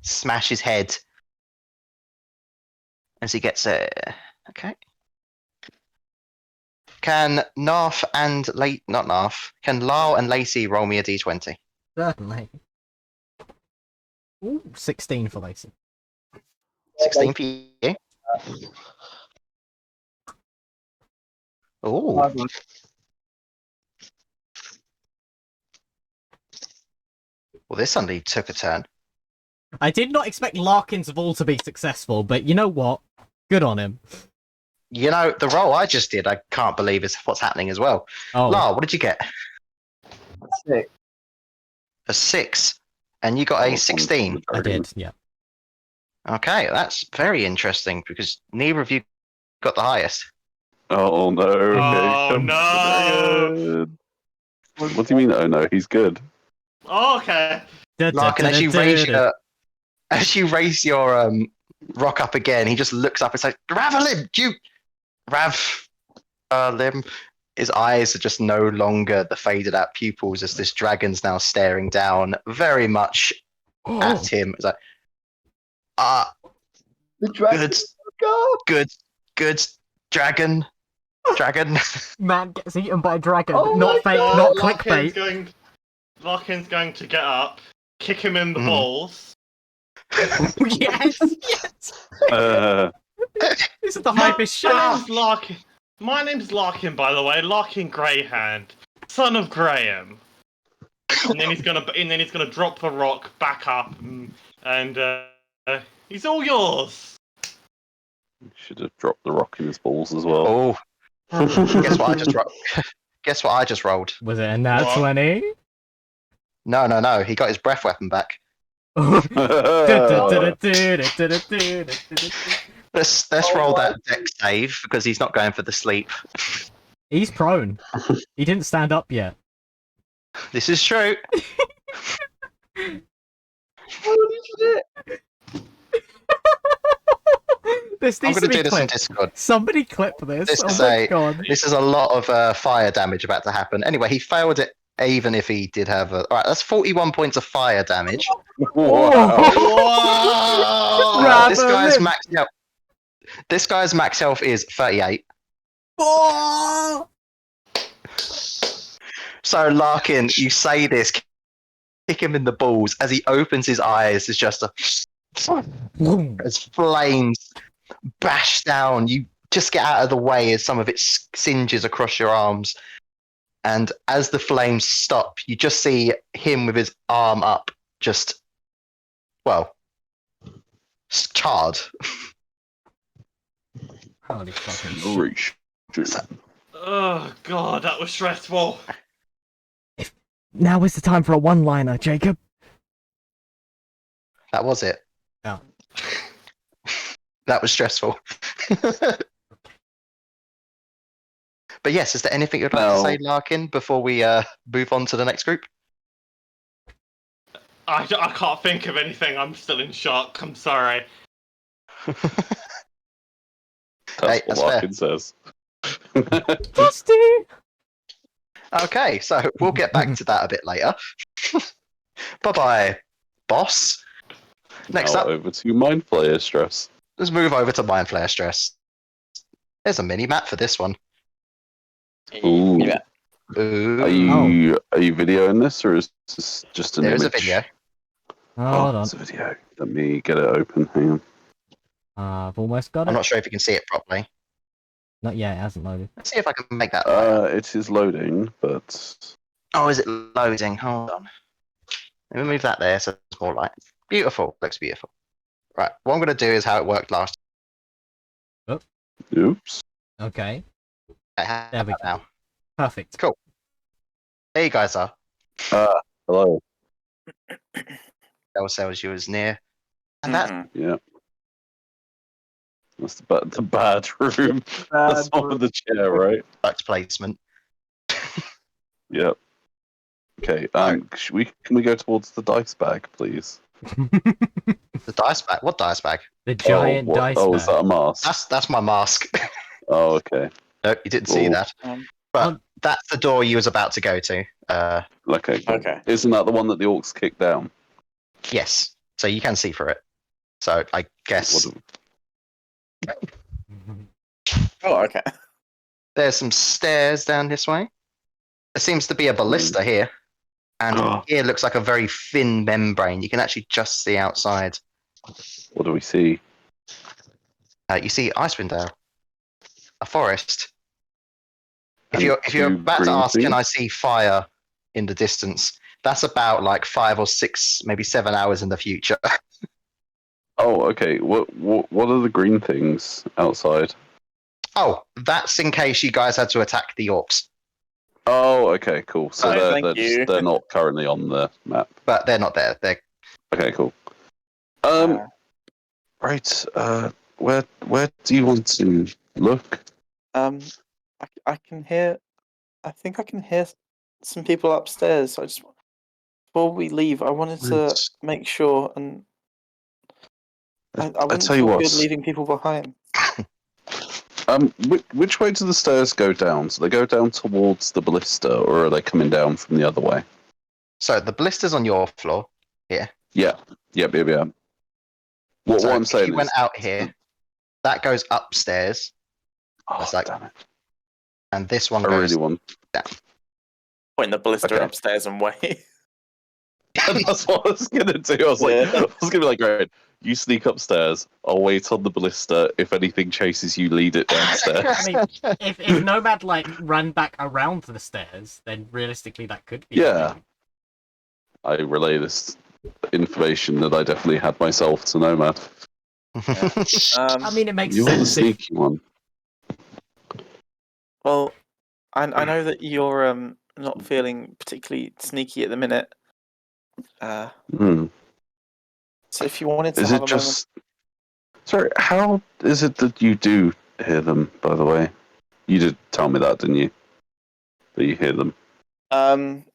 smash his head as he gets okay. Can Narf and not Narf? Can Lyle and Lacey roll me a d20? Certainly. Ooh, 16 for Lacey. 16 for you. Oh. Well, this suddenly took a turn. I did not expect Larkin's Ball to be successful, but you know what? Good on him. You know, the roll I just did, I can't believe is what's happening as well. Oh, Lyle, what did you get? 6. A 6. And you got a 16. I did, yeah. Okay, that's very interesting because neither of you got the highest. Oh no. Oh, no. What do you mean, oh no? He's good. Oh, okay. Larkin, as you raise your rock up again, he just looks up and says, Ravalim, Ravalim. His eyes are just no longer the faded out pupils as this dragon's now staring down very much at him. It's like, The dragon. good, dragon. Man gets eaten by a dragon. Oh Not my fake, God. not Larkin's clickbait. going to get up, kick him in the Mhm. balls. Yes, yes. This is the hypest shit. My name's Larkin. My name's Larkin, by the way. Larkin Greyhand, son of Graham. And then he's gonna drop the rock back up, and he's all yours. Should have dropped the rock in his balls as well. Oh, guess what I just rolled? Guess what I just rolled? Was it a nat What? 20? No. He got his breath weapon back. Let's Let's roll that deck save because he's not going for the sleep. He's prone. He didn't stand up yet. This is true. Holy shit. This I'm needs going to to do be this in clipped. Discord. Somebody clip this. This Oh is my a- god. This is a lot of fire damage about to happen. Anyway, he failed it even if he did have a... Alright, that's 41 points of fire damage. Wow. Whoa! This guy's Ravalim. max health. This guy's max health is 38. Oh! So Larkin, you say this, kick him in the balls as he opens his eyes. It's just a as flames bash down. You just get out of the way as some of it singes across your arms. And as the flames stop, you just see him with his arm up, just, well, Charred. Holy fucking shit. Very shit. Oh god, that was stressful. Now is the time for a one-liner, Jacob. That was it. Oh. That was stressful. But yes, is there anything you'd like to say, Larkin, before we move on to the next group? I can't think of anything. I'm still in shock. I'm sorry. That's that's what Larkin says. Dusty! Okay, so we'll get back to that a bit later. Bye-bye, boss. Next Now up, over to Mind Flayer Stress. let's move over to Mind Flare Stress. There's a mini-map for this one. Ooh. Yeah. Ooh. Are you videoing this, or is this just an There image? is a video. Hold on. It's a video. Let me get it open. Hang on. I've almost got I'm it. not sure if you can see it properly. Not yet, it hasn't loaded. Let's see if I can make that lighter. It is loading, but Oh, is it loading? Hold on. Let me move that there so it's more light. Beautiful. Looks beautiful. Right. What I'm going to do is how it worked last. oops. Okay, There there we go. now. Perfect. Cool. There you guys are. Hello. Cell cells you was near. And that Mhm. Yeah. That's the bad room. That's Bad over the chair, right? product placement. Yep. Okay. Can we go towards the dice bag, please? The dice bag. What dice bag? The giant what? dice Oh, bag. is that a mask? That's my mask. Oh, okay. Nope, you didn't see Cool. that. Um, But that's the door you was about to go to. Okay. Cool. Okay. Isn't that the one that the orcs kicked down? Yes. So you can see through it. So I guess What Oh, okay. there's some stairs down this way. There seems to be a ballista here. And here looks like a very thin membrane. You can actually just see outside. What do we see? You see Icewind Dale. A forest. If And you're two about to green ask, can things? I see fire in the distance? That's about like 5 or 6, maybe 7 hours in the future. Oh, okay. What are the green things outside? Oh, that's in case you guys had to attack the orcs. Oh, okay, cool. So Oh, thank you. they're not currently on the map. But they're not there. They're Okay, cool. Uh, Right. Where do you want to look? I can hear. I think I can hear some people upstairs. I just before we leave, I wanted to Right. make sure, and I I wouldn't tell you feel what. good leaving people behind. Which way do the stairs go down? So they go down towards the ballista, or are they coming down from the other way? so the blister's on your floor here. Yeah. Yep. What So I'm if saying you went is, out here, that goes upstairs, that's like- damn it! and this one I goes. really want. Point the ballista Okay. upstairs and wait. That's what I was gonna do. I was like, Yeah. I was gonna be like, right, you sneak upstairs. I'll wait on the ballista. If anything chases you, lead it downstairs. I mean, if Nomad like ran back around to the stairs, then realistically that could be. Yeah. I relay this information that I definitely had myself to Nomad. I mean, it makes You're the sense. If, sneaky one. Well, I know that you're not feeling particularly sneaky at the minute. Hmm. So if you wanted to Is have it a just? Sorry, how is it that you do hear them? By the way, you did tell me that, didn't you? That you hear them. moment,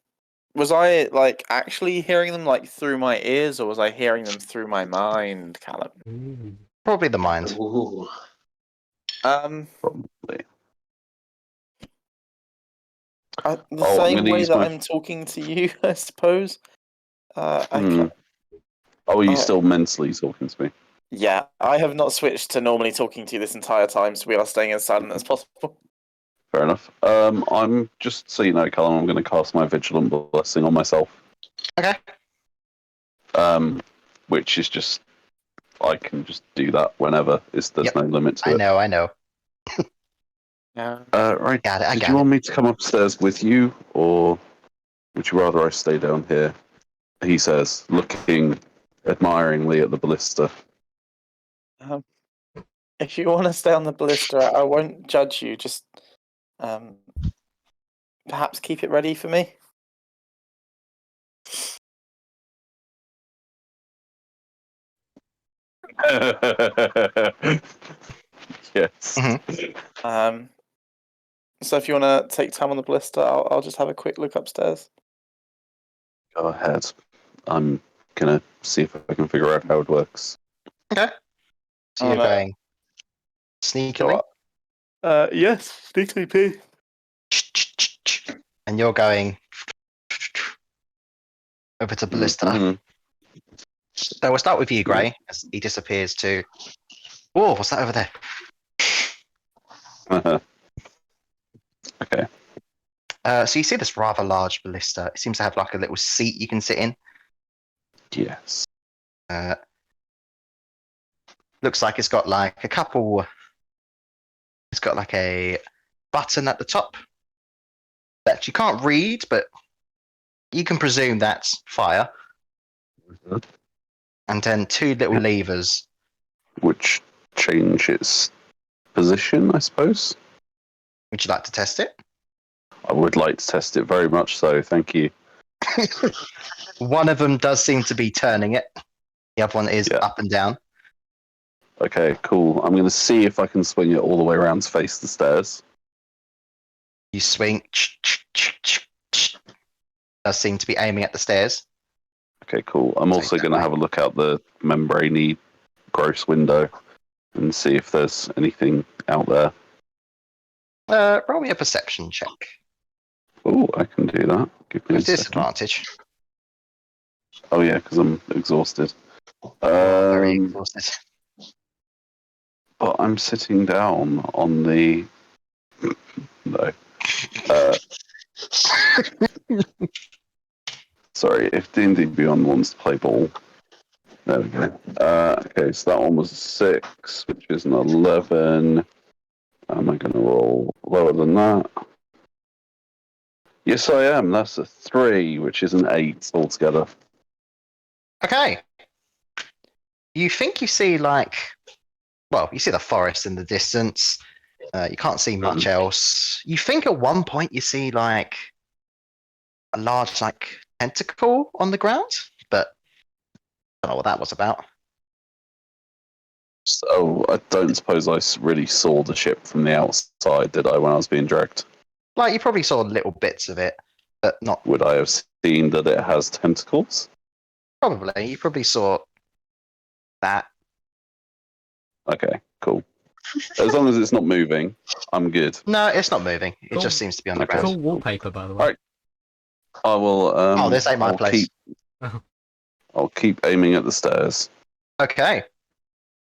was I like actually hearing them like through my ears, or was I hearing them through my mind, Callum? Probably the mind. Ooh. Probably. The Oh, I'm same gonna way use that my. I'm talking to you, I suppose. I Hmm. ca- Oh, are you Oh. still mentally talking to me? Yeah, I have not switched to normally talking to you this entire time, so we are staying as silent as possible. Fair enough. I'm just so you know, Callum, I'm going to cast my vigilant blessing on myself. Okay. Which is just I can just do that whenever. There's Yep. no limit to I it. know. Yeah. Right. Got it. I Did got you it. want me to come upstairs with you, or would you rather I stay down here? He says, looking admiringly at the ballista. If you want to stay on the ballista, I won't judge you. Just perhaps keep it ready for me. Yes. So if you want to take time on the ballista, I'll just have a quick look upstairs. Go ahead. I'm gonna see if I can figure out how it works. Okay. So you're going sneakily, Yes, sneakily P. and you're going over to Ballista. Mhm. So we'll start with you, Gray, as he disappears to. Whoa, what's that over there? Okay. So you see this rather large ballista. It seems to have like a little seat you can sit in. Yes. Looks like it's got like a couple. It's got like a button at the top that you can't read, but you can presume that's fire. Mhm. And then two little levers. Which change its position, I suppose. Would you like to test it? I would like to test it very much so, thank you. One of them does seem to be turning it. The other one is Yeah. up and down. Okay, cool. I'm going to see if I can swing it all the way around to face the stairs. You swing. Does seem to be aiming at the stairs. Okay, cool. I'm Take also that going to way. have a look out the membraney gross window and see if there's anything out there. Roll me a perception check. Oh, I can do that. Give me a With second. disadvantage. Oh yeah, because I'm exhausted. You're very exhausted. But I'm sitting down on the. No. Sorry, if D&D Beyond wants to play ball. There we go. Okay, so that one was a 6, which is an 11. Am I going to roll lower than that? Yes, I am. That's a 3, which is an 8 altogether. Okay. You think you see you see the forest in the distance. You can't see much else. You think at one point you see like a large tentacle on the ground, but I don't know what that was about. So I don't suppose I really saw the ship from the outside, did I, when I was being dragged? Like you probably saw little bits of it, but not Would I have seen that it has tentacles? probably. You probably saw that. Okay, cool. As long as it's not moving, I'm good. No, it's not moving. It Cool. just seems to be on the Okay. ground. Cool wallpaper, by the way. Alright. I will. Oh, this ain't my I'll place. I'll keep aiming at the stairs. Okay.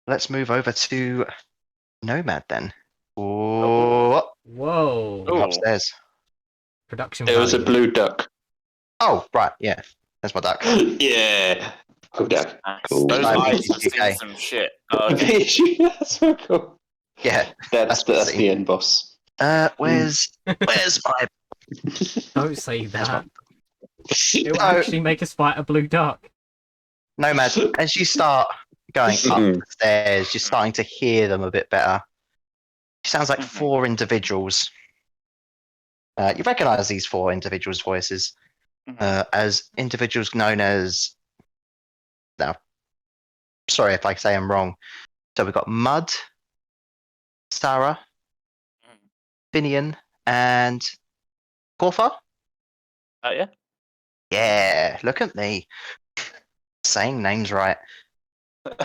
Let's move over to Nomad then. Oh, Whoa. Ooh. upstairs. Production There was a value. blue duck. Oh, right, yeah. There's my duck. Yeah. Blue duck. Cool. Those I are beat you, seen okay. some shit. Oh, okay. That's so cool. Yeah. That's That's the end boss. Where's my Don't say that. It will No. actually make us fight a blue duck. Nomad? As you start going up the stairs, you're starting to hear them a bit better. It sounds like 4 individuals. You recognize these 4 individuals' voices as individuals known as. Now, sorry if I say I'm wrong. So we've got Mud, Sarah, Finian, and Corfa. Yeah. Yeah, look at me. Saying names right.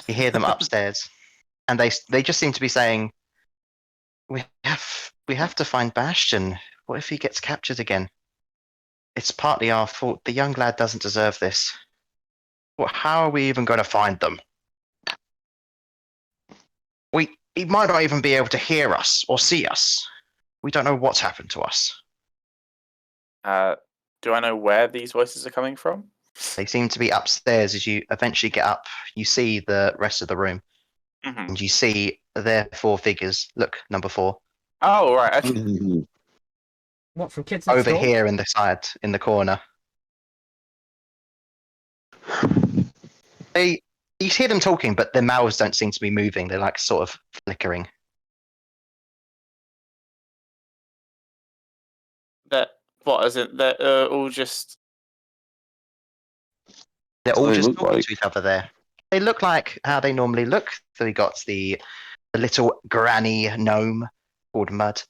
You hear them upstairs. And they just seem to be saying, We have to find Bastion. What if he gets captured again? It's partly our fault. The young lad doesn't deserve this. Well, how are we even going to find them? He might not even be able to hear us or see us. We don't know what's happened to us. Do I know where these voices are coming from? They seem to be upstairs. As you eventually get up, you see the rest of the room. Mm-hmm. And you see their 4 figures. Look, number 4. Oh, right. Okay. What, from Kids Next Over Door? here in the side, in the corner. They You hear them talking, but their mouths don't seem to be moving. They're like sort of flickering. That what is it? They're all just. They're What do all they just look talking like? to each other there. They look like how they normally look. So we got the little granny gnome called Mud.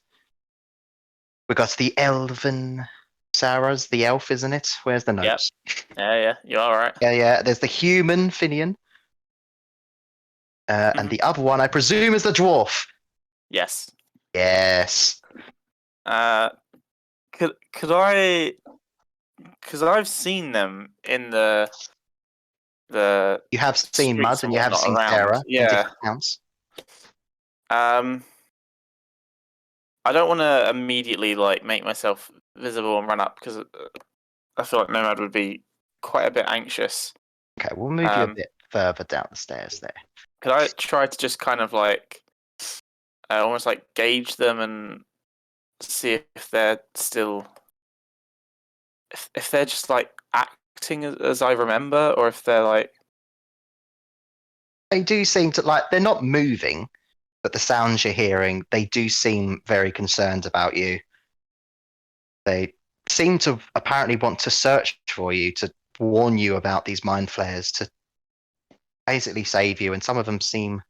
We got the elven Sarah's the elf, isn't it? Where's the Yep. notes? Yeah, you're all right. Yeah. There's the human Finian. And the other one, I presume, is the dwarf. Yes. Yes. Could I? Because I've seen them in the You have seen streets Mud and and you have whatnot seen around. Sarah in Yeah. different towns. I don't want to immediately like make myself visible and run up because I feel like Nomad would be quite a bit anxious. Okay, we'll move you a Um, bit further down the stairs there. Could I try to just kind of like almost like gauge them and see if they're still if they're just like acting as I remember, or if they're like They do seem to like they're not moving, but the sounds you're hearing, they do seem very concerned about you. They seem to apparently want to search for you, to warn you about these mind flayers, to basically save you, and some of them seem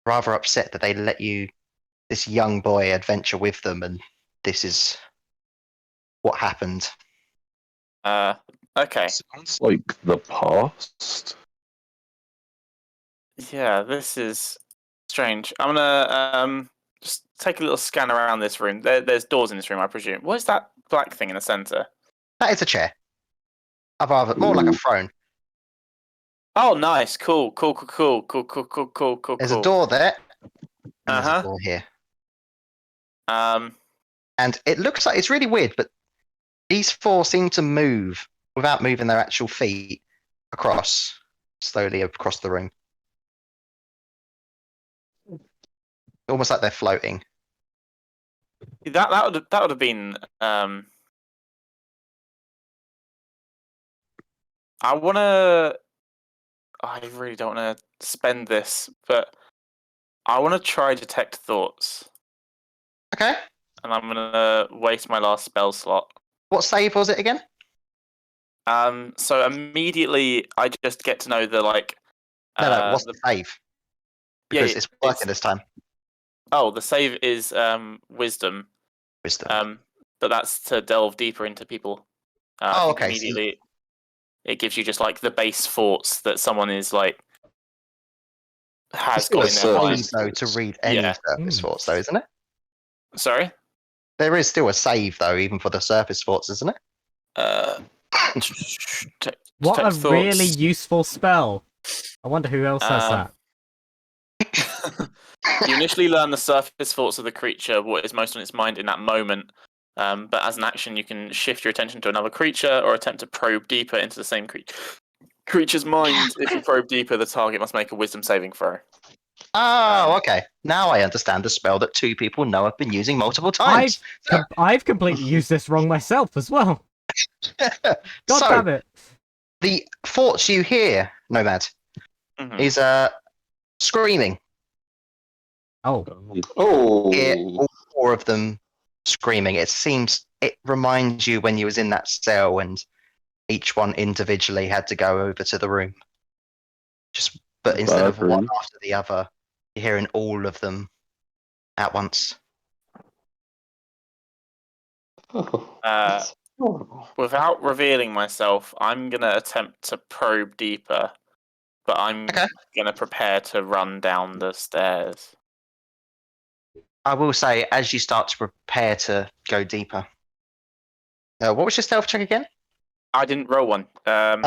rather upset that they let you, this young boy, adventure with them, and this is what happened. okay. Sounds like the past. Yeah, this is strange. I'm gonna just take a little scan around this room. There's doors in this room, I presume. What is that black thing in the center? That is a chair. I'd rather more like a Ooh. throne. Oh, nice, cool. There's a door there, and there's a Uh-huh. door here. Um, And it looks like it's really weird, but these four seem to move without moving their actual feet slowly across the room. Almost like they're floating. that would have been I wanna. I really don't want to spend this, but I want to try detect thoughts, Okay. and I'm gonna waste my last spell slot. What save was it again? So immediately I just get to know the like. No, what's the save? Because yeah, it's working this time. Oh, the save is wisdom. Wisdom. But that's to delve deeper into people. I Oh, think okay, immediately it gives you just like the base thoughts that someone is like has Still got a in their mind. surface though, to read any Yeah. surface thoughts, though, isn't it? Sorry. There is still a save, though, even for the surface thoughts, isn't it? What a Detect really thoughts. useful spell. I wonder who else has that. You initially learn the surface thoughts of the creature, what is most on its mind in that moment. But as an action, you can shift your attention to another creature or attempt to probe deeper into the same creature's mind. If you probe deeper, the target must make a wisdom saving throw. Oh, okay. Now I understand the spell that two people know I've been using multiple times. I've completely used this wrong myself as well. God So, damn it. the thoughts you hear, Nomad, is screaming. Oh. Hear Oh. all four of them screaming. It reminds you when you was in that cell and each one individually had to go over to the room. But instead of one after the other, you're hearing all of them at once. Oh, that's horrible. Without revealing myself, I'm gonna attempt to probe deeper, but I'm gonna prepare to run down the stairs. I will say, as you start to prepare to go deeper. What was your stealth check again? I didn't roll one. Can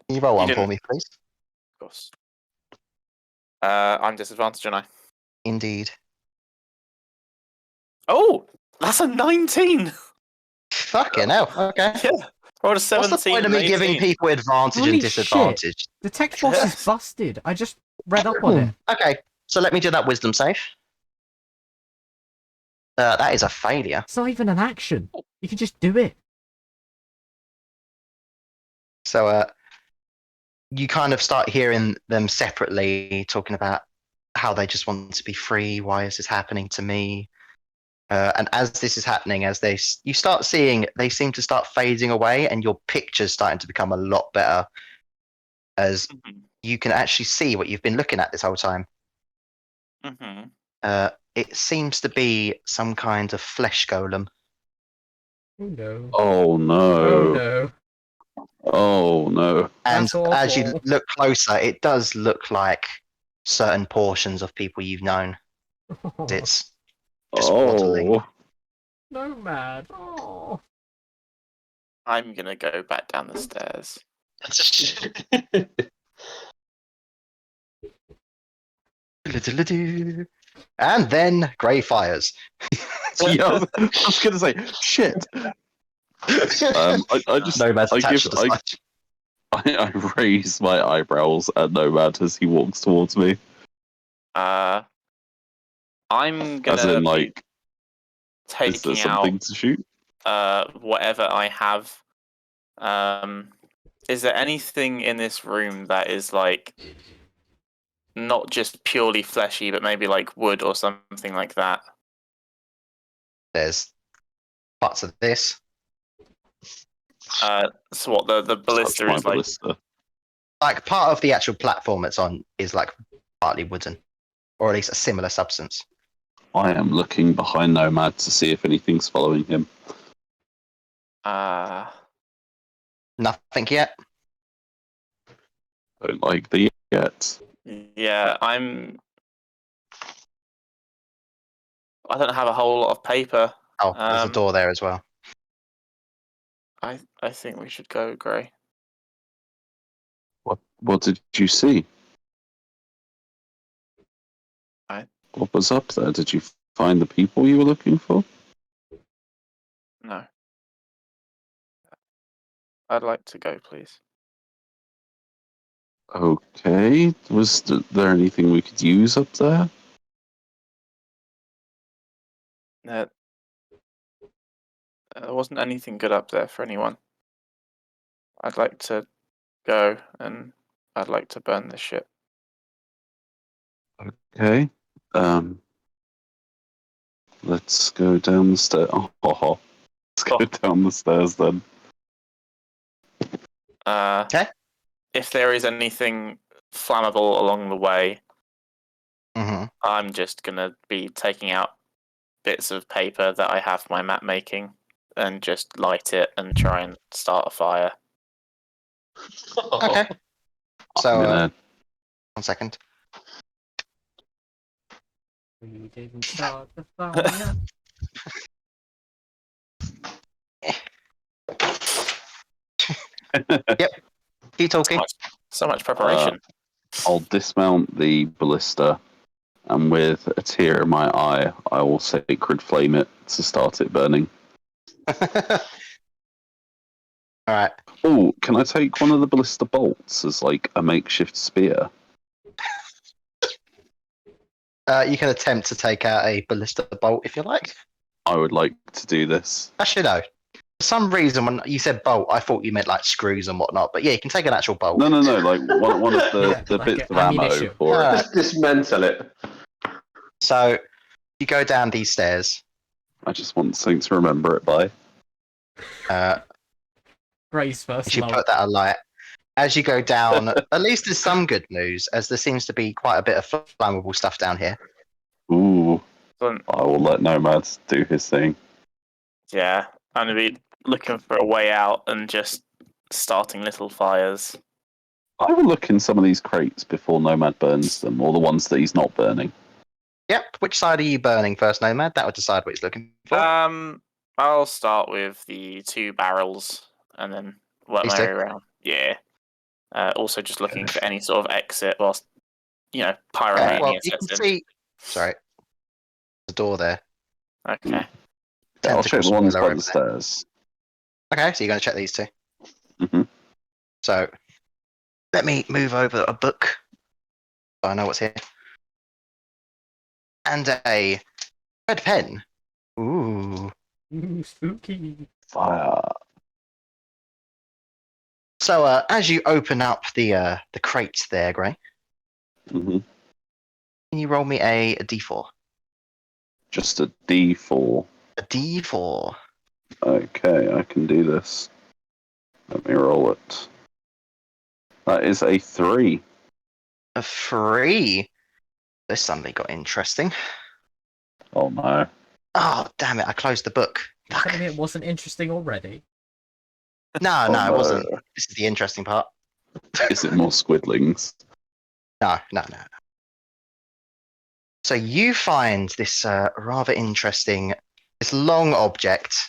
you roll one for didn't- me, please? Of course. I'm disadvantaged, aren't I? Indeed. Oh, that's a 19. Fucking hell. Okay. Yeah. Rolled a 17. What's the point of me and giving 18. people advantage Holy and disadvantage? Detect Force is busted. I just read up on it. Okay, so let me do that wisdom save. That is a failure. It's not even an action. You can just do it. So, you kind of start hearing them separately talking about how they just want to be free. Why is this happening to me? And as this is happening, you start seeing, they seem to start fading away, and your picture's starting to become a lot better, as you can actually see what you've been looking at this whole time. It seems to be some kind of flesh golem. Oh no. Oh no. Oh no. Oh no. And That's as you awful. look closer, it does look like certain portions of people you've known. It's just waddling. Oh. Nomad. Oh. I'm gonna go back down the stairs. And then Grey fires. Yeah, I was gonna say shit. I just Nomad's I attached give to the side. I raise my eyebrows at Nomad as he walks towards me. I'm As gonna in, be like, is there taking something out to shoot? whatever I have. Is there anything in this room that is like not just purely fleshy, but maybe like wood or something like that? There's parts of this. So what the Touch ballista my is like? ballista. Like part of the actual platform it's on is like partly wooden, or at least a similar substance. I am looking behind Nomad to see if anything's following him. Nothing yet. Don't like the yet. Yeah, I don't have a whole lot of paper. Oh, there's a door there as well. I think we should go, Grey. What did you see? What was up there? Did you find the people you were looking for? No. I'd like to go, please. Okay. Was there anything we could use up there? There wasn't anything good up there for anyone. I'd like to go, and I'd like to burn this shit. Okay. Let's go down the stairs. Oh. Let's go down the stairs then. Okay. If there is anything flammable along the way, I'm just gonna be taking out bits of paper that I have my map making and just light it and try and start a fire. Okay. So, gonna... 1 second. We didn't start the fire. Yep. Keep talking. So much preparation. I'll dismount the ballista, and with a tear in my eye, I will sacred flame it to start it burning. Alright. Oh, can I take one of the ballista bolts as like a makeshift spear? You can attempt to take out a ballista bolt if you like. I would like to do this. Actually, no. For some reason, when you said bolt, I thought you meant like screws and whatnot. But yeah, you can take an actual bolt. No, like one of the, Yeah, the like bits a of ammo ammunition. for it. Just dismantle it. So you go down these stairs. I just want something to remember it by. Gray's first You love. put that alight. As you go down, at least there's some good news, as there seems to be quite a bit of flammable stuff down here. Ooh. Excellent. I will let Nomad do his thing. Yeah, I'm gonna be looking for a way out and just starting little fires. I will look in some of these crates before Nomad burns them, or the ones that he's not burning. Yep. Which side are you burning first, Nomad? That would decide what he's looking for. I'll start with the 2 barrels and then work These my two? way around. Yeah. Also, just looking for any sort of exit whilst, pyromania Well, you sets can in. see. Sorry. There's a door there. Okay. Yeah, I'll check the Tentacle ones spoiler by the over there. stairs. Okay, so you're going to check these two. Mm-hmm. So let me move over a book. So I know what's here. And a red pen. Ooh. Ooh, spooky. Fire. So as you open up the crates there, Gray, Hmm. can you roll me a D4? Just a D4. A D4. Okay, I can do this. Let me roll it. That is a 3. A 3. This suddenly got interesting. Oh no. Oh, damn it, I closed the book. You're telling me it wasn't interesting already? No, Oh, no, it no. wasn't. This is the interesting part. Is it more squidlings? No. So you find this rather interesting, this long object.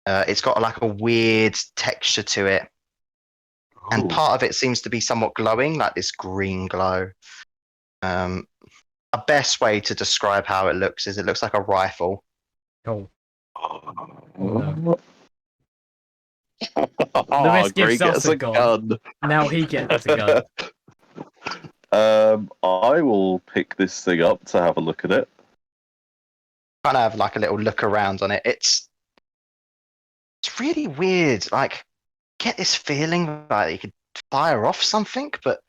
It's got like a weird texture to it. And Ooh. part of it seems to be somewhat glowing, like this green glow. A best way to describe how it looks is it looks like a rifle. Oh. Oh, Lewis gives Greg us gets a a gun. gun. Now he gets a gun. I will pick this thing up to have a look at it. Kind of have like a little look around on it. It's really weird. Like, get this feeling like you could fire off something, but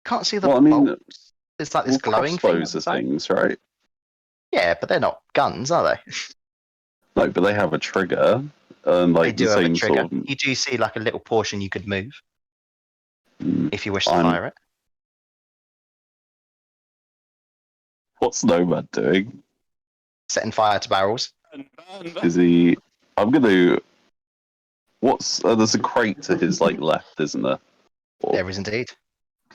can't see the Well, I mean, bolts. There's like this glowing thing. crossbows are things, right? Yeah, but they're not guns, are they? No, but they have a trigger, and They like do the have a same trigger. sort of. You do see like a little portion you could move if you wish to I'm- fire it. What's Nomad doing? Setting fire to barrels. Is he? I'm gonna. What's? There's a crate to his like left, isn't there? Or- There is indeed.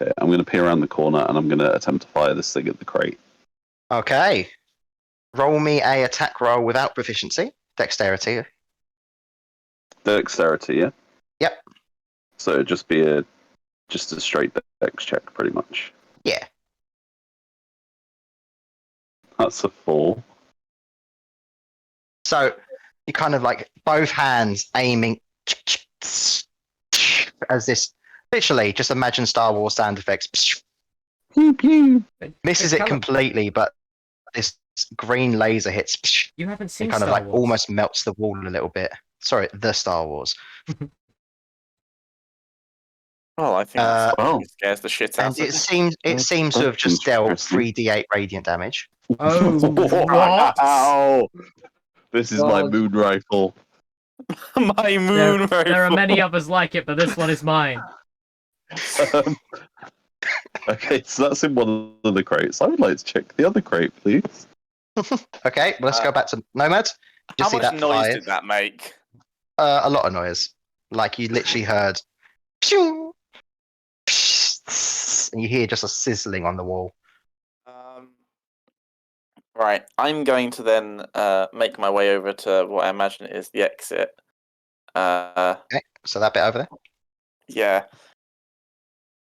Okay, I'm gonna peer around the corner and I'm gonna attempt to fire this thing at the crate. Okay. Roll me a attack roll without proficiency. Dexterity. Dexterity, yeah. Yep. So it'd just be a straight dex check, pretty much. Yeah. That's a 4. So you kind of like both hands aiming as this. Literally, just imagine Star Wars sound effects. Pew pew. Misses it Callum, completely, but this green laser hits You haven't seen and kind Star of like Wars. almost melts the wall a little bit. Sorry, the Star Wars. Well, I think Oh. it scares the shit And out of it me. seems to have just dealt Interesting. 3d8 radiant damage. Oh, what? Wow. This is my God. moon rifle. My moon There are rifle. many others like it, but this one is mine. Um, okay, so that's in one of the crates. I would like to check the other crate, please. Okay, well, let's go back to Nomad. How Just see much that noise fire. did that make? A lot of noise. Like you literally heard, pew, and you hear just a sizzling on the wall. Right, I'm going to then make my way over to what I imagine is the exit. Okay, so that bit over there. Yeah.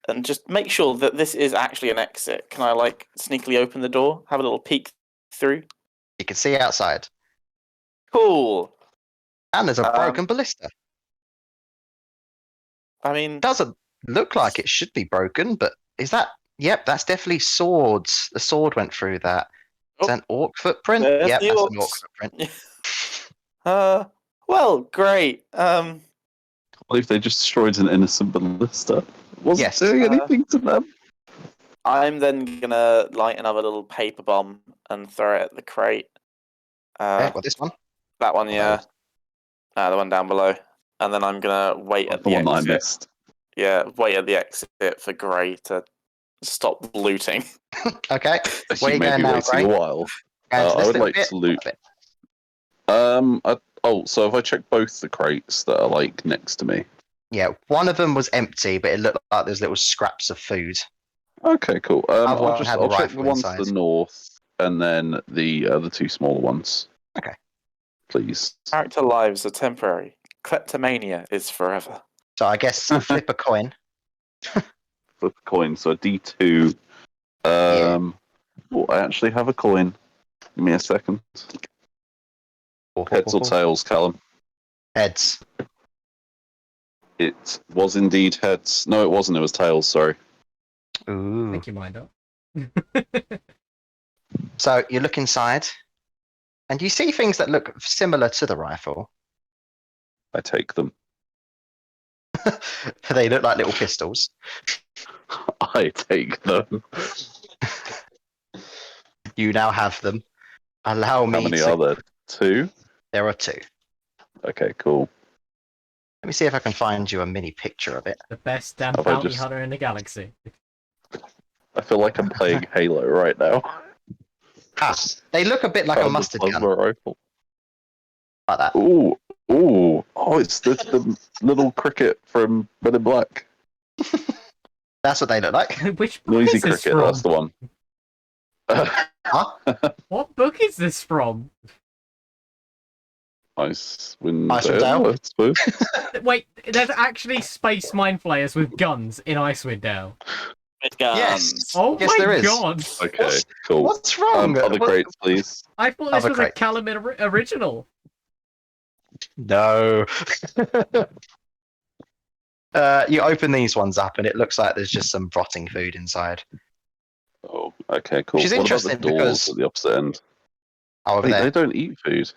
And just make sure that this is actually an exit. Can I like sneakily open the door, have a little peek through? You can see outside, Cool. and there's a Um, broken ballista. I mean, Doesn't look like it should be broken, but is that? Yep, that's definitely swords. The sword went through that. Is that an orc footprint? there's Yep, the that's an orc orcs. footprint. Well, great. What if they just destroyed an innocent ballista? It wasn't Yes. doing anything to them. I'm then gonna light another little paper bomb and throw it at the crate. Okay, well, this one. That one, yeah. The one down below. And then I'm gonna wait at The the one that I exit. missed. Yeah, wait at the exit for Gray to stop looting. Okay, where You you may going be now, waiting Gray? a while. Going to I this would little like bit, to loot. that bit. So if I check both the crates that are like next to me. Yeah, one of them was empty, but it looked like there's little scraps of food. Okay, cool. Other one had a I'll check rifle the one to inside. the north and then the 2 smaller ones. Okay. Please. Character lives are temporary. Kleptomania is forever. So I guess flip a coin. Flip a coin, so a D2. Oh, I actually have a coin. Give me a second. Heads or tails, Callum? Heads. It was indeed heads. No, it wasn't. It was tails. Sorry. Ooh. Make your mind up. So you look inside, and you see things that look similar to the rifle. I take them. They look like little pistols. I take them. You now have them. Allow me How many to. are there? 2? There are 2. Okay, cool. Let me see if I can find you a mini picture of it. The best damn Have I bounty just- hunter in the galaxy. I feel like I'm playing Halo right now. Ah, they look a bit like a Found the mustard gun, plasma rifle. like that. Ooh, ooh. Oh, it's the little cricket from Men in Black. That's what they look like. Which book Noisy is this cricket, from? that's the one. What book is this from? Icewind Icewind Dale, Dale. I suppose. Wait, there's actually space mind flayers with guns in Icewind Dale. With guns. Yes. Oh Yes, my there is. god! Okay, What's- cool. What's wrong? Other What- crates, please. I thought this Other was a crate. Calumet original. No. You open these ones up, and it looks like there's just some rotting food inside. Oh, okay, cool. Which is What about the interesting doors because- at the opposite end? Oh, over Wait, there. they don't eat food.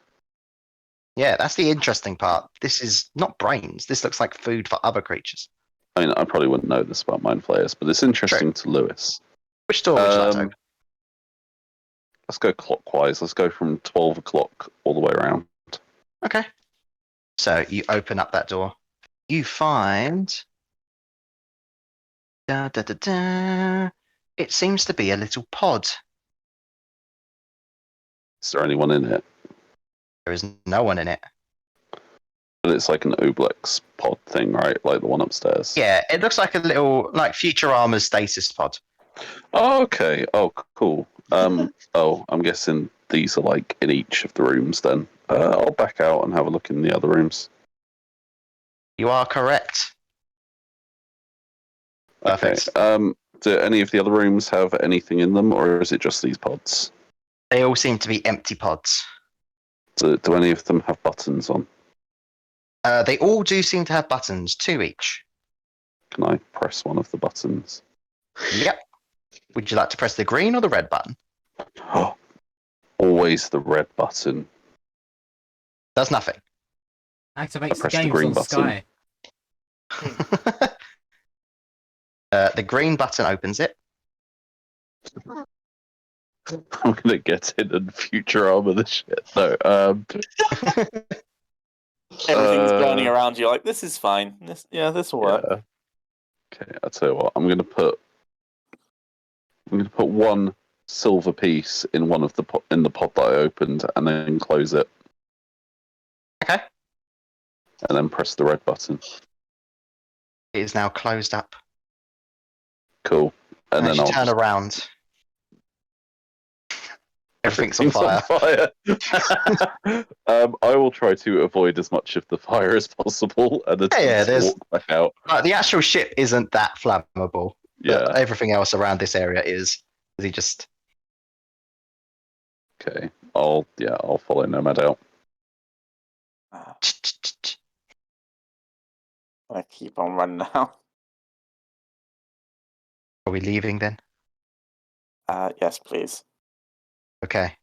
Yeah, that's the interesting part. This is not brains. This looks like food for other creatures. I mean, I probably wouldn't know this about mind flayers, but it's interesting to Lewis. Which door would you like to open? Let's go clockwise. Let's go from 12 o'clock all the way around. Okay. So you open up that door. You find. Da, da, da, da. It seems to be a little pod. Is there anyone in it? There is no one in it. But it's like an Oblex pod thing, right? Like the one upstairs. Yeah, it looks like a little like Futurama's stasis pod. Oh, okay. Oh, cool. Oh, I'm guessing these are like in each of the rooms then. I'll back out and have a look in the other rooms. You are correct. Perfect. Okay. Do any of the other rooms have anything in them, or is it just these pods? They all seem to be empty pods. Do any of them have buttons on? They all do seem to have buttons, 2 each. Can I press one of the buttons? Yep. Would you like to press the green or the red button? Always the red button. Does nothing. Activates the press the games green on button. Sky. The green button opens it. I'm gonna get in and Futurama this shit. No. Everything's burning around you. Like, this is fine. This will work. Yeah. Okay, I'll tell you what. I'm gonna put one silver piece in one of the in the pod that I opened, and then close it. Okay. And then press the red button. It is now closed up. Cool. And As then you I'll turn around, everything's on fire. I will try to avoid as much of the fire as possible, and then there's- walk back out. The actual ship isn't that flammable. Yeah. But everything else around this area is. He just. Okay. I'll follow Nomad out. I keep on running now. Are we leaving then? Yes, please. Okay.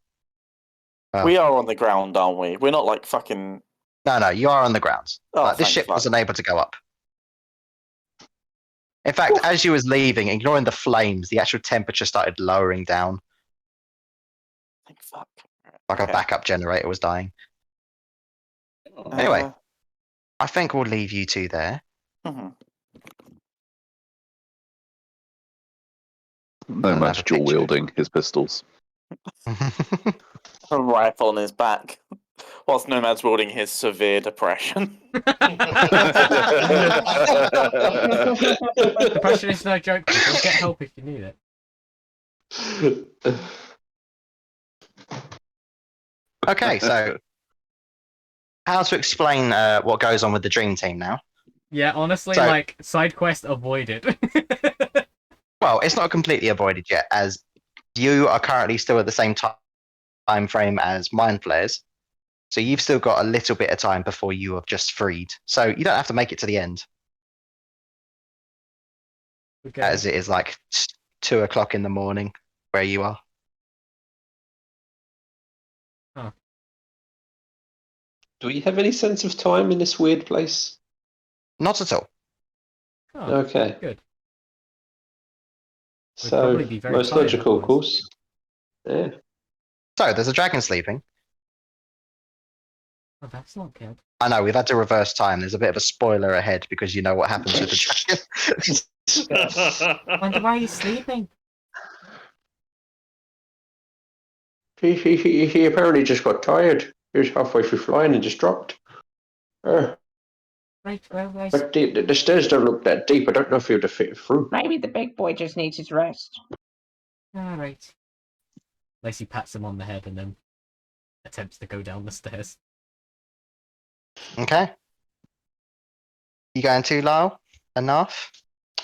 Well, We are on the ground, aren't we? We're not like fucking. No, you are on the ground. Oh, This thank ship fuck. wasn't able to go up. In fact, as you was leaving, ignoring the flames, the actual temperature started lowering down. Thank fuck. Like Okay. a backup generator was dying. Anyway. I think we'll leave you two there. Mhm. Nomad's dual wielding his pistols. A rifle on his back, whilst Nomad's wielding his severe depression. Depression is no joke. People. Get help if you need it. Okay, so how to explain what goes on with the dream team now? Yeah, honestly, So- like side quest avoided. Well, it's not completely avoided yet, as you are currently still at the same time frame as Mind Flayers. So you've still got a little bit of time before you have just freed. So you don't have to make it to the end, Okay. as it is like 2 o'clock in the morning where you are. Do we have any sense of time in this weird place? Not at all. Oh, Okay. good. We'd So, probably be very most tired logical, of otherwise. course. Yeah. So there's a dragon sleeping. Oh, that's not good. I know we've had to reverse time. There's a bit of a spoiler ahead because you know what happens with the dragon. Wonder why he's sleeping. He apparently just got tired. He was halfway through flying and just dropped. Right, well, I But the stairs don't look that deep. I don't know if he'd have fit through. Maybe the big boy just needs his rest. Alright. Lacey pats him on the head and then attempts to go down the stairs. Okay. You going to, Lyle? Enough?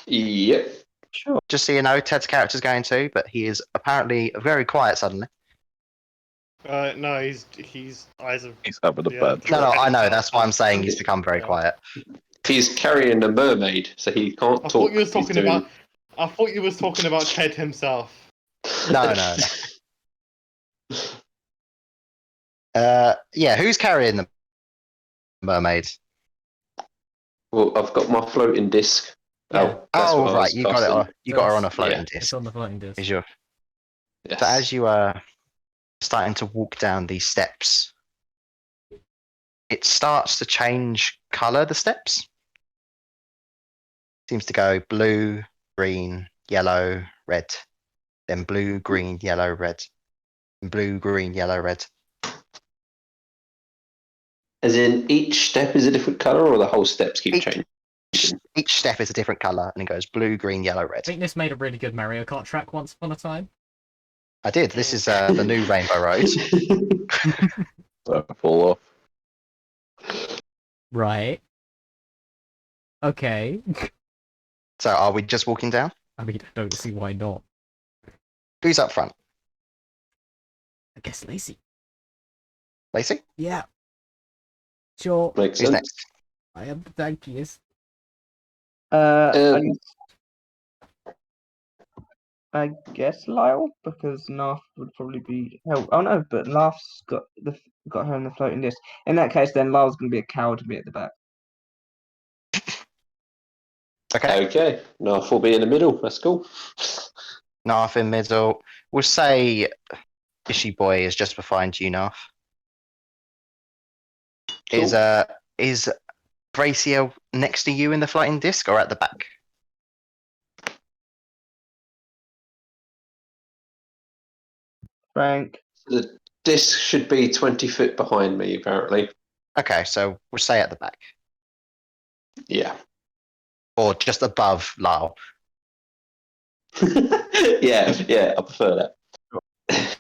Yep. Sure. Just so you know, Ted's character's going to, but he is apparently very quiet suddenly. No, he's eyes of. He's having a Yeah. bad No, trip. I know. That's why I'm saying he's become very Yeah. quiet. He's carrying a mermaid, so he can't I talk. thought you was He's talking doing- about. I thought you was talking about Ted himself. No. Yeah, who's carrying the mermaid? Well, I've got my floating disc. Yeah. That's Oh, what I right. was You got it. casting. You got her on a That's- floating yeah. disc. It's on the floating disc. Is your Yes. So as you are starting to walk down these steps, it starts to change color. The steps seems to go blue, green, yellow, red, then blue, green, yellow, red, and blue, green, yellow, red. As in, each step is a different color, or the whole steps keep changing? Each step is a different color, and it goes blue, green, yellow, red. I think this made a really good Mario Kart track once upon a time. I did. This is the new Rainbow Road. Don't fall off. Right. Okay. So are we just walking down? I mean, I don't see why not. Who's up front? I guess Lacey. Lacey? Yeah. Sure. Makes Who's sense. next? I am the tankiest. Um, I guess Lyle, because Narf would probably be. Oh no, but Laugh's got her in the floating disc. In that case, then Lyle's going to be a coward and be at the back. Okay. Okay. Now, we'll be in the middle. That's cool. Narf in middle. We'll say Fishy Boy is just behind you, Narf. Cool. Is Braciel next to you in the floating disc or at the back? Frank. The disc should be 20 feet behind me, apparently. Okay, so we'll say at the back. Yeah. Or just above Lyle. yeah, I prefer that.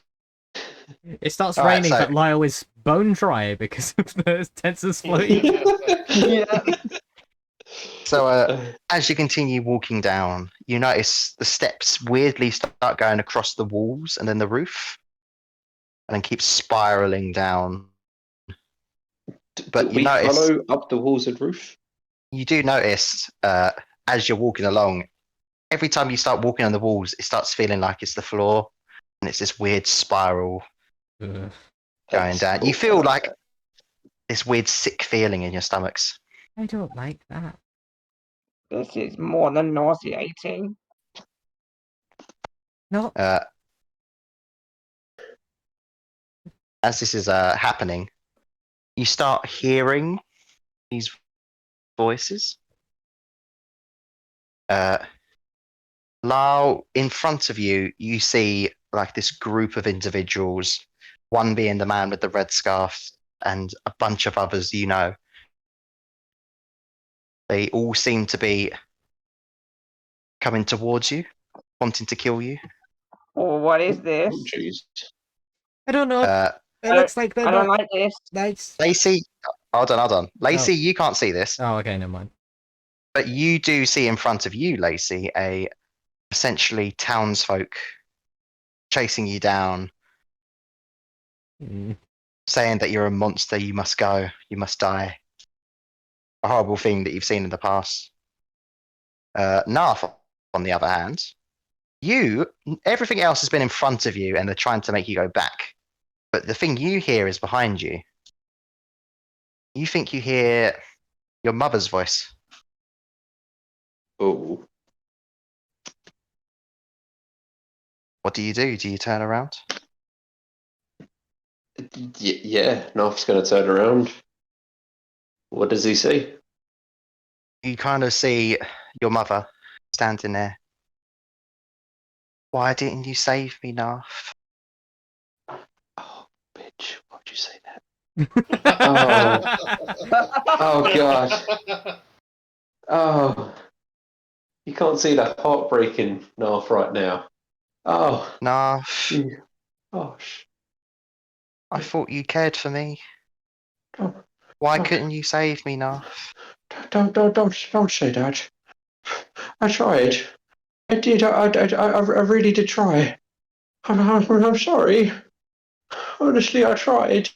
It starts All right, raining, so- but Lyle is bone dry because of the tensors floating. Yeah. So as you continue walking down, you notice the steps weirdly start going across the walls and then the roof, and then keep spiraling down. But Do we follow up the walls and roof? you do notice as you're walking along, every time you start walking on the walls, it starts feeling like it's the floor, and it's this weird spiral Ugh. going down. You feel like this weird sick feeling in your stomachs. I don't like that. This is more than nauseating. No. As this is happening, you start hearing these voices. Lyle, in front of you, you see like this group of individuals, one being the man with the red scarf and a bunch of others you know. They all seem to be coming towards you, wanting to kill you. Oh, what is this? Oh, jeez. I don't know. It I looks like they're I don't not like this. nice. Lacey, hold on. Lacey, you can't see this, Oh, okay, never mind. but you do see in front of you, Lacey, essentially townsfolk chasing you down, Mm. saying that you're a monster, you must go, you must die. A horrible thing that you've seen in the past. Narf, on the other hand, everything else has been in front of you and they're trying to make you go back. But the thing you hear is behind you. You think you hear your mother's voice. Oh. What do? Do you turn around? Yeah, Narf's going to turn around. What does he see? You kind of see your mother standing there. Why didn't you save me, Narf? Oh, bitch, why'd you say that? Oh. Oh, God. Oh. You can't see the heartbreaking Narf right now. Oh. Narf, Gosh. I thought you cared for me. Don't, Why don't, couldn't you save me, Narf? don't say that. I tried. I did. I really did try. I'm sorry. Honestly, I tried.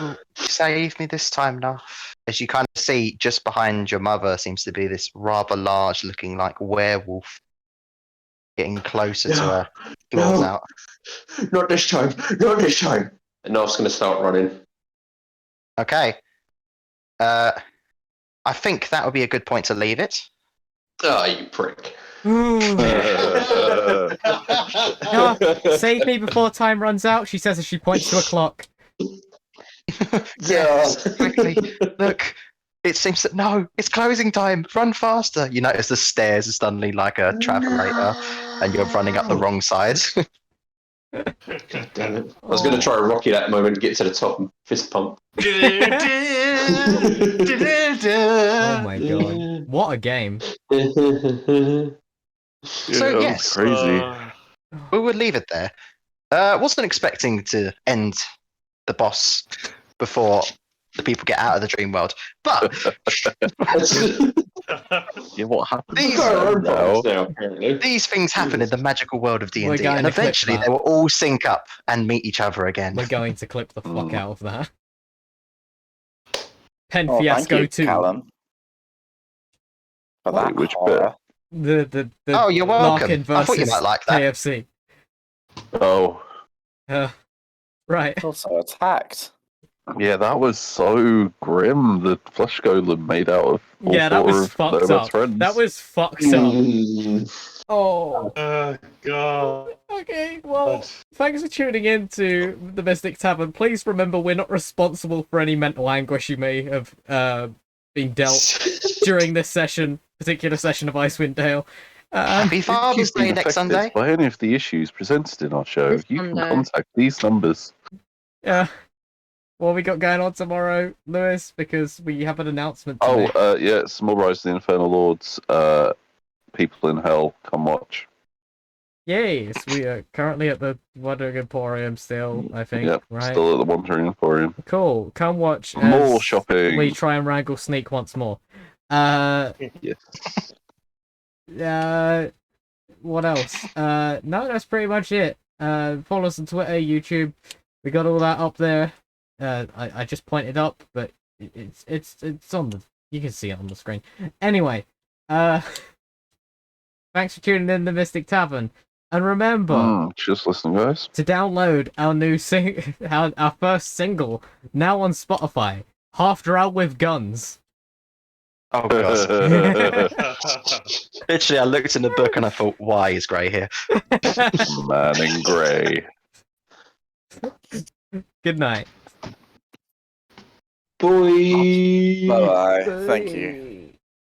Will you save me this time, Narf? As you kind of see, just behind your mother seems to be this rather large looking like werewolf getting closer to her, claws No. out. Not this time. Not this time. And Narf's going to start running. Okay. I think that would be a good point to leave it. Ah, you prick. Ooh. No, save me before time runs out, she says as she points to a clock. Yes, exactly. Look, it seems that no, it's closing time. Run faster. You notice the stairs are suddenly like a travelator, and you're running up the wrong side. God damn it. I was going to try a Rocky that moment, get to the top and fist pump. Oh my god. What a game. So that was yes, crazy. we would leave it there. Wasn't expecting to end the boss before the people get out of the dream world, but Yeah, what happened? These- now, apparently. these things happen in the magical world of We're D&D, going and to clip eventually that. they will all sync up and meet each other again. We're going to clip the fuck Mm. out of that. Pen Oh, thank Fiasco you, 2. Callum. For Wait, that which horror. The Oh, you're welcome. Larkin I thought you versus might like that. KFC. Oh, Right. Also attacked. yeah, that was so grim. The flesh golem made out of all Yeah, that four was of fucked their up. best friends. That was fucked up. Oh. Oh god. Okay, well, thanks for tuning in to the Mystic Tavern. Please remember we're not responsible for any mental anguish you may have been dealt during this particular session of Icewind Dale. Happy If Father's you've been Day next affected Sunday. by any of the issues presented in our show, This you can Sunday. contact these numbers. Yeah. What have we got going on tomorrow, Lewis? Because we have an announcement to make. Yeah, Small Rise of the Infernal Lords. People in Hell, come watch. Yes, we are currently at the Wandering Emporium still, I think, Yep, right? still at the Wandering Emporium. Cool. Come watch More as shopping. we try and wrangle Sneak once more. Yes. What else? No, that's pretty much it. Follow us on Twitter, YouTube. We got all that up there. I just pointed up, but it's on the. You can see it on the screen. Anyway, thanks for tuning in to the Mystic Tavern, and remember Just listen, guys. to download our new our first single now on Spotify. Half Drow with Guns. Oh god. Literally, I looked in the book and I thought, why is Grey here? Man in Grey. Good night. Boy. Bye bye. Thank you.